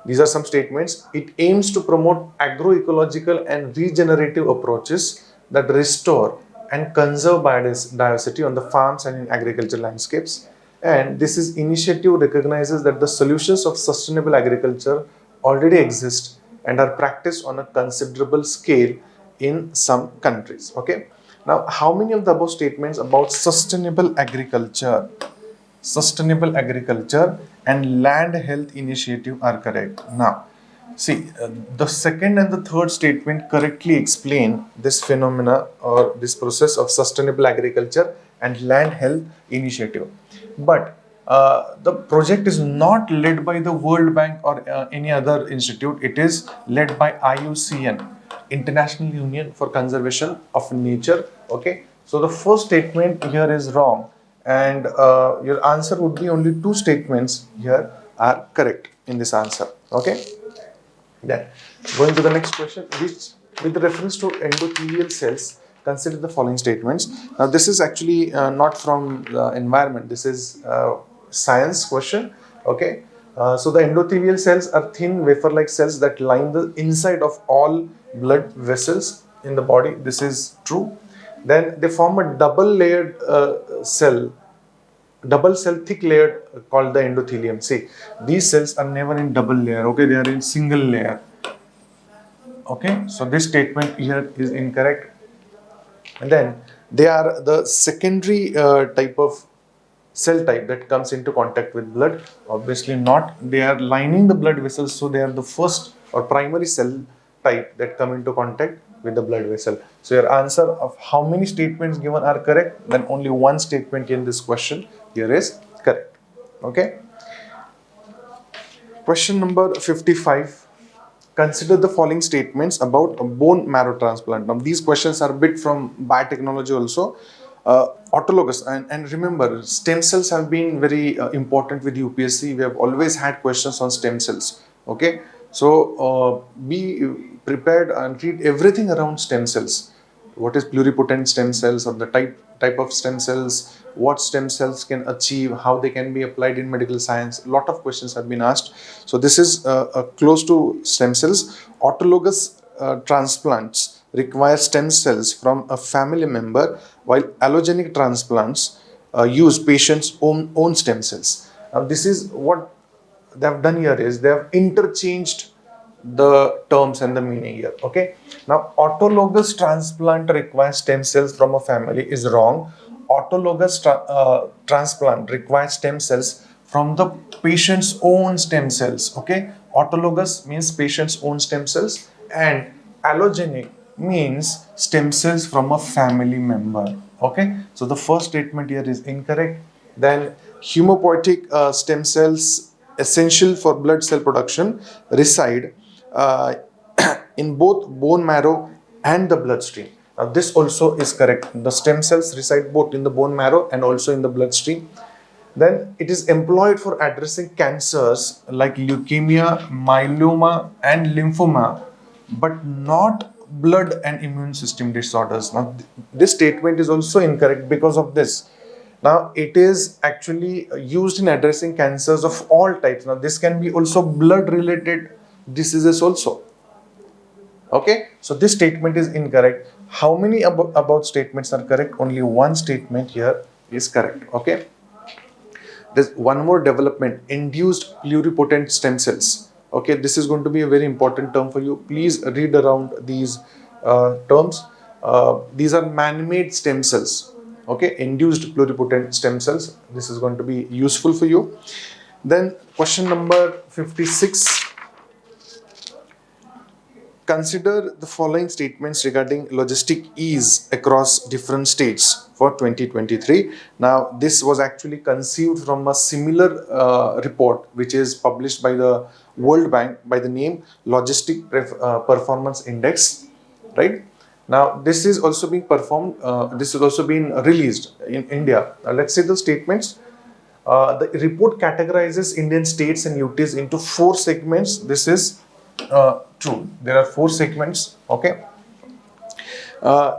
These are some statements. It aims to promote agroecological and regenerative approaches that restore and conserve biodiversity on the farms and in agriculture landscapes. And this initiative recognizes that the solutions of sustainable agriculture already exist and are practiced on a considerable scale in some countries. Okay. Now, how many of the above statements about sustainable agriculture and land health initiative are correct? Now, see, the second and the third statement correctly explain this phenomena or this process of sustainable agriculture and land health initiative. But the project is not led by the World Bank or any other institute. It is led by IUCN, International Union for Conservation of Nature. Okay, so the first statement here is wrong, and your answer would be only two statements here are correct in this answer. Okay, then going to the next question, which with reference to endothelial cells, consider the following statements. Now this is actually not from the environment, this is science question. Okay, so the endothelial cells are thin wafer-like cells that line the inside of all blood vessels in the body. This is true. Then they form a double-layered cell double cell thick layer called the endothelium. See, these cells are never in double layer, okay, they are in single layer. Okay, so this statement here is incorrect. And then they are the secondary type of cell type that comes into contact with blood. Obviously not, they are lining the blood vessels, so they are the first or primary cell type that come into contact with the blood vessel. So your answer of how many statements given are correct, then only one statement in this question here is correct. Okay, question number 55. Consider the following statements about a bone marrow transplant. Now, these questions are a bit from biotechnology also. Autologous, and remember, stem cells have been very important with UPSC. We have always had questions on stem cells. Okay, so be prepared and read everything around stem cells. What is pluripotent stem cells, or the type of stem cells, what stem cells can achieve, how they can be applied in medical science. A lot of questions have been asked. So this is close to stem cells. Autologous transplants require stem cells from a family member, while allogenic transplants use patients' own stem cells. Now this is what they have done here, is they have interchanged the terms and the meaning here. Okay, now autologous transplant requires stem cells from a family is wrong. Autologous transplant requires stem cells from the patient's own stem cells. Okay, autologous means patient's own stem cells, and allogenic means stem cells from a family member. Okay, so the first statement here is incorrect. Then hemopoietic stem cells essential for blood cell production reside uh, in both bone marrow and the bloodstream. Now this also is correct. The stem cells reside both in the bone marrow and also in the bloodstream. Then it is employed for addressing cancers like leukemia, myeloma and lymphoma, but not blood and immune system disorders. Now this statement is also incorrect because of this. Now it is actually used in addressing cancers of all types. Now this can be also blood related diseases also. Okay, so this statement is incorrect. How many about statements are correct? Only one statement here is correct. Okay, there's one more development: induced pluripotent stem cells. Okay, this is going to be a very important term for you. Please read around these terms. These are man-made stem cells. Okay, induced pluripotent stem cells. This is going to be useful for you. Then question number 56. Consider the following statements regarding logistic ease across different states for 2023. Now, this was actually conceived from a similar report which is published by the World Bank by the name Logistic Performance Index, right? Now, this is also being performed, this is also being released in India. Let's see the statements. The report categorizes Indian states and UTs into 4 segments. This is true. There are 4 segments. Okay.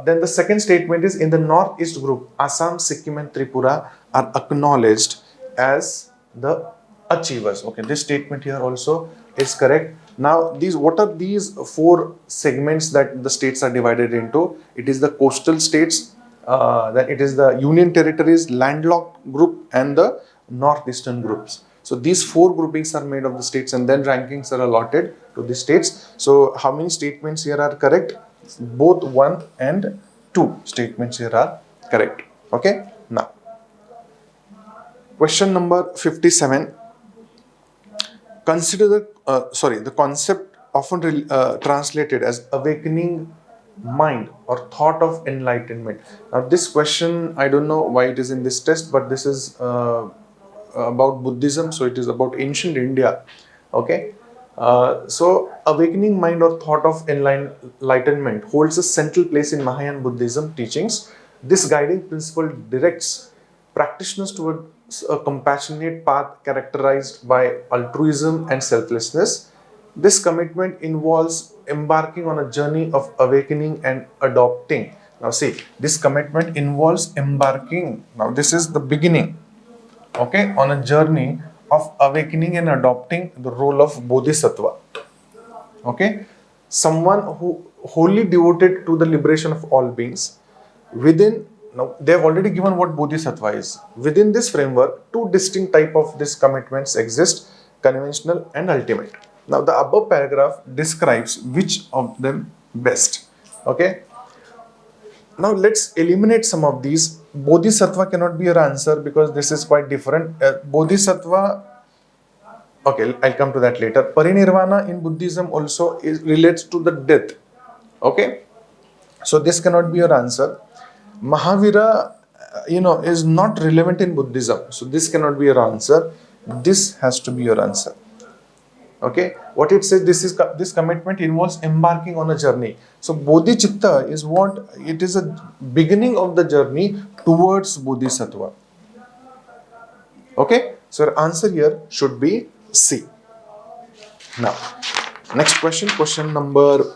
Then the second statement is, in the northeast group, Assam, Sikkim, and Tripura are acknowledged as the achievers. Okay, this statement here also is correct. Now, what are these 4 segments that the states are divided into? It is the coastal states, then it is the union territories, landlocked group, and the northeastern groups. So these 4 groupings are made of the states, and then rankings are allotted to the states. So how many statements here are correct? Both 1 and 2 statements here are correct. Okay. Now, question number 57. Consider the concept often translated as awakening mind or thought of enlightenment. Now this question, I don't know why it is in this test, but this is about Buddhism, so it is about ancient India. Okay, so awakening mind or thought of enlightenment holds a central place in Mahayana Buddhism teachings. This guiding principle directs practitioners toward a compassionate path characterized by altruism and selflessness. This commitment involves embarking on a journey of awakening and adopting. Now see, this commitment involves embarking. Now this is the beginning, okay, on a journey of awakening and adopting the role of bodhisattva. Okay, someone who wholly devoted to the liberation of all beings. Within Now they have already given what bodhisattva is. Within this framework, two distinct type of these commitments exist: conventional and ultimate. Now the above paragraph describes which of them best. Okay. Now let's eliminate some of these. Bodhisattva cannot be your answer because this is quite different. Bodhisattva, okay, I'll come to that later. Parinirvana in Buddhism also relates to the death. Okay, so this cannot be your answer. Mahavira, is not relevant in Buddhism, so this cannot be your answer. This has to be your answer. Okay, what it says, this commitment involves embarking on a journey. So bodhicitta is what it is, a beginning of the journey towards bodhisattva. Okay, so your answer here should be C. Now, next question number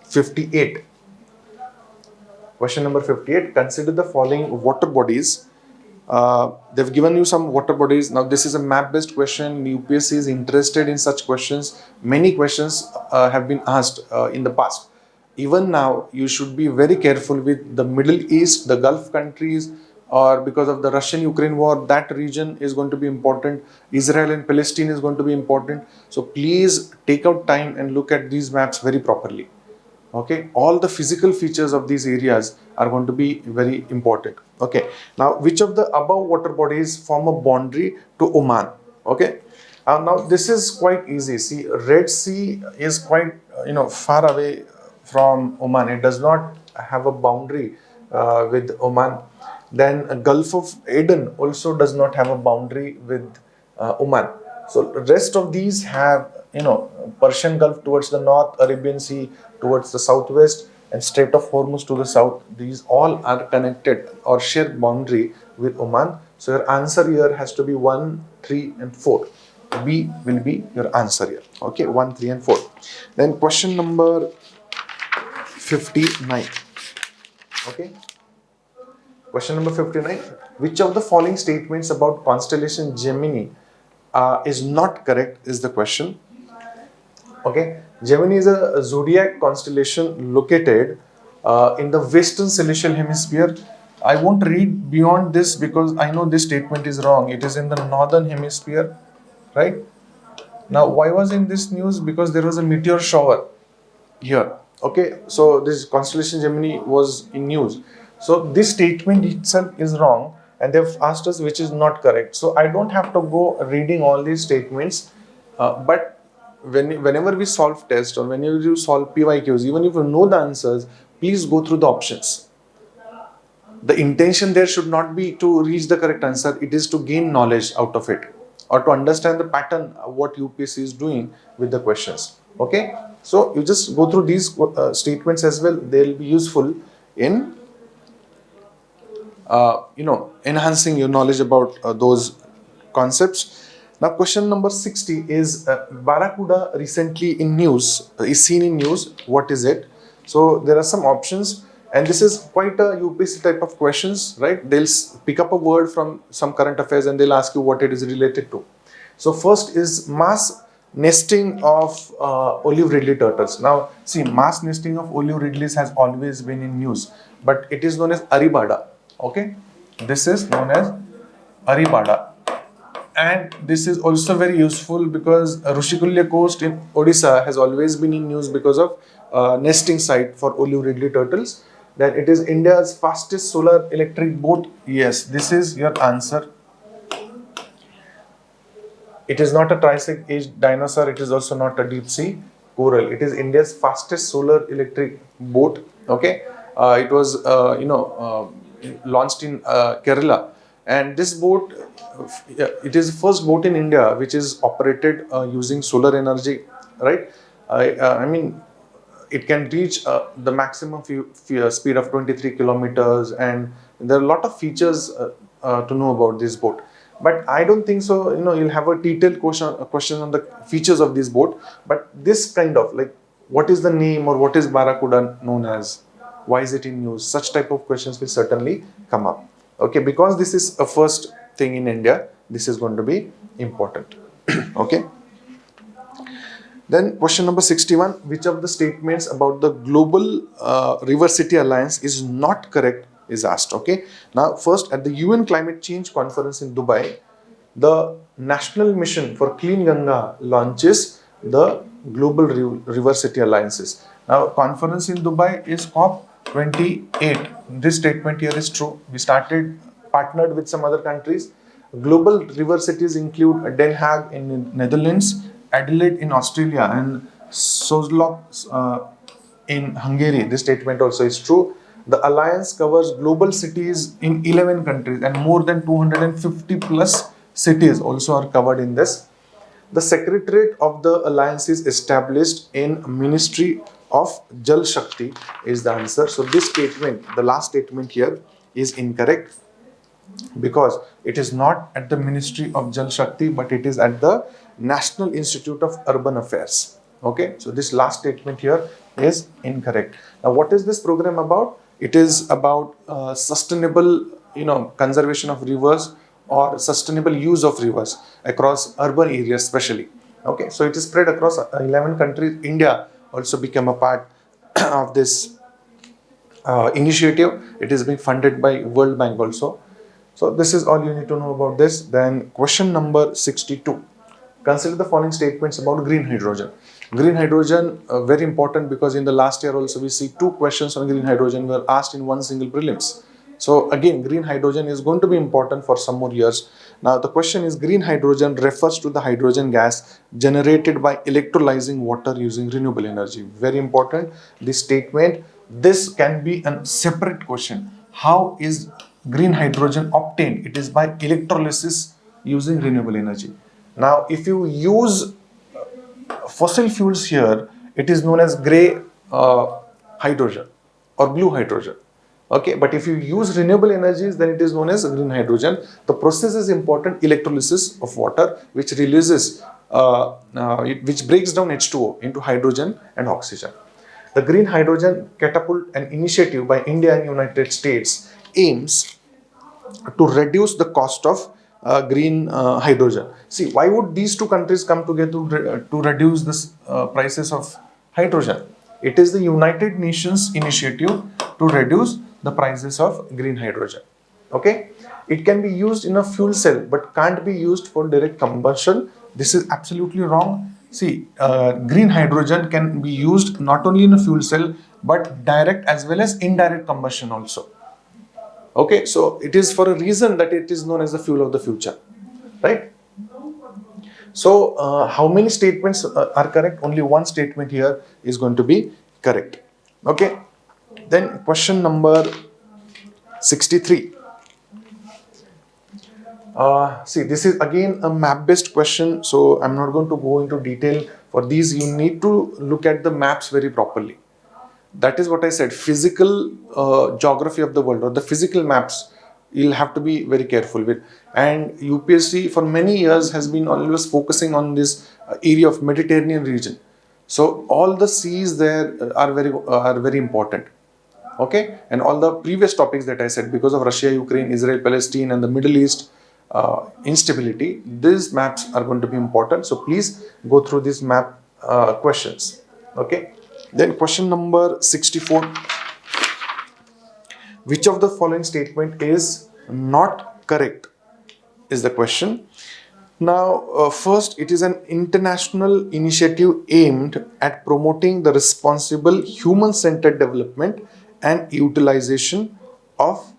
58. Question number 58. Consider the following water bodies. They've given you some water bodies. Now, this is a map-based question. UPSC is interested in such questions. Many questions have been asked in the past. Even now, you should be very careful with the Middle East, the Gulf countries, or because of the Russian-Ukraine war, that region is going to be important. Israel and Palestine is going to be important. So please take out time and look at these maps very properly. Okay, all the physical features of these areas are going to be very important. Okay, now which of the above water bodies form a boundary to Oman? Okay, now this is quite easy. See, Red Sea is quite far away from Oman. It does not have a boundary with Oman. Then Gulf of Aden also does not have a boundary with Oman. So rest of these have Persian Gulf towards the north, Arabian Sea towards the southwest, and Strait of Hormuz to the south. These all are connected or share boundary with Oman. So your answer here has to be 1, 3 and 4. B will be your answer here. Okay, 1, 3 and 4. Then question number 59. Okay. Question number 59. Which of the following statements about constellation Gemini is not correct is the question. Okay. Gemini is a zodiac constellation located in the western celestial hemisphere. I won't read beyond this because I know this statement is wrong. It is in the northern hemisphere, right? Now, why was in this news? Because there was a meteor shower here. Okay, so this constellation Gemini was in news. So this statement itself is wrong, and they've asked us which is not correct. So I don't have to go reading all these statements, but whenever we solve tests or whenever you solve PYQs, even if you know the answers, please go through the options. The intention there should not be to reach the correct answer. It is to gain knowledge out of it or to understand the pattern of what UPSC is doing with the questions. Okay, so you just go through these statements as well. They will be useful in enhancing your knowledge about those concepts. Now, question number 60 is Barracuda recently in news, is seen in news. What is it? So there are some options, and this is quite a UPSC type of questions, right? They'll pick up a word from some current affairs and they'll ask you what it is related to. So first is mass nesting of olive ridley turtles. Now, see, mass nesting of olive ridleys has always been in news, but it is known as Aribada. Okay, this is known as Aribada. And this is also very useful because Rushikulya coast in Odisha has always been in news because of nesting site for olive ridley turtles. Then it is India's fastest solar electric boat. Yes, this is your answer. It is not a Triassic-aged dinosaur. It is also not a deep-sea coral. It is India's fastest solar electric boat. Okay, it was launched in Kerala, and this boat, it is the first boat in India which is operated using solar energy. Right? I mean, it can reach the maximum speed of 23 kilometers, and there are a lot of features to know about this boat. But I don't think so. You'll have a detailed question on the features of this boat. But this kind of like, what is the name or what is Barracuda known as? Why is it in news? Such type of questions will certainly come up. Okay, because this is a first thing in India, this is going to be important. Okay. Then question number 61, which of the statements about the Global River City Alliance is not correct is asked. Okay. Now, first at the UN Climate Change Conference in Dubai, the National Mission for Clean Ganga launches the Global River City Alliances. Now, conference in Dubai is COP28. This statement here is true. We partnered with some other countries. Global river cities include Den Haag in Netherlands, Adelaide in Australia, and Sozlok in Hungary. This statement also is true. The alliance covers global cities in 11 countries, and more than 250 plus cities also are covered in this. The secretariat of the alliance is established in Ministry of Jal Shakti is the answer. So this statement, the last statement here, is incorrect, because it is not at the Ministry of Jal Shakti, but it is at the National Institute of Urban Affairs. Okay, so this last statement here is incorrect. Now, what is this program about? It is about sustainable, conservation of rivers or sustainable use of rivers across urban areas, especially. Okay, so it is spread across 11 countries. India also became a part of this initiative. It is being funded by World Bank also. So this is all you need to know about this. Then question number 62. Consider the following statements about green hydrogen. Green hydrogen, very important, because in the last year also we see 2 questions on green hydrogen were asked in one single prelims. So again, green hydrogen is going to be important for some more years. Now the question is, green hydrogen refers to the hydrogen gas generated by electrolyzing water using renewable energy. Very important, this statement. This can be a separate question. How is green hydrogen obtained? It is by electrolysis using renewable energy. Now, if you use fossil fuels here, it is known as gray hydrogen or blue hydrogen. Okay, but if you use renewable energies, then it is known as green hydrogen. The process is important: electrolysis of water, which releases, which breaks down H2O into hydrogen and oxygen. The Green Hydrogen Catapult, an initiative by India and United States, aims to reduce the cost of green hydrogen. See, why would these 2 countries come together to reduce this prices of hydrogen? It is the United Nations initiative to reduce the prices of green hydrogen. Okay, it can be used in a fuel cell, but can't be used for direct combustion. This is absolutely wrong. See, green hydrogen can be used not only in a fuel cell, but direct as well as indirect combustion also. Okay, so it is for a reason that it is known as the fuel of the future, right? So, how many statements are correct? Only one statement here is going to be correct. Okay, then question number 63. See, this is again a map-based question, so I'm not going to go into detail. For these, you need to look at the maps very properly. That is what I said, physical geography of the world, or the physical maps, you'll have to be very careful with. And UPSC for many years has been always focusing on this area of Mediterranean region. So all the seas there are very important. Okay, and all the previous topics that I said, because of Russia, Ukraine, Israel, Palestine, and the Middle East instability, these maps are going to be important. So please go through these map questions. Okay. Then question number 64. Which of the following statement is not correct is the question. Now, first, it is an international initiative aimed at promoting the responsible human-centered development and utilization of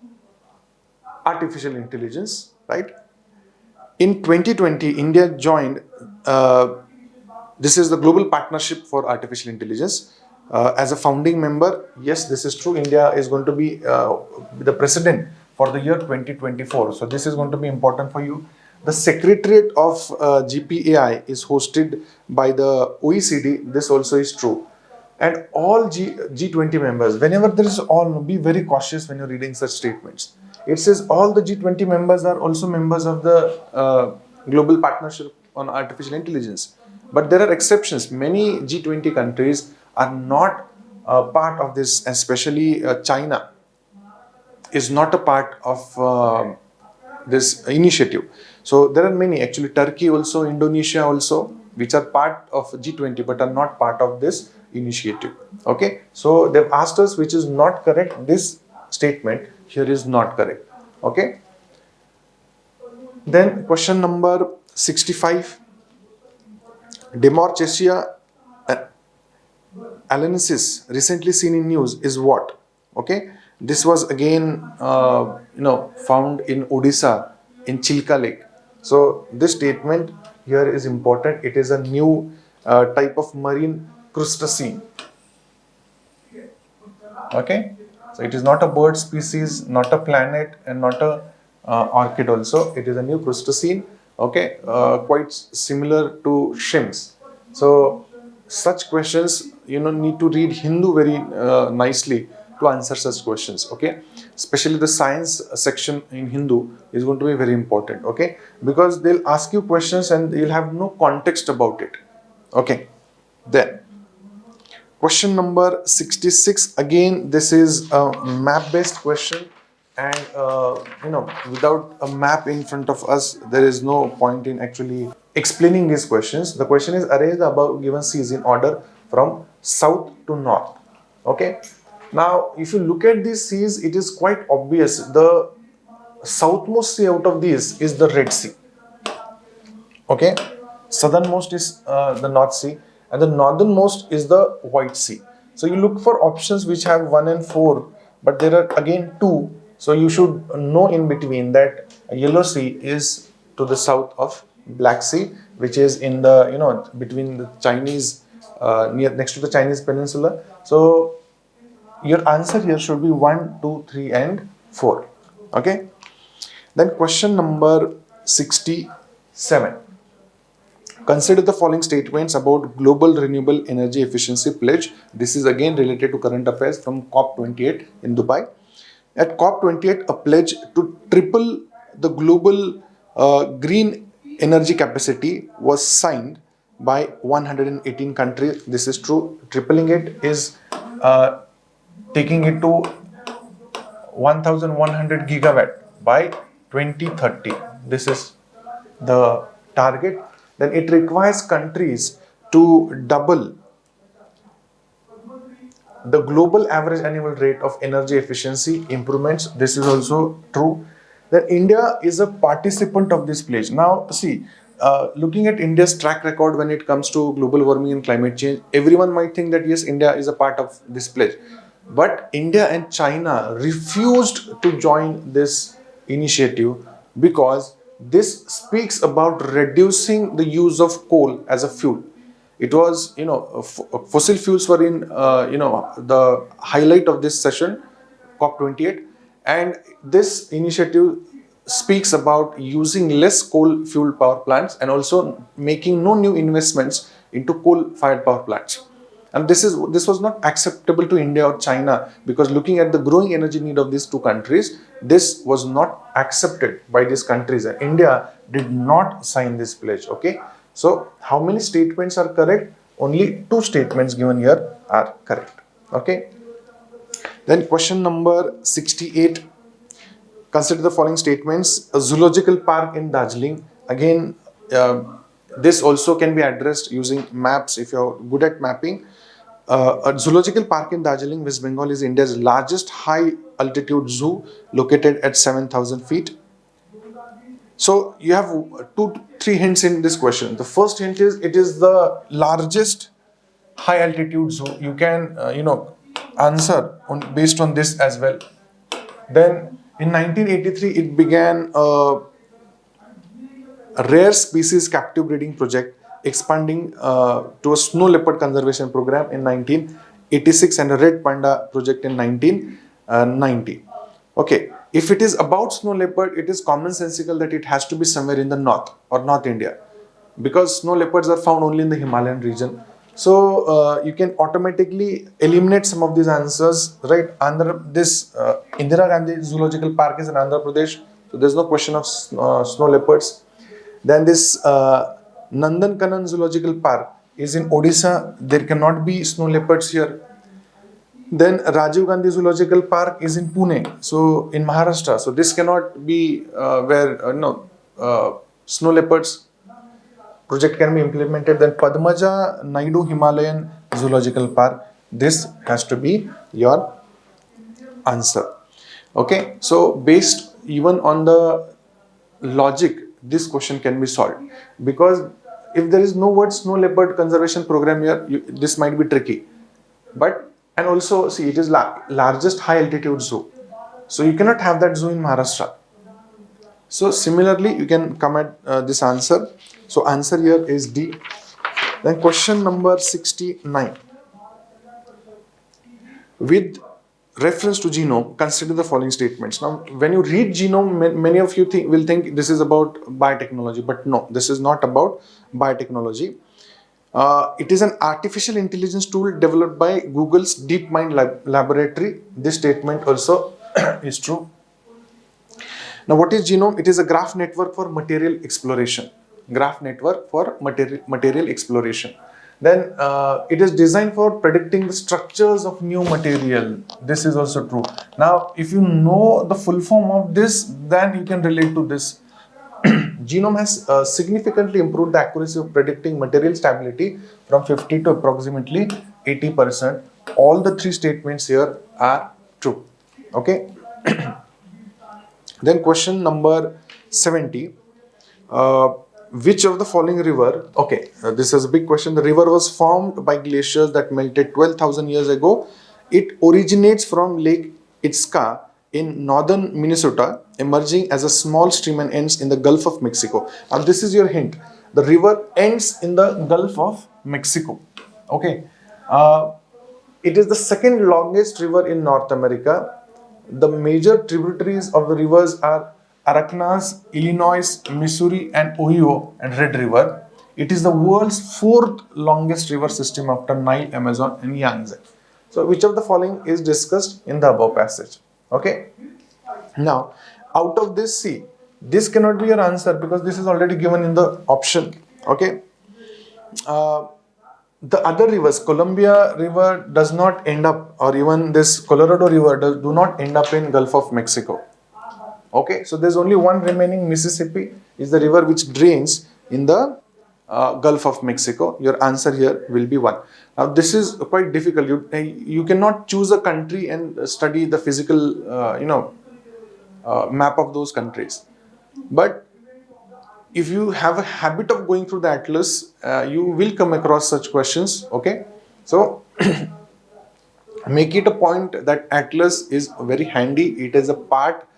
artificial intelligence, right? In 2020, India joined, this is the Global Partnership for Artificial Intelligence. As a founding member, yes, this is true. India is going to be the president for the year 2024. So this is going to be important for you. The Secretariat of GPAI is hosted by the OECD. This also is true. And all G20 members, whenever there is all, be very cautious when you're reading such statements. It says all the G20 members are also members of the Global Partnership on Artificial Intelligence. But there are exceptions. Many G20 countries are not part of this, especially China is not a part of this initiative. So there are many, actually Turkey also, Indonesia also, which are part of G20 but are not part of this initiative. Okay, so they've asked us which is not correct. This statement, here is not correct. Okay. Then question number 65. Demarchesia alenisis recently seen in news is what? Okay. This was again found in Odisha in Chilka Lake. So this statement here is important. It is a new type of marine crustacean. Okay, so it is not a bird species, not a planet, and not a orchid also. It is a new crustacean. Okay, quite similar to shrimps. So such questions need to read Hindu very nicely to answer such questions. Okay, especially the science section in Hindu is going to be very important. Okay, because they'll ask you questions and you'll have no context about it. Okay, then question number 66. Again, this is a map based question, and without a map in front of us, there is no point in actually explaining these questions. The question is, arrange the above given seas in order from south to north. Okay, now if you look at these seas, it is quite obvious. The southmost sea out of these is the Red Sea. Okay, southernmost is the North Sea, and the northernmost is the White Sea. So you look for options which have 1 and 4, but there are again 2. So you should know in between that Yellow Sea is to the south of Black Sea, which is in the between the Chinese next to the Chinese peninsula. So your answer here should be 1, 2, 3, and 4. Okay. Then question number 67. Consider the following statements about Global Renewable Energy Efficiency Pledge. This is again related to current affairs from COP28 in Dubai. At COP28, a pledge to triple the global green energy capacity was signed by 118 countries. This is true. Tripling it is taking it to 1100 gigawatt by 2030. This is the target. Then it requires countries to double the global average annual rate of energy efficiency improvements. This is also true. Then India is a participant of this pledge. Now, see, looking at India's track record when it comes to global warming and climate change, everyone might think that yes, India is a part of this pledge. But India and China refused to join this initiative because this speaks about reducing the use of coal as a fuel. It was, fossil fuels were in, the highlight of this session, COP28, and this initiative speaks about using less coal fuel power plants and also making no new investments into coal fired power plants. And this was not acceptable to India or China, because looking at the growing energy need of these two countries, this was not accepted by these countries, and India did not sign this pledge. Okay, so how many statements are correct? Only 2 statements given here are correct. Okay, then question number 68. Consider the following statements. A zoological park in Darjeeling. Again, this also can be addressed using maps if you're good at mapping. A zoological park in Darjeeling, West Bengal is India's largest high altitude zoo located at 7,000 feet. So you have 2-3 hints in this question. The first hint is it is the largest high altitude zoo. You can answer based on this as well. Then in 1983 it began a rare species captive breeding project, expanding to a snow leopard conservation program in 1986 and a red panda project in 1990. Okay, if it is about snow leopard, it is commonsensical that it has to be somewhere in the north or North India, because snow leopards are found only in the Himalayan region. So you can automatically eliminate some of these answers, right? This Indira Gandhi Zoological Park is in Andhra Pradesh, so there's no question of snow leopards. Then this Nandankanan Zoological Park is in Odisha. There cannot be snow leopards here. Then Rajiv Gandhi Zoological Park is in Pune, so in Maharashtra. So this cannot be where snow leopards project can be implemented. Then Padmaja Naidu Himalayan Zoological Park. This has to be your answer. Okay, so based even on the logic, this question can be solved, because if there is no word snow leopard conservation program here, this might be tricky. But and also see, it is largest high altitude zoo, so you cannot have that zoo in Maharashtra. So similarly, you can come at this answer. So answer here is D. Then question number 69. With reference to genome, consider the following statements. Now, when you read genome, many of you will think this is about biotechnology, but no, this is not about biotechnology. It is an artificial intelligence tool developed by Google's DeepMind laboratory. This statement also is true. Now, what is genome? It is a graph network for material exploration. Graph network for material exploration. Then it is designed for predicting the structures of new material. This is also true. Now, if you know the full form of this, then you can relate to this. Genome has significantly improved the accuracy of predicting material stability from 50 to approximately 80%. All the three statements here are true. Okay. Then question number 70. Which of the following river, okay, this is a big question. The river was formed by glaciers that melted 12,000 years ago. It originates from Lake Itzka in northern Minnesota, emerging as a small stream and ends in the Gulf of Mexico. Now, this is your hint. The river ends in the Gulf of Mexico. Okay. It is the second longest river in North America. The major tributaries of the rivers are Arkansas, Illinois, Missouri, and Ohio, and Red River. It is the world's fourth longest river system after Nile, Amazon, and Yangtze. So, which of the following is discussed in the above passage? Okay. Now, out of this, see, this cannot be your answer because this is already given in the option. Okay. The other rivers, Columbia River does not end up, or even this Colorado River do not end up in Gulf of Mexico. Okay, so there's only one remaining. Mississippi is the river which drains in the Gulf of Mexico. Your answer here will be 1. Now this is quite difficult. You cannot choose a country and study the physical map of those countries. But if you have a habit of going through the atlas, you will come across such questions. Okay, so make it a point that atlas is very handy. It is a part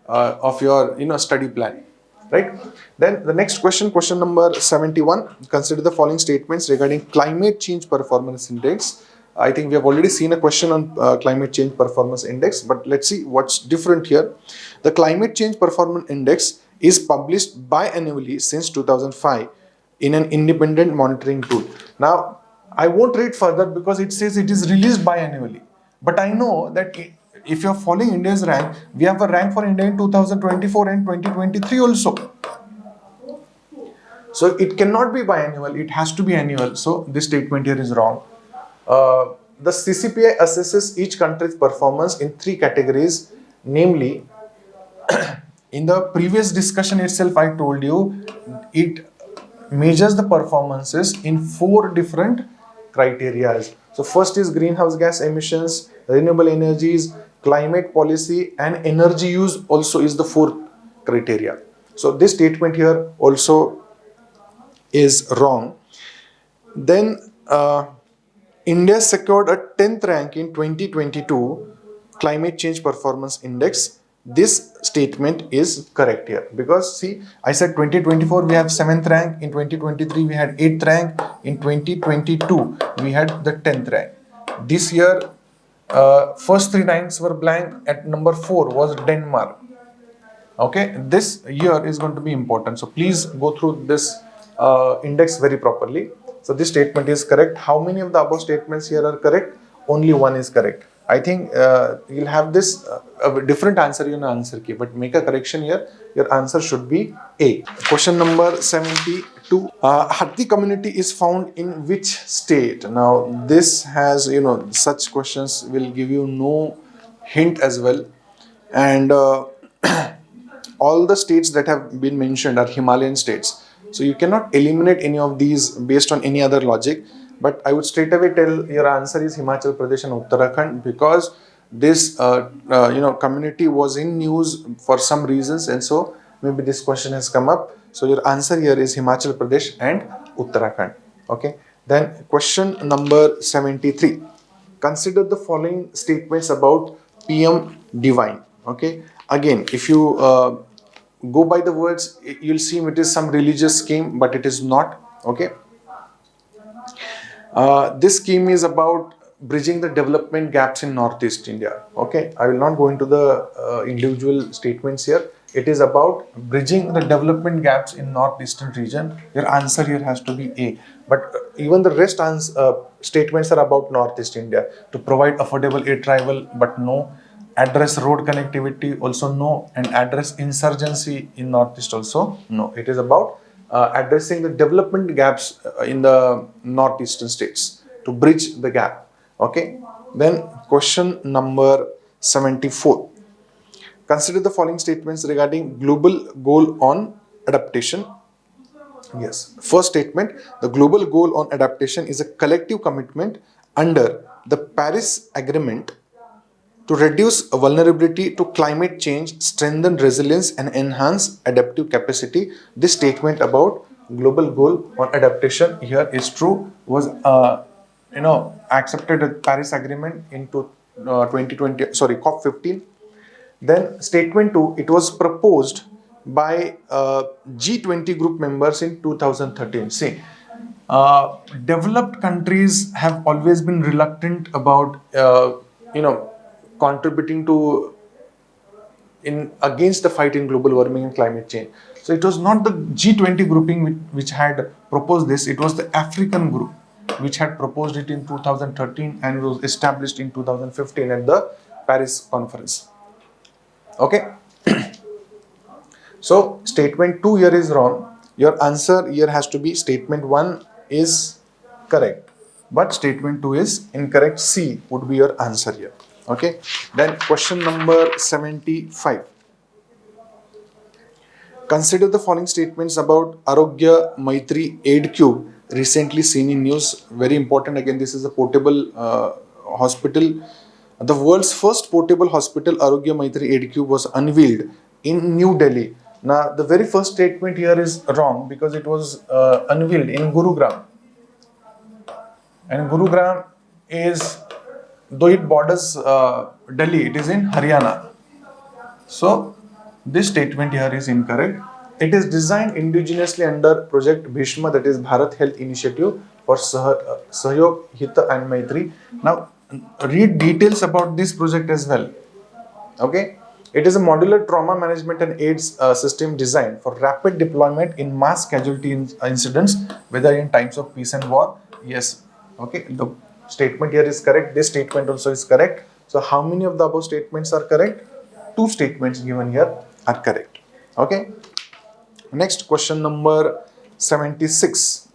of your study plan, right? Then the next question, question number 71. Consider the following statements regarding climate change performance index. I think we have already seen a question on climate change performance index, but let's see what's different here. The climate change performance index is published biannually since 2005 in an independent monitoring tool. Now, I won't read further because it says it is released biannually. But I know that if you're following India's rank, we have a rank for India in 2024 and 2023 also. So it cannot be biannual, it has to be annual. So this statement here is wrong. The CCPI assesses each country's performance in 3 categories, namely, in the previous discussion itself, I told you it measures the performances in 4 different criteria. So first is greenhouse gas emissions, renewable energies, climate policy, and energy use also is the 4th criteria. So this statement here also is wrong. Then India secured a 10th rank in 2022 climate change performance index. This statement is correct here because see, I said 2024 we have 7th rank, in 2023 we had 8th rank, in 2022 we had the 10th rank. This year first 3 ranks were blank. At number 4 was Denmark. Okay, this year is going to be important, so please go through this index very properly. So this statement is correct. How many of the above statements here are correct? Only 1 is correct. I think you'll have this a different answer in answer key, but make a correction here. Your answer should be A. Question number 72. Hatti community is found in which state? Now this has, such questions will give you no hint as well. And all the states that have been mentioned are Himalayan states. So you cannot eliminate any of these based on any other logic. But I would straight away tell your answer is Himachal Pradesh and Uttarakhand because this community was in news for some reasons, and so maybe this question has come up. So your answer here is Himachal Pradesh and Uttarakhand. Okay. Then question number 73. Consider the following statements about PM Divine. Okay. Again, if you go by the words, you'll see it is some religious scheme, but it is not. Okay. This scheme is about bridging the development gaps in Northeast India. Okay, I will not go into the individual statements here. It is about bridging the development gaps in Northeastern region. Your answer here has to be A. But even the rest statements are about Northeast India. To provide affordable air travel, but no. Address road connectivity, also no. And address insurgency in Northeast, also no. It is about addressing the development gaps in the northeastern states to bridge the gap. Okay. Then question number 74. Consider the following statements regarding global goal on adaptation. Yes. First statement, the global goal on adaptation is a collective commitment under the Paris Agreement to reduce vulnerability to climate change, strengthen resilience, and enhance adaptive capacity. This statement about global goal on adaptation here is true. Was accepted at Paris Agreement into 2020. Sorry, COP15. Then statement 2. It was proposed by G20 group members in 2013. See, developed countries have always been reluctant about contributing to in against the fight in global warming and climate change. So it was not the G20 grouping which had proposed this. It was the African group which had proposed it in 2013 and was established in 2015 at the Paris conference. Okay. So statement 2 here is wrong. Your answer here has to be statement 1 is correct, but statement 2 is incorrect. C would be your answer here. Okay. Then question number 75. Consider the following statements about Arogya Maitri Aid Cube recently seen in news. Very important. Again, this is a portable hospital. The world's first portable hospital, Arogya Maitri Aid Cube, was unveiled in New Delhi. Now, the very first statement here is wrong because it was unveiled in Gurugram. And Gurugram is, though it borders Delhi, it is in Haryana. So, this statement here is incorrect. It is designed indigenously under Project Bhishma, that is Bharat Health Initiative for Sahyog, Hita and Maitri. Now, read details about this project as well. Okay. It is a modular trauma management and AIDS system designed for rapid deployment in mass casualty incidents, whether in times of peace and war. Yes. Okay. The statement here is correct. This statement also is correct. So, how many of the above statements are correct? 2 statements given here are correct. Okay. Next, question number 76.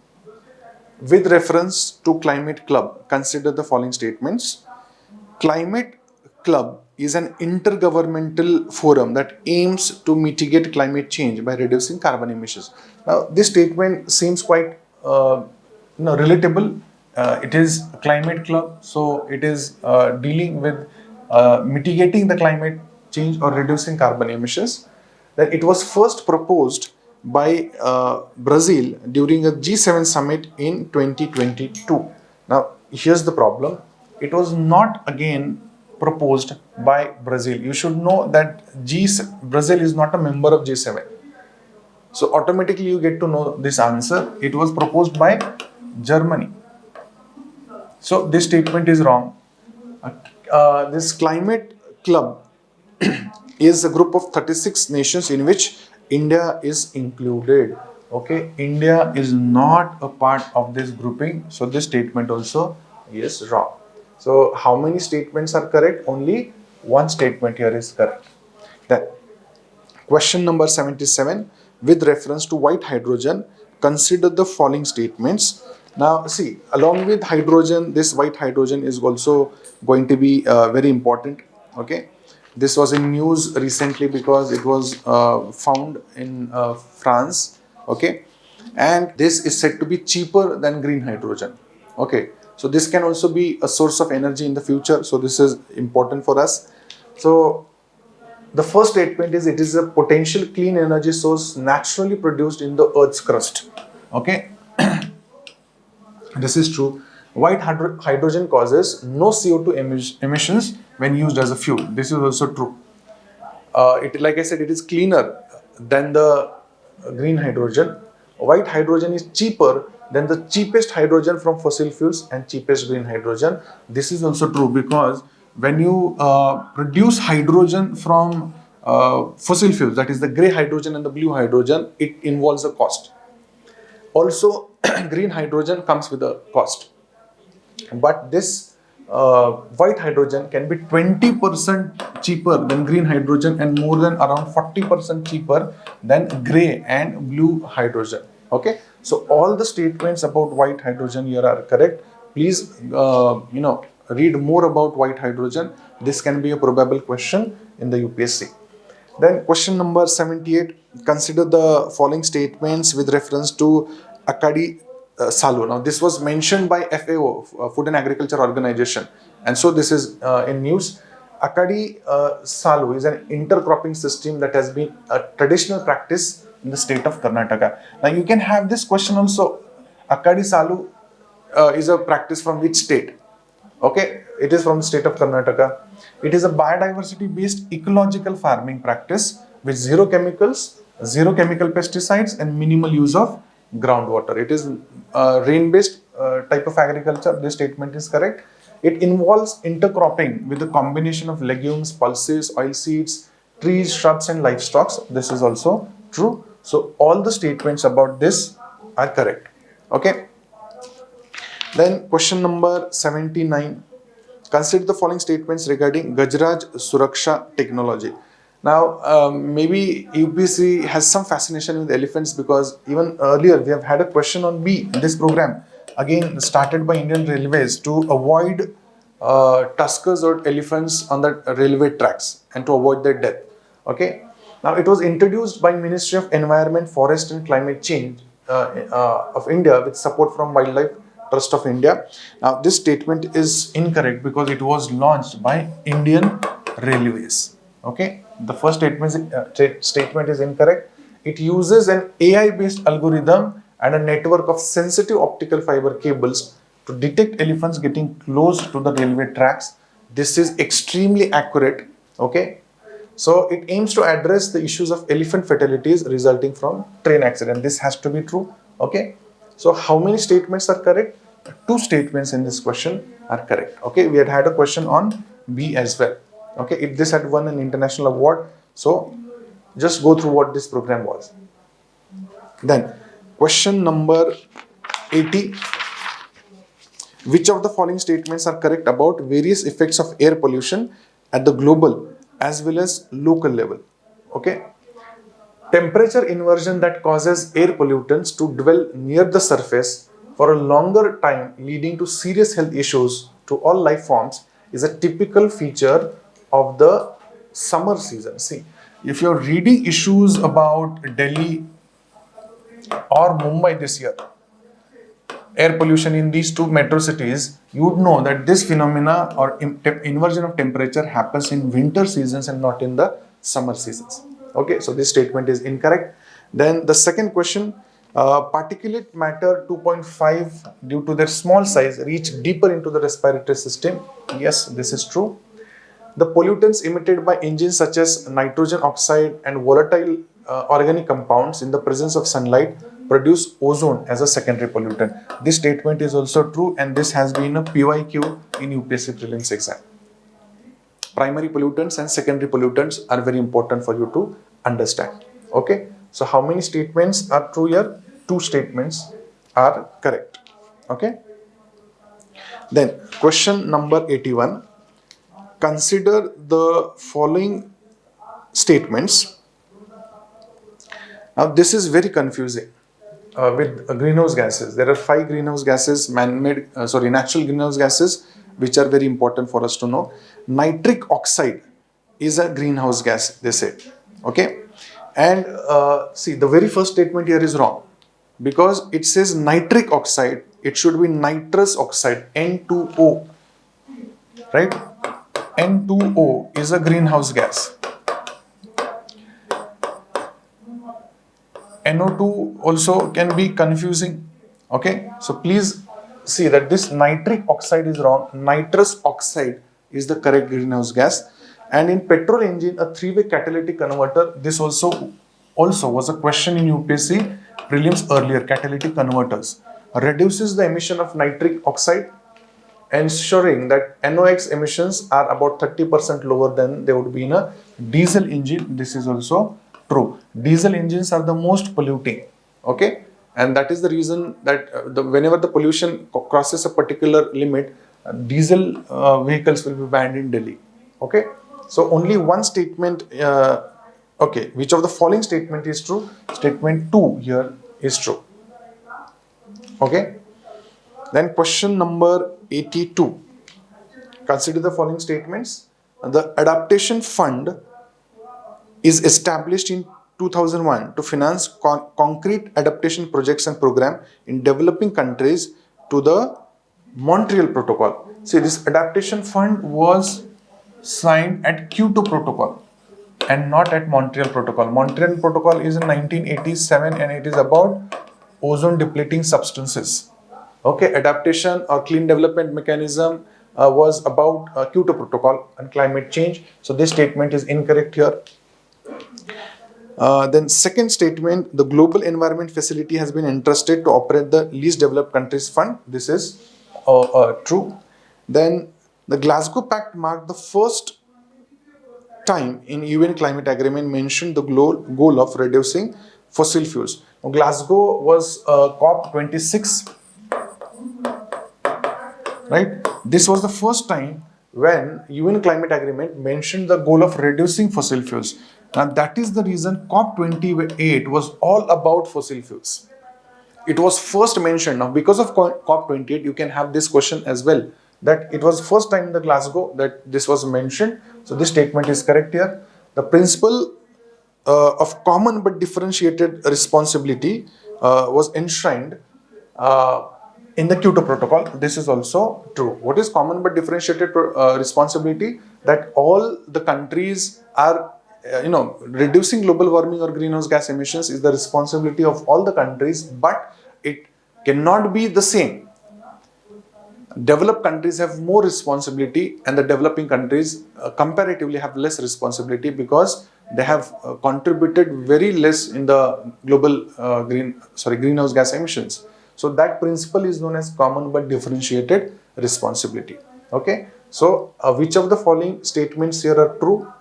With reference to Climate Club, consider the following statements. Climate Club is an intergovernmental forum that aims to mitigate climate change by reducing carbon emissions. Now, this statement seems quite relatable. It is a climate club, so it is dealing with mitigating the climate change or reducing carbon emissions. That it was first proposed by Brazil during a G7 summit in 2022. Now, here's the problem. It was not again proposed by Brazil. You should know that Brazil is not a member of G7. So automatically you get to know this answer. It was proposed by Germany. So this statement is wrong. This climate club is a group of 36 nations in which India is included. Okay, India is not a part of this grouping. So this statement also is wrong. So how many statements are correct? Only one statement here is correct. Then question number 77. With reference to white hydrogen, consider the following statements. Now see, along with hydrogen, this white hydrogen is also going to be very important. Okay. This was in news recently because it was found in France. Okay. And this is said to be cheaper than green hydrogen. Okay. So this can also be a source of energy in the future. So this is important for us. So the first statement is it is a potential clean energy source naturally produced in the Earth's crust. Okay, this is true. White hydrogen causes no CO2 emissions when used as a fuel. This is also true. Like I said, it is cleaner than the green hydrogen. White hydrogen is cheaper than the cheapest hydrogen from fossil fuels and cheapest green hydrogen. This is also true because when you produce hydrogen from fossil fuels, that is the gray hydrogen and the blue hydrogen, it involves a cost. Also, green hydrogen comes with a cost. But this white hydrogen can be 20% cheaper than green hydrogen and more than around 40% cheaper than gray and blue hydrogen. Okay, so all the statements about white hydrogen here are correct. Please read more about white hydrogen. This can be a probable question in the UPSC. Then question number 78, consider the following statements with reference to Akadi Salu. Now this was mentioned by FAO, Food and Agriculture Organization, and so this is in news. Akadi Salu is an intercropping system that has been a traditional practice in the state of Karnataka. Now you can have this question also. Akadi Salu is a practice from which state? Okay, it is from the state of Karnataka. It is a biodiversity-based ecological farming practice with zero chemicals, zero chemical pesticides, and minimal use of groundwater. It is rain-based type of agriculture. This statement is correct. It involves intercropping with a combination of legumes, pulses, oilseeds, trees, shrubs, and livestock. This is also true. So all the statements about this are correct. Okay. Then question number 79. Consider the following statements regarding Gajraj Suraksha technology. Now, maybe UPSC has some fascination with elephants because even earlier we have had a question on B in this program. Again, started by Indian Railways to avoid tuskers or elephants on the railway tracks and to avoid their death. Okay. Now, it was introduced by Ministry of Environment, Forest and Climate Change of India with support from Wildlife Trust of India. Now, this statement is incorrect because it was launched by Indian Railways. Okay, the first statement is incorrect. It uses an AI-based algorithm and a network of sensitive optical fiber cables to detect elephants getting close to the railway tracks. This is extremely accurate. Okay, so it aims to address the issues of elephant fatalities resulting from train accident. This has to be true. Okay. So how many statements are correct? 2 statements in this question are correct. Okay, we had a question on B as well. Okay, if this had won an international award, so just go through what this program was. Then question number 80. Which of the following statements are correct about various effects of air pollution at the global as well as local level? Okay. Temperature inversion that causes air pollutants to dwell near the surface for a longer time, leading to serious health issues to all life forms, is a typical feature of the summer season. See, if you're reading issues about Delhi or Mumbai this year, air pollution in these 2 metro cities, you would know that this phenomena or inversion of temperature happens in winter seasons and not in the summer seasons. Okay, so this statement is incorrect. Then the second question, particulate matter 2.5 due to their small size reach deeper into the respiratory system. Yes, this is true. The pollutants emitted by engines such as nitrogen oxide and volatile organic compounds in the presence of sunlight produce ozone as a secondary pollutant. This statement is also true and this has been a PYQ in UPSC Prelims exam. Primary pollutants and secondary pollutants are very important for you to understand. Okay, so how many statements are true here? 2 statements are correct. Okay, then question number 81. Consider the following statements. Now this is very confusing with greenhouse gases. There are 5 greenhouse gases, natural greenhouse gases, which are very important for us to know. Nitric oxide is a greenhouse gas, they say. Okay, and see, the very first statement here is wrong because it says nitric oxide. it should be nitrous oxide, N2O, right? N2O is a greenhouse gas. NO2 also can be confusing. Okay, so please see that this nitric oxide is wrong. Nitrous oxide is the correct greenhouse gas. And in petrol engine, a three-way catalytic converter, this also was a question in UPSC Prelims earlier. Catalytic converters reduces the emission of nitric oxide, ensuring that NOx emissions are about 30% lower than they would be in a diesel engine. This is also true. Diesel engines are the most polluting. Okay, and that is the reason that whenever the pollution crosses a particular limit, diesel vehicles will be banned in Delhi. Okay, so only one statement. Okay, which of the following statement is true? Statement 2 here is true. Okay. Then question number 82. Consider the following statements. The adaptation fund is established in 2001 to finance concrete adaptation projects and program in developing countries to the Montreal Protocol. See, this adaptation fund was signed at Kyoto Protocol and not at Montreal Protocol. Montreal Protocol is in 1987 and it is about ozone depleting substances. Okay, adaptation or clean development mechanism was about Kyoto Protocol and climate change. So this statement is incorrect here. Then second statement, the Global Environment Facility has been entrusted to operate the Least Developed Countries Fund. This is true. Then the Glasgow Pact marked the first time in UN climate agreement mentioned the goal of reducing fossil fuels. Now, Glasgow was COP26, right? This was the first time when UN climate agreement mentioned the goal of reducing fossil fuels. And that is the reason COP28 was all about fossil fuels. It was first mentioned. Now, because of COP28, you can have this question as well, that it was first time in the Glasgow that this was mentioned. So this statement is correct here. The principle of common but differentiated responsibility was enshrined in the Kyoto Protocol. This is also true. What is common but differentiated responsibility? That all the countries are reducing global warming or greenhouse gas emissions is the responsibility of all the countries, but it cannot be the same. Developed countries have more responsibility and the developing countries comparatively have less responsibility because they have contributed very less in the global greenhouse gas emissions. So that principle is known as common but differentiated responsibility. Okay. So which of the following statements here are true?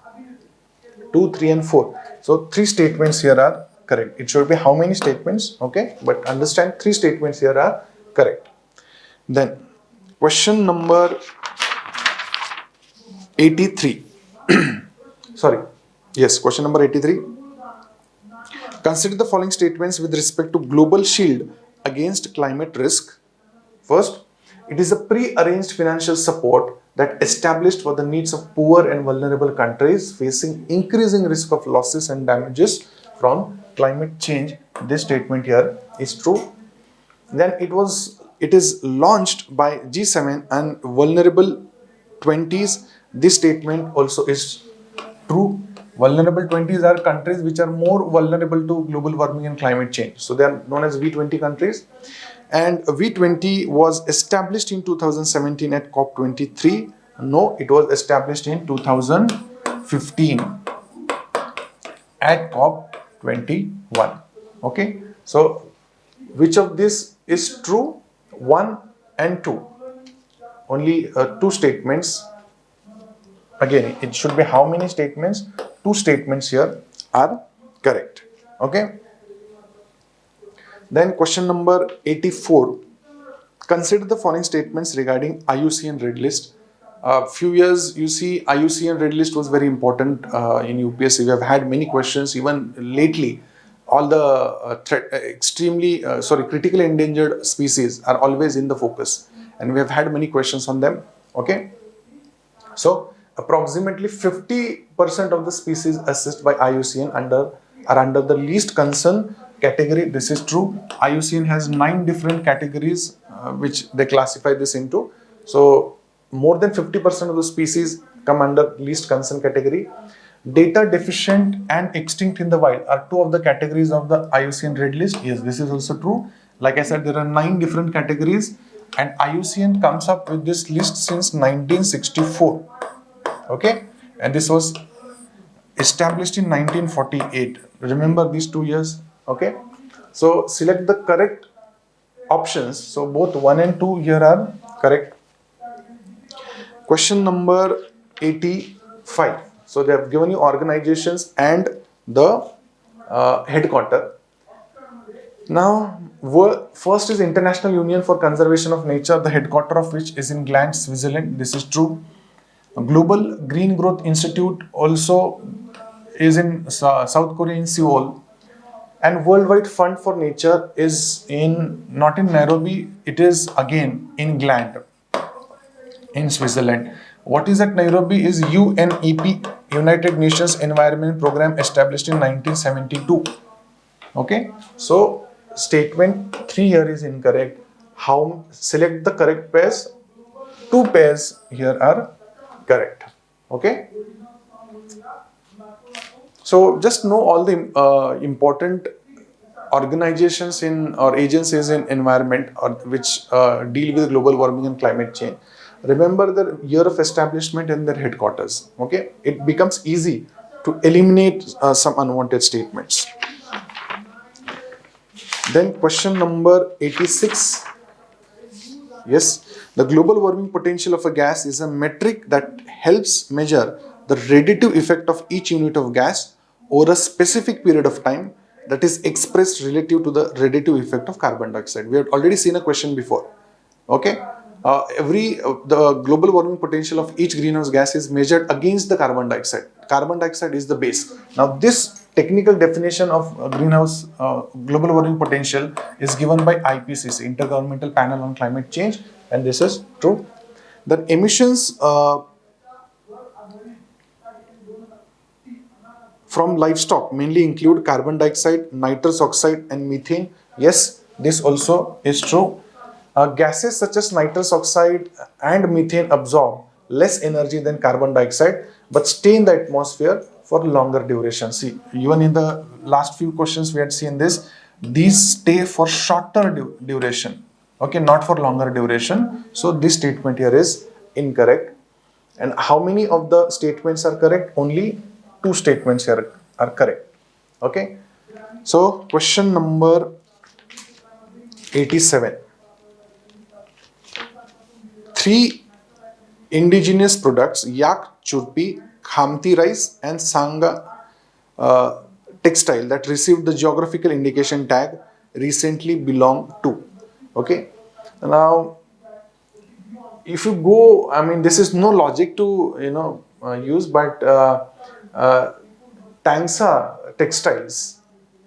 2, 3 and 4. So 3 statements here are correct. It should be how many statements? Okay. But understand 3 statements here are correct. Then question number 83. Sorry. Yes, question number 83. Consider the following statements with respect to global shield against climate risk. First, it is a pre-arranged financial support that established for the needs of poor and vulnerable countries facing increasing risk of losses and damages from climate change. This statement here is true. Then it is launched by G7 and vulnerable 20s. This statement also is true. Vulnerable 20s are countries which are more vulnerable to global warming and climate change. So they are known as V20 countries. And V20 was established in 2017 at COP23. No, it was established in 2015 at COP21. Okay. So which of this is true? 1 and 2. Only 2 statements. Again, it should be how many statements? 2 statements here are correct. Okay. Then question number 84. Consider the following statements regarding IUCN Red List. Few years, you see, IUCN Red List was very important in UPSC. We have had many questions even lately. All the critically endangered species are always in the focus, and we have had many questions on them. Okay. So approximately 50% of the species assessed by IUCN are under the least concern category. This is true. IUCN has 9 different categories which they classify this into. So more than 50% of the species come under least concern category. Data deficient and extinct in the wild are two of the categories of the IUCN Red List. Yes, this is also true. Like I said, there are 9 different categories, and IUCN comes up with this list since 1964. Okay, and this was established in 1948. Remember these 2 years. Okay, so select the correct options. So both 1 and 2 here are correct. Question number 85. So they have given you organizations and the headquarter. Now, first is International Union for Conservation of Nature, the headquarter of which is in Gland, Switzerland. This is true. Global Green Growth Institute also is in South Korea in Seoul. And Worldwide Fund for Nature is not in Nairobi, it is again in Gland in Switzerland. What is at Nairobi is UNEP, United Nations Environment Program, established in 1972. Okay, so statement 3 here is incorrect. Select the correct pairs. 2 pairs here are correct. Okay, so just know all the important organizations or agencies in environment which deal with global warming and climate change. Remember the year of establishment and their headquarters. Okay, it becomes easy to eliminate some unwanted statements. Then question number 86. Yes, the global warming potential of a gas is a metric that helps measure the radiative effect of each unit of gas over a specific period of time, that is expressed relative to the radiative effect of carbon dioxide. We have already seen a question before. Okay, the global warming potential of each greenhouse gas is measured against the carbon dioxide. Carbon dioxide is the base. Now this technical definition of greenhouse global warming potential is given by IPCC, Intergovernmental Panel on Climate Change, and this is true. The emissions from livestock mainly include carbon dioxide, nitrous oxide, and methane. Yes, this also is true. Gases such as nitrous oxide and methane absorb less energy than carbon dioxide but stay in the atmosphere for longer duration. See, even in the last few questions we had seen this, these stay for shorter duration, okay, not for longer duration. So this statement here is incorrect. And how many of the statements are correct? Only 2 statements here are correct. Okay, so question number 87. 3 indigenous products, yak, churpi, khamti rice, and sanga textile that received the geographical indication tag recently belong to. Okay, now if you go, I mean, this is no logic to use, but Tangsa textiles,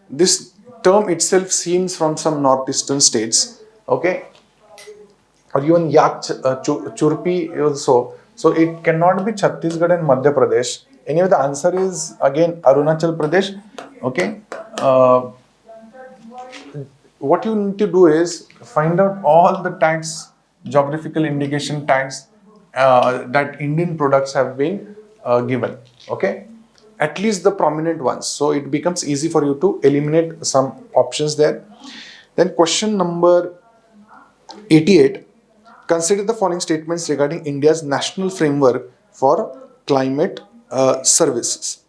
this term itself seems from some northeastern states. Okay, or even yak churpi also. So it cannot be Chhattisgarh and Madhya Pradesh. Anyway, the answer is again Arunachal Pradesh. Okay. What you need to do is find out all the tags, geographical indication tags that Indian products have been given. Okay. At least the prominent ones. So it becomes easy for you to eliminate some options there. Then question number 88. Consider the following statements regarding India's national framework for climate services.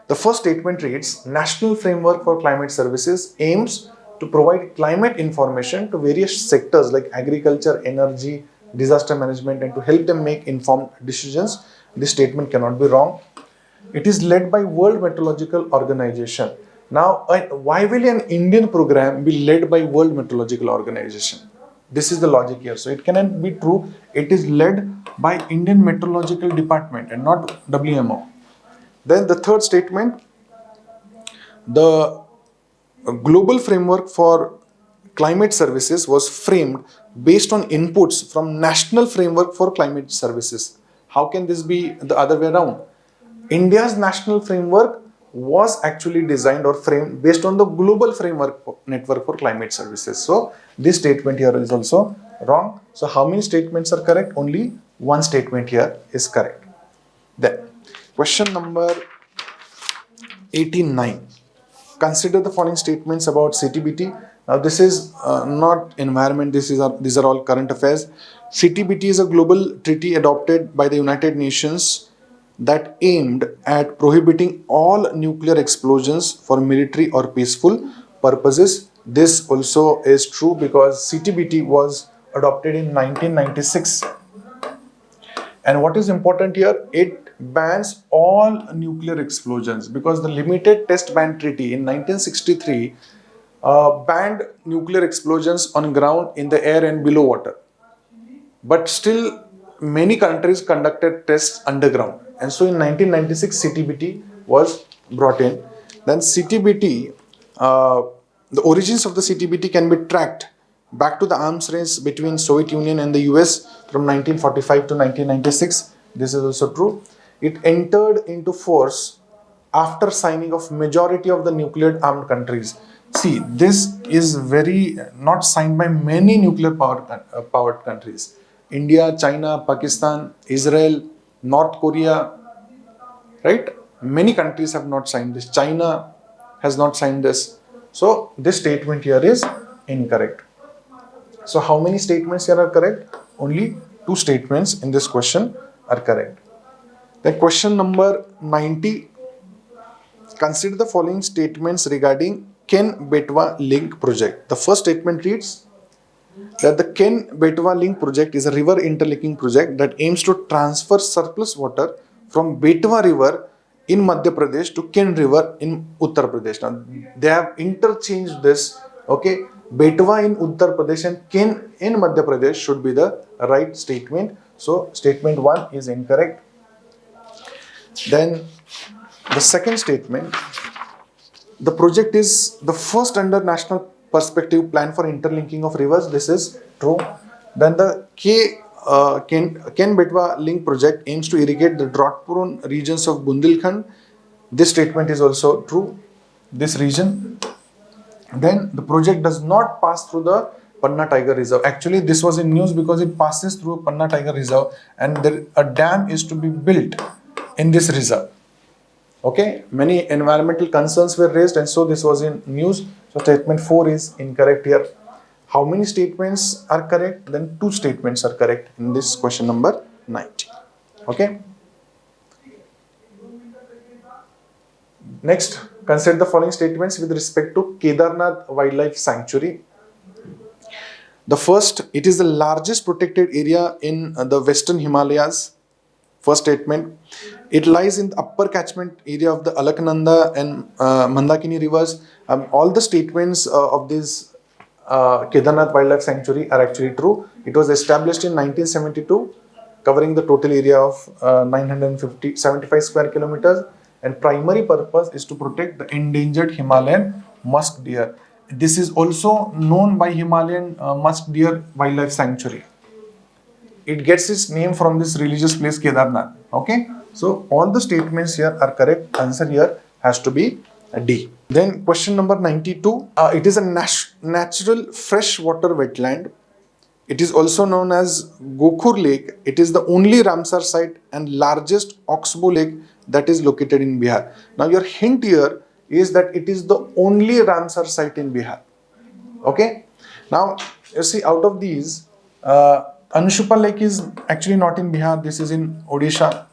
The first statement reads, National Framework for Climate Services aims to provide climate information to various sectors like agriculture, energy, disaster management, and to help them make informed decisions. This statement cannot be wrong. It is led by World Meteorological Organization. Now, why will an Indian program be led by World Meteorological Organization? This is the logic here. So it cannot be true. It is led by Indian Meteorological Department and not WMO. Then the third statement, the global framework for climate services was framed based on inputs from National Framework for Climate Services. How can this be the other way around? India's national framework was actually designed or framed based on the global framework network for climate services. So this statement here is also wrong. So how many statements are correct? Only one statement here is correct. Then question number 89. Consider the following statements about CTBT. Now this is not environment, these are all current affairs. CTBT is a global treaty adopted by the United Nations that aimed at prohibiting all nuclear explosions for military or peaceful purposes. This also is true because CTBT was adopted in 1996. And what is important here, it bans all nuclear explosions because the Limited Test Ban Treaty in 1963 banned nuclear explosions on ground, in the air and below water. But still many countries conducted tests underground. And so in 1996 CTBT was brought in. Then CTBT, the origins of the CTBT can be tracked back to the arms race between Soviet Union and the US from 1945 to 1996. This is also true. It entered into force after signing of majority of the nuclear armed countries. See, this is very not signed by many nuclear powered countries. India, China, Pakistan, Israel, North Korea, right? Many countries have not signed this. China has not signed this. So this statement here is incorrect. So how many statements here are correct? Only two statements in this question are correct. Then question number 90. Consider the following statements regarding Ken-Betwa link project. The first statement reads that the Ken-Betwa link project is a river interlinking project that aims to transfer surplus water from Betwa river in Madhya Pradesh to Ken river in Uttar Pradesh. Now they have interchanged this. Okay, Betwa in Uttar Pradesh and Ken in Madhya Pradesh should be the right statement. So statement 1 is incorrect. Then the second statement, the project is the first under national perspective plan for interlinking of rivers. This is true. Then the Ken-Betwa link project aims to irrigate the drought-prone regions of Bundelkhand. This statement is also true. This region. Then the project does not pass through the Panna Tiger Reserve. Actually, this was in news because it passes through Panna Tiger Reserve, and a dam is to be built in this reserve. Okay, many environmental concerns were raised, and so this was in news. So statement 4 is incorrect here. How many statements are correct? Then 2 statements are correct in this question number 90. Okay. Next, consider the following statements with respect to Kedarnath Wildlife Sanctuary. The first, it is the largest protected area in the Western Himalayas. First statement, it lies in the upper catchment area of the Alaknanda and Mandakini rivers. All the statements of this Kedarnath Wildlife Sanctuary are actually true. It was established in 1972, covering the total area of 975 square kilometers, and primary purpose is to protect the endangered Himalayan musk deer. This is also known by Himalayan musk deer wildlife sanctuary. It gets its name from this religious place Kedarnath. Okay, so all the statements here are correct. Answer here has to be D. Then question number 92. It is a natural freshwater wetland. It is also known as Gokhur Lake. It is the only Ramsar site and largest oxbow lake that is located in Bihar. Now your hint here is that it is the only Ramsar site in Bihar. Okay. Now you see, out of these, Anshupal Lake is actually not in Bihar. This is in Odisha.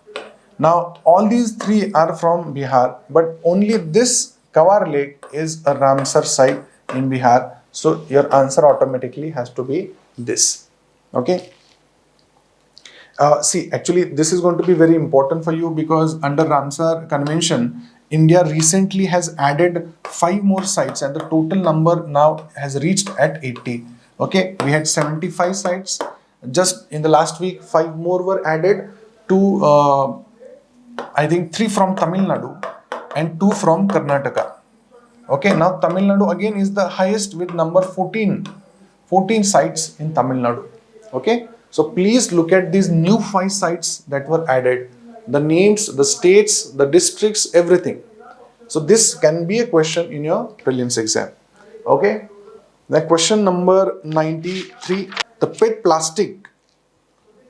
Now all these 3 are from Bihar, but only this Kawar Lake is a Ramsar site in Bihar. So your answer automatically has to be this. Okay. See, actually this is going to be very important for you because under Ramsar Convention, India recently has added 5 more sites and the total number now has reached at 80. Okay, we had 75 sites. Just in the last week, 5 more were added to, I think 3 from Tamil Nadu and 2 from Karnataka. Okay, now Tamil Nadu again is the highest with number 14 sites in Tamil Nadu. Okay, so please look at these new 5 sites that were added. The names, the states, the districts, everything. So this can be a question in your prelims exam. Okay. Now question number 93. The PET plastic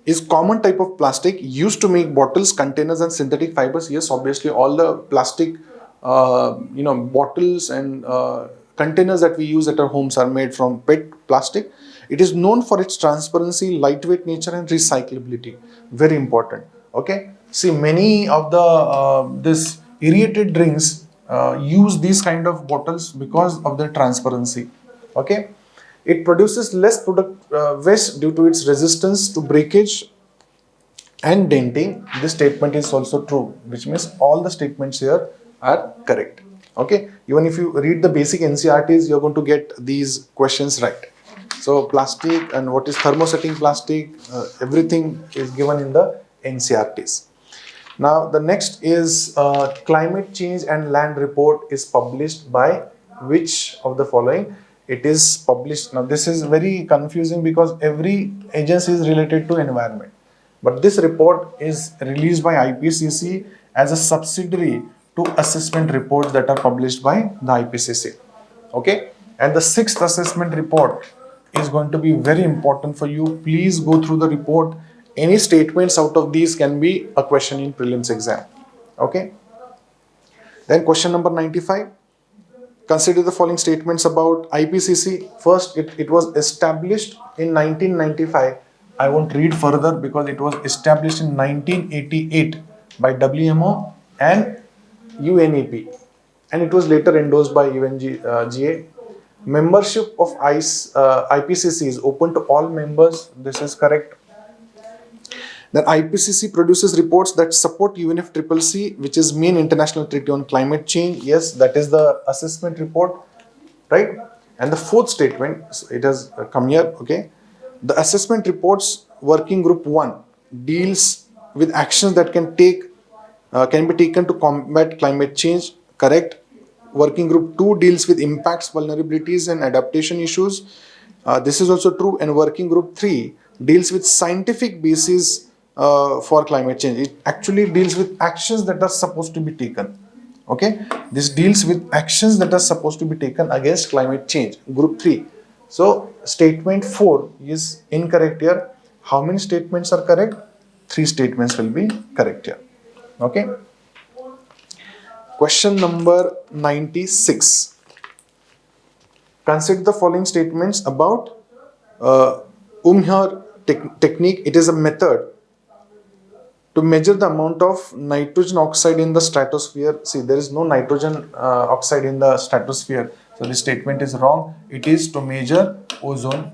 is common type of plastic used to make bottles, containers, and synthetic fibers. Yes, obviously all the plastic, bottles and containers that we use at our homes are made from PET plastic. It is known for its transparency, lightweight nature, and recyclability. Very important. Okay. See, many of the this aerated drinks use these kind of bottles because of their transparency. Okay. It produces less product waste due to its resistance to breakage and denting. This statement is also true, which means all the statements here are correct. Okay, even if you read the basic NCRTs, you're going to get these questions right. So plastic and what is thermosetting plastic, everything is given in the NCRTs. Now the next is climate change and land report is published by which of the following? It is published. Now this is very confusing because every agency is related to environment. But this report is released by IPCC as a subsidiary to assessment reports that are published by the IPCC. Okay. And the sixth assessment report is going to be very important for you. Please go through the report. Any statements out of these can be a question in prelims exam. Okay. Then question number 95. Consider the following statements about IPCC. First, it was established in 1995. I won't read further because it was established in 1988 by WMO and UNEP, and it was later endorsed by UNGA. Membership of IPCC is open to all members. This is correct. Then IPCC produces reports that support UNFCCC, which is main international treaty on climate change. Yes, that is the assessment report, right? And the fourth statement, it has come here, okay? The assessment reports working group 1 deals with actions that can be taken to combat climate change, correct? Working group 2 deals with impacts, vulnerabilities, and adaptation issues. This is also true. And working group 3 deals with scientific basis for climate change. It actually deals with actions that are supposed to be taken. Okay, this deals with actions that are supposed to be taken against climate change. Group 3. So statement 4 is incorrect here. How many statements are correct? 3 statements will be correct here. Okay. Question number 96. Consider the following statements about Umher technique. It is a method to measure the amount of nitrogen oxide in the stratosphere. See, there is no nitrogen oxide in the stratosphere. So this statement is wrong. It is to measure ozone.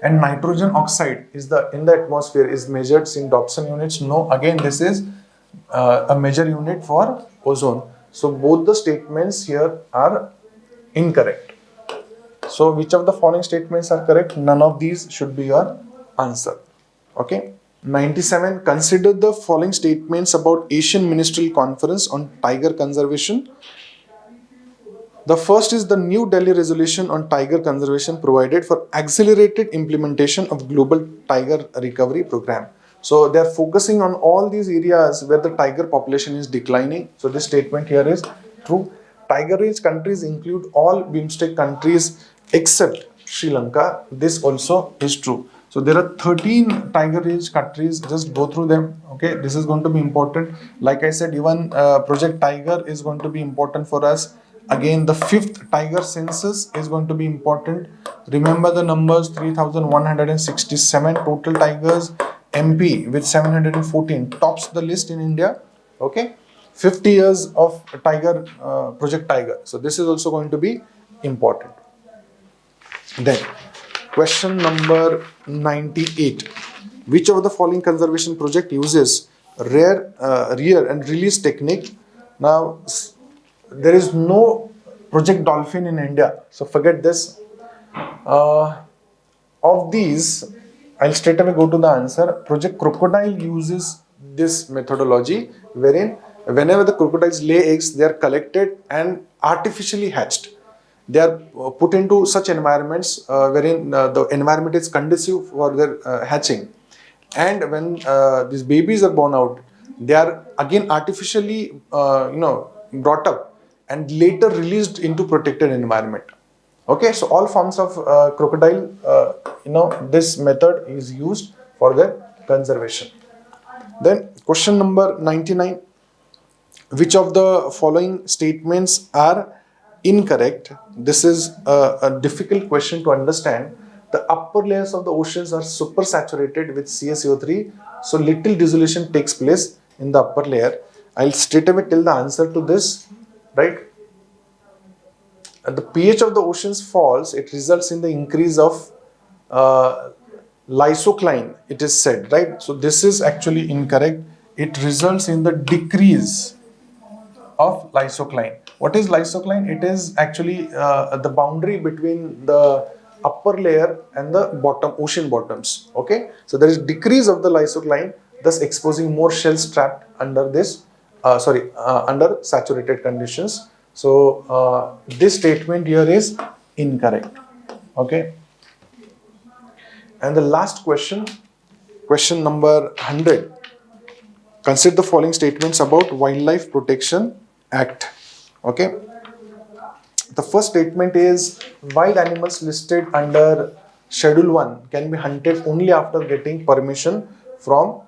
And nitrogen oxide is in the atmosphere is measured in Dobson units. No, again this is a measure unit for ozone. So both the statements here are incorrect. So which of the following statements are correct? None of these should be your answer. Okay. 97. Consider the following statements about Asian Ministerial Conference on Tiger Conservation. The first is the New Delhi Resolution on Tiger Conservation provided for accelerated implementation of Global Tiger Recovery Program. So they are focusing on all these areas where the tiger population is declining. So this statement here is true. Tiger-rich countries include all BIMSTEC countries except Sri Lanka. This also is true. So there are 13 tiger-rich countries. Just go through them. Okay, this is going to be important. Like I said, even Project Tiger is going to be important for us. Again, the 5th tiger census is going to be important. Remember the numbers: 3,167 total tigers. MP with 714 tops the list in India. Okay, 50 years of tiger, Project Tiger. So this is also going to be important. Then question number 98. Which of the following conservation project uses rear and release technique? Now there is no Project Dolphin in India, so forget this. Of these, I'll straight away go to the answer. Project Crocodile uses this methodology wherein whenever the crocodiles lay eggs, they are collected and artificially hatched. They are put into such environments wherein the environment is conducive for their hatching. And when these babies are born out, they are again artificially, brought up and later released into protected environment. Okay, so all forms of crocodile, this method is used for their conservation. Then question number 99. Which of the following statements are incorrect? This is a difficult question to understand. The upper layers of the oceans are super saturated with CaCO3, so little dissolution takes place in the upper layer. I'll straight away tell the answer to this, right? The pH of the oceans falls, it results in the increase of lysocline, it is said, right? So this is actually incorrect. It results in the decrease of lysocline. What is lysocline? It is actually the boundary between the upper layer and the bottom, ocean bottoms. Okay, so there is decrease of the lysocline, thus exposing more shells trapped under this, under saturated conditions. So this statement here is incorrect. Okay, and the last question, question number 100. Consider the following statements about Wildlife Protection Act. Okay. The first statement is wild animals listed under Schedule 1 can be hunted only after getting permission from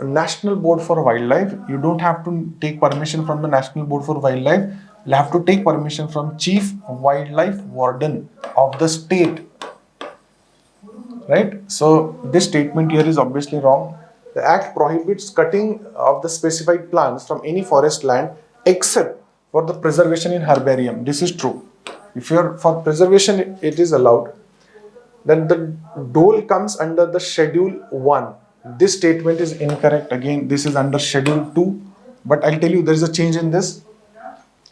National Board for Wildlife. You don't have to take permission from the National Board for Wildlife. You have to take permission from Chief Wildlife Warden of the state. Right? So this statement here is obviously wrong. The Act prohibits cutting of the specified plants from any forest land except for the preservation in herbarium. This is true. If you're for preservation, it is allowed. Then the dole comes under the Schedule 1. This statement is incorrect. Again, this is under Schedule 2. But I'll tell you there is a change in this.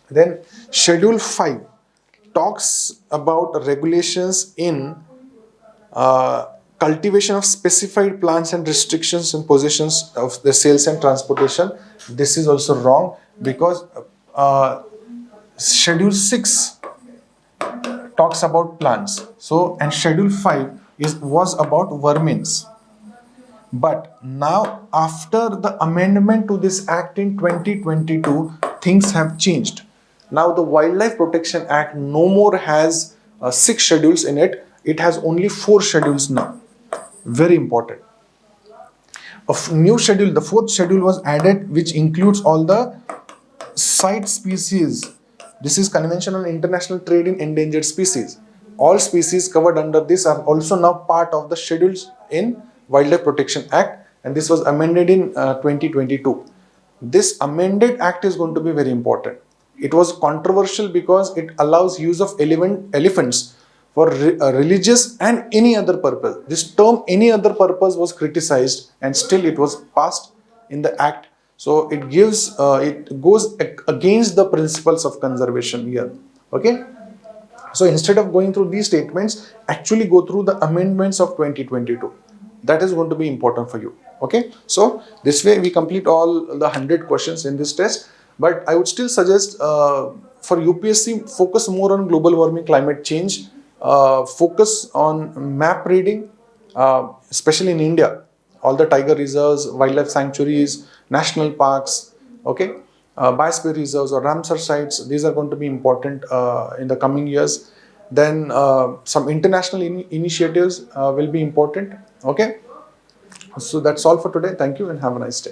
Then Schedule 5 talks about regulations in cultivation of specified plants and restrictions and positions of the sales and transportation. This is also wrong because Schedule 6 talks about plants. So, and Schedule 5 was about vermins. But now, after the amendment to this Act in 2022, things have changed. Now, the Wildlife Protection Act no more has 6 schedules in it. It has only 4 schedules now. Very important. A new schedule, the 4th schedule was added, which includes all the site species. This is Convention on International Trade in Endangered Species. All species covered under this are also now part of the schedules in Wildlife Protection Act, and this was amended in 2022. This amended act is going to be very important. It was controversial because it allows use of elephants for religious and any other purpose. This term any other purpose was criticized and still it was passed in the act. So it gives, it goes against the principles of conservation here. Okay. So instead of going through these statements, actually go through the amendments of 2022. That is going to be important for you. Okay. So this way we complete all the 100 questions in this test. But I would still suggest for UPSC, focus more on global warming, climate change. Focus on map reading, especially in India. All the tiger reserves, wildlife sanctuaries, national parks, okay, biosphere reserves or Ramsar sites. These are going to be important in the coming years. Then some international initiatives will be important. Okay. So that's all for today. Thank you and have a nice day.